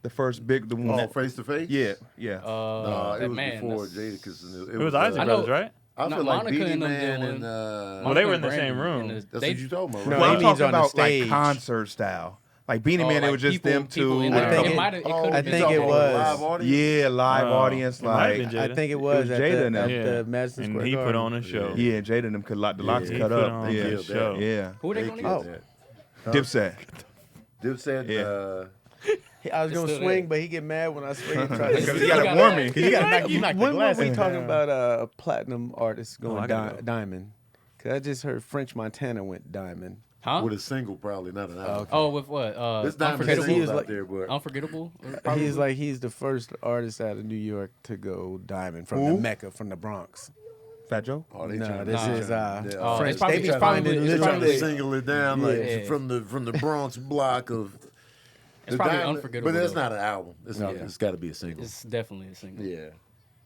The first big, the one. Oh, face to face? Yeah, yeah. No, it that was man, before that's- Jadakiss. It was Isaac I know- Brothers, right? I No, feel like Monica Beanie and them Man did and one. Well, they were in the Monica same and room. Brandon, that's they- what you talking about, No, right? Well, he I'm means talking on the about like stage. concert style. Like Beanie Oh, Man, it like was just people- them people two. in I there. think It it- might have. It Oh, could I have you been. think it talking was. about live audience? Yeah, live Oh, audience. it might have Like, been I think it It was was at Jada the, and them. at the Yeah. Madison And Square he put Garden. on a show. yeah, Jada and them could the locks Yeah, cut he put up. on Yeah, a show. yeah. Who they They gonna killed use? that. Dipset. Dipset, Yeah. I was It's gonna still swing, there. but he get mad when I swing. Because Because you gotta warm me. You gotta knock the when were glass we in. talking about a platinum artist going I gotta go. diamond? Because I just heard French Montana went diamond. Huh? With a single, probably, not an album. Oh, with what? This diamond Unforgettable. singles He was out like- there, but Unforgettable. He's the first artist out of New York to go diamond from the Mecca, from the Bronx. Fat Joe? oh, they No, trying this to- is Oh, French. it's probably- They be it's probably- finding it's They're trying to probably- single it down like Yeah. from the Bronx block of. It's the probably diamond, Unforgettable. but that's though. not an album. It's not. Yeah. It's got to be a single. It's definitely a single. Yeah,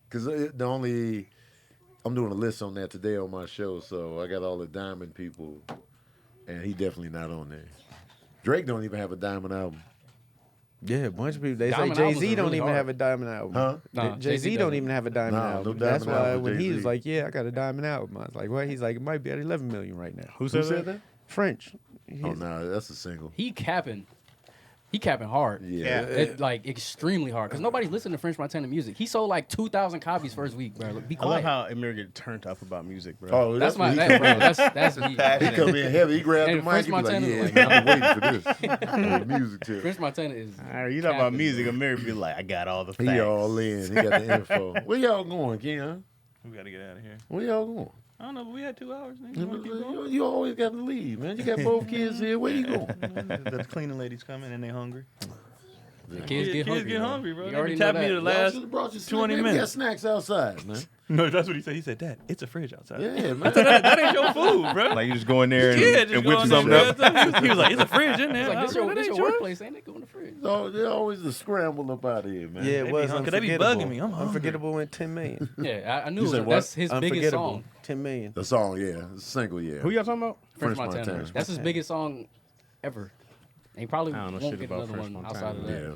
because I'm doing a list on that today on my show, so I got all the diamond people, and he definitely not on there. Drake don't even have a diamond album. Yeah, a bunch of people. They Diamond say albums Jay-Z are don't really even hard. have a diamond album. Huh? Nah, Jay-Z don't doesn't. even have a diamond Nah, no album. diamond That's why album for when he Jay-Z. was like, "Yeah, I got a diamond album," I was like, "Well," he's like, "It might be at 11 million right now." Who Who said said that? that? French. Oh no, that's a single. He capping hard. Yeah. It, like extremely hard because nobody's listening to French Montana music. He sold like 2,000 copies first week, bro. Be I love quiet. how Amir get turned up about music, bro. Oh, That's my what he that, come bro. in. That's me. He come in heavy. He grabbed Hey, the mic. French He be like, Montana, "Yeah, like, man, I've been waiting for this." The music tip. French Montana is. All right, you talk about capping, music, bro. Amir be like, I got all the facts. He all in. He got the info. Where y'all going, Keon? We gotta get out of here. Where y'all going? I don't know, but we had 2 hours. Nigga. You wanna keep going? You always got to leave, man. You got both kids here. Where you going? The cleaning ladies coming and they hungry. Kids get hungry. get hungry, bro. You They already be know tapping me that. the last Y'all brought you 20 We got minutes. snacks outside, man. No, that's what he said. He said, Dad, it's a fridge outside. Yeah, man. That ain't your food, bro. Like you just go in there and, yeah, just and go whip in something there, up. He was like, it's a fridge in there. It's like, this I was your, like, this "That your ain't yours." workplace, ain't it? Go in the fridge. So they always the scramble up out of here, man. Yeah, They it be was hungry. They be unforgettable. bugging me. I'm hungry. Unforgettable went 10 million. Yeah, I knew You it said was, what? that's his biggest Unforgettable, song. 10 million. The song, yeah, the single, yeah. Who y'all talking about? French French Montana. Montana. That's his biggest song ever. And he probably I don't know won't shit get about another French one Montana. outside of that. Yeah.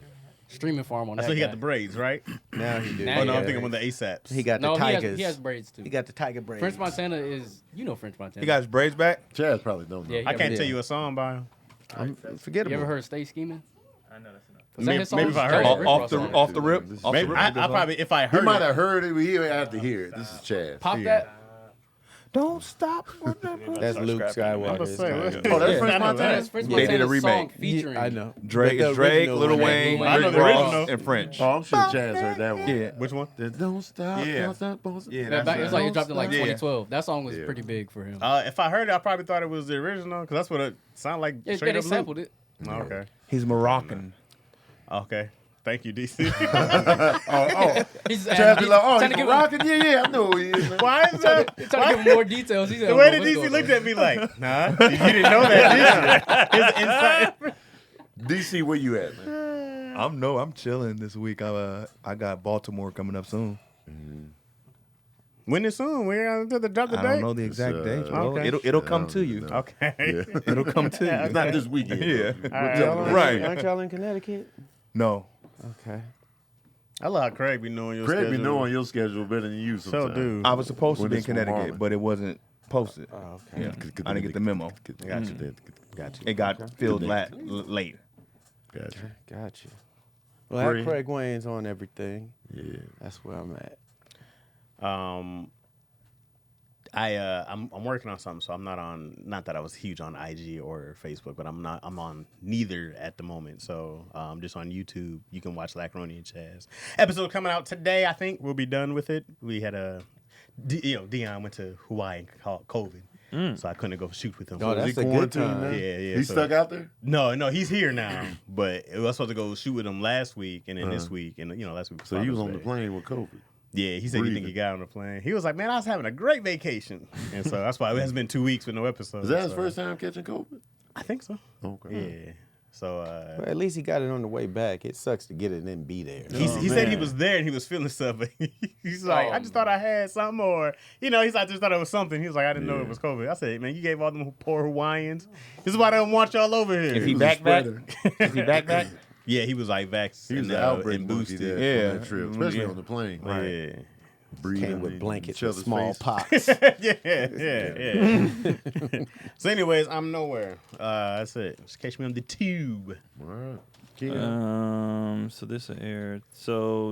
Streaming farm on That's that. when he got guy. the braids, right? Now he do. Now Oh no, Yeah. I'm thinking one of the ASAPs. He got No, the he tigers. has braids too. He got the tiger braids. French Montana is, you know French Montana. He got his braids back. Chaz probably don't know. Yeah, he I got can't braids. tell you a song by him. Unforgettable. You ever heard Stay Scheming? I know that's enough. Was that his song? Maybe if I That heard was it. Rick Off Ross the song. off the rip. Off Maybe the rip. I probably if I He heard might it. have heard it, but he would have to hear it. This is Chaz. Pop that. Don't stop. That's Luke Skywalker. Oh, that's Yeah. French That's Montana. French They Montana's did a remake. song featuring. I know. Drake The is Drake, original Lil one. Wayne, I know Rick the Ross, original. and French. Oh, I'm sure Chaz heard that one. Yeah. Which one? Don't stop. Yeah. Don't stop. Don't stop. Yeah, Yeah, back, it's like it dropped in like Yeah. 2012. That song was Yeah. pretty big for him. If I heard it, I probably thought it was the original because that's what it sounded like. Yeah, Straight they up Luke. sampled it. Oh, okay. He's Moroccan. Okay. Thank you, DC. He's Chaz be like, oh, trying he's to give him, rocking. Yeah, I know who he is. Man. Why is that? trying to give him more details. He said, The way that "What's DC going looked on?" at me like, nah, you didn't know that, did you? His inside. DC, where you at, man? I'm chilling this week. I got Baltimore coming up soon. When is soon? We got to drop the I date. don't know the exact date. Well, okay. It'll come to you. Okay. It'll come to you. Not this weekend. Yeah. Right. Aren't y'all in Connecticut? No. Okay. I love how Craig be knowing your Craig schedule. be knowing your schedule better than you So sometimes. do. I was supposed to When be in it's from Connecticut, Marlon. but it wasn't posted. Oh, okay. Yeah. I didn't get the memo. Gotcha. Got you. It got filled late. Gotcha. Gotcha. Well, I have Craig. Craig Wayne's on everything. Yeah. That's where I'm at. I'm working on something, so I'm not on. Not that I was huge on IG or Facebook, but I'm on neither at the moment. So just on YouTube, you can watch Lacroni and Chaz episode coming out today. I think we'll be done with it. We had Dion went to Hawaii and caught COVID, so I couldn't go shoot with him. Oh, So that's he a good quarantined time. now? yeah. He's so- stuck out there? No, he's here now. But I was supposed to go shoot with him last week and then this week, and last week. So he was on the Father's Day. plane with COVID. Yeah, he said he think he Breathing. got on the plane. He was like, "Man, I was having a great vacation," and so that's why it has been 2 weeks with no episodes. Is that his so- first time catching COVID? I think so. Okay. Yeah. So But at least he got it on the way back. It sucks to get it and then be there. he said he man. was there and he was feeling stuff, but he's like, "I just thought I had something," or he's like, "I just thought it was something." He was like, "I didn't know it was COVID." I said, "Man, you gave all them poor Hawaiians. This is why they don't want y'all over here." Is he was a back? spreader. Is he back? Yeah, he was like vaxxed He was and, the outbreak and monkey boosted. there on that trip, especially Yeah. on the plane. Yeah. Breathing Came with in blankets each with other's smallpox. yeah. So, anyways, I'm nowhere. That's it. Just catch me on the tube. face. All right. Keon. So this will air. So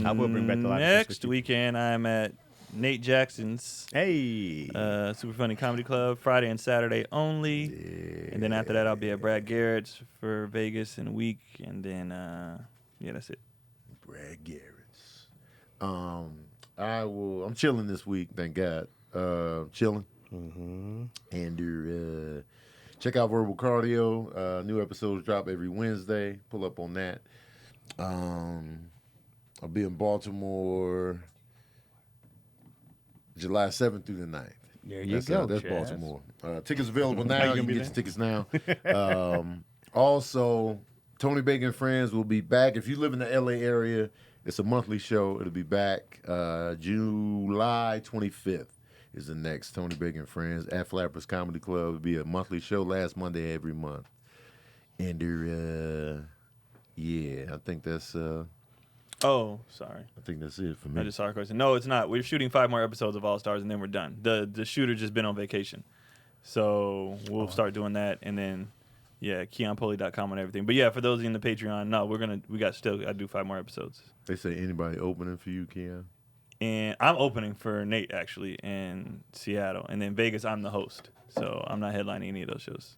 I will bring back the live next with you. weekend I'm at Nate Jackson's Hey. Super Funny Comedy Club Friday and Saturday only, and then after that I'll be at Brad Garrett's for Vegas in a week, and then that's it. Brad Garrett's. I'm chilling this week, thank God. Chilling. And check out Verbal Cardio. New episodes drop every Wednesday. Pull up on that. I'll be in Baltimore July 7th through the 9th. There you That's, go. that's Chaz. Baltimore. Tickets available Are now. you You gonna can be get your tickets now. Also, Tony Bacon and Friends will be back. If you live in the LA area, it's a monthly show. It'll be back July 25th is the next Tony Bacon and Friends at Flappers Comedy Club. It'll be a monthly show last Monday every month. And I think that's Oh, sorry. it for I me. just saw a question. No, it's not. We're shooting 5 more episodes of All Stars, and then we're done. The shooter just been on vacation, so we'll start doing that, and then KeonPoli.com and everything. But yeah, for those in the Patreon, no, I do 5 more episodes, They say anybody opening for you, Keon? and I'm opening for Nate actually in Seattle, and then Vegas I'm the host, so I'm not headlining any of those shows.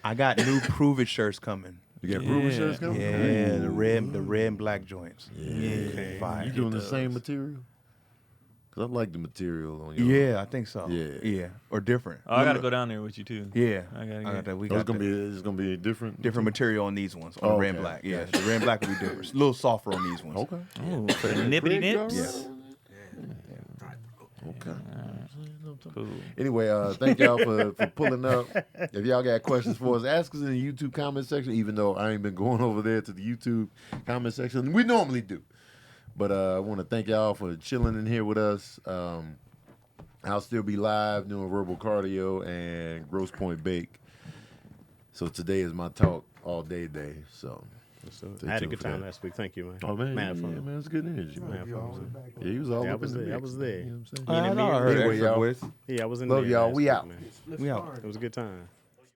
I got new Prove It shirts coming. You got Proven Yeah. shirts coming? Yeah, the red and black joints. Yeah. Fire. You doing the those. same material? Because I like the material on your. Yeah, I think so. Yeah. Or different. Oh, I got to go down there with you too. Yeah, I gotta got get- that. We Oh, got it's gonna be different. different material on these ones. On Oh, the red and okay. black. Yeah, the red and black will be different. It's a little softer on these ones. Okay. Oh, for the nippity nips. Yeah. Okay. Cool. Anyway, thank y'all for pulling up. If y'all got questions for us, ask us in the YouTube comment section. Even though I ain't been going over there to the YouTube comment section, we normally do. But I want to thank y'all for chilling in here with us. I'll still be live doing Verbal Cardio and Gross Point Bake. So today is my talk all day. So I had a good time last week. Thank you, man. oh man, Mad yeah, fun. man, it's good energy. Man. Mad fun. Yeah, he was all Yeah, I up was in the there. I mix, was there. You know what I'm saying? I heard Anyway, extra y'all. voice. Yeah, I was in Love there y'all. last We week, out. man. We out. It was a good time.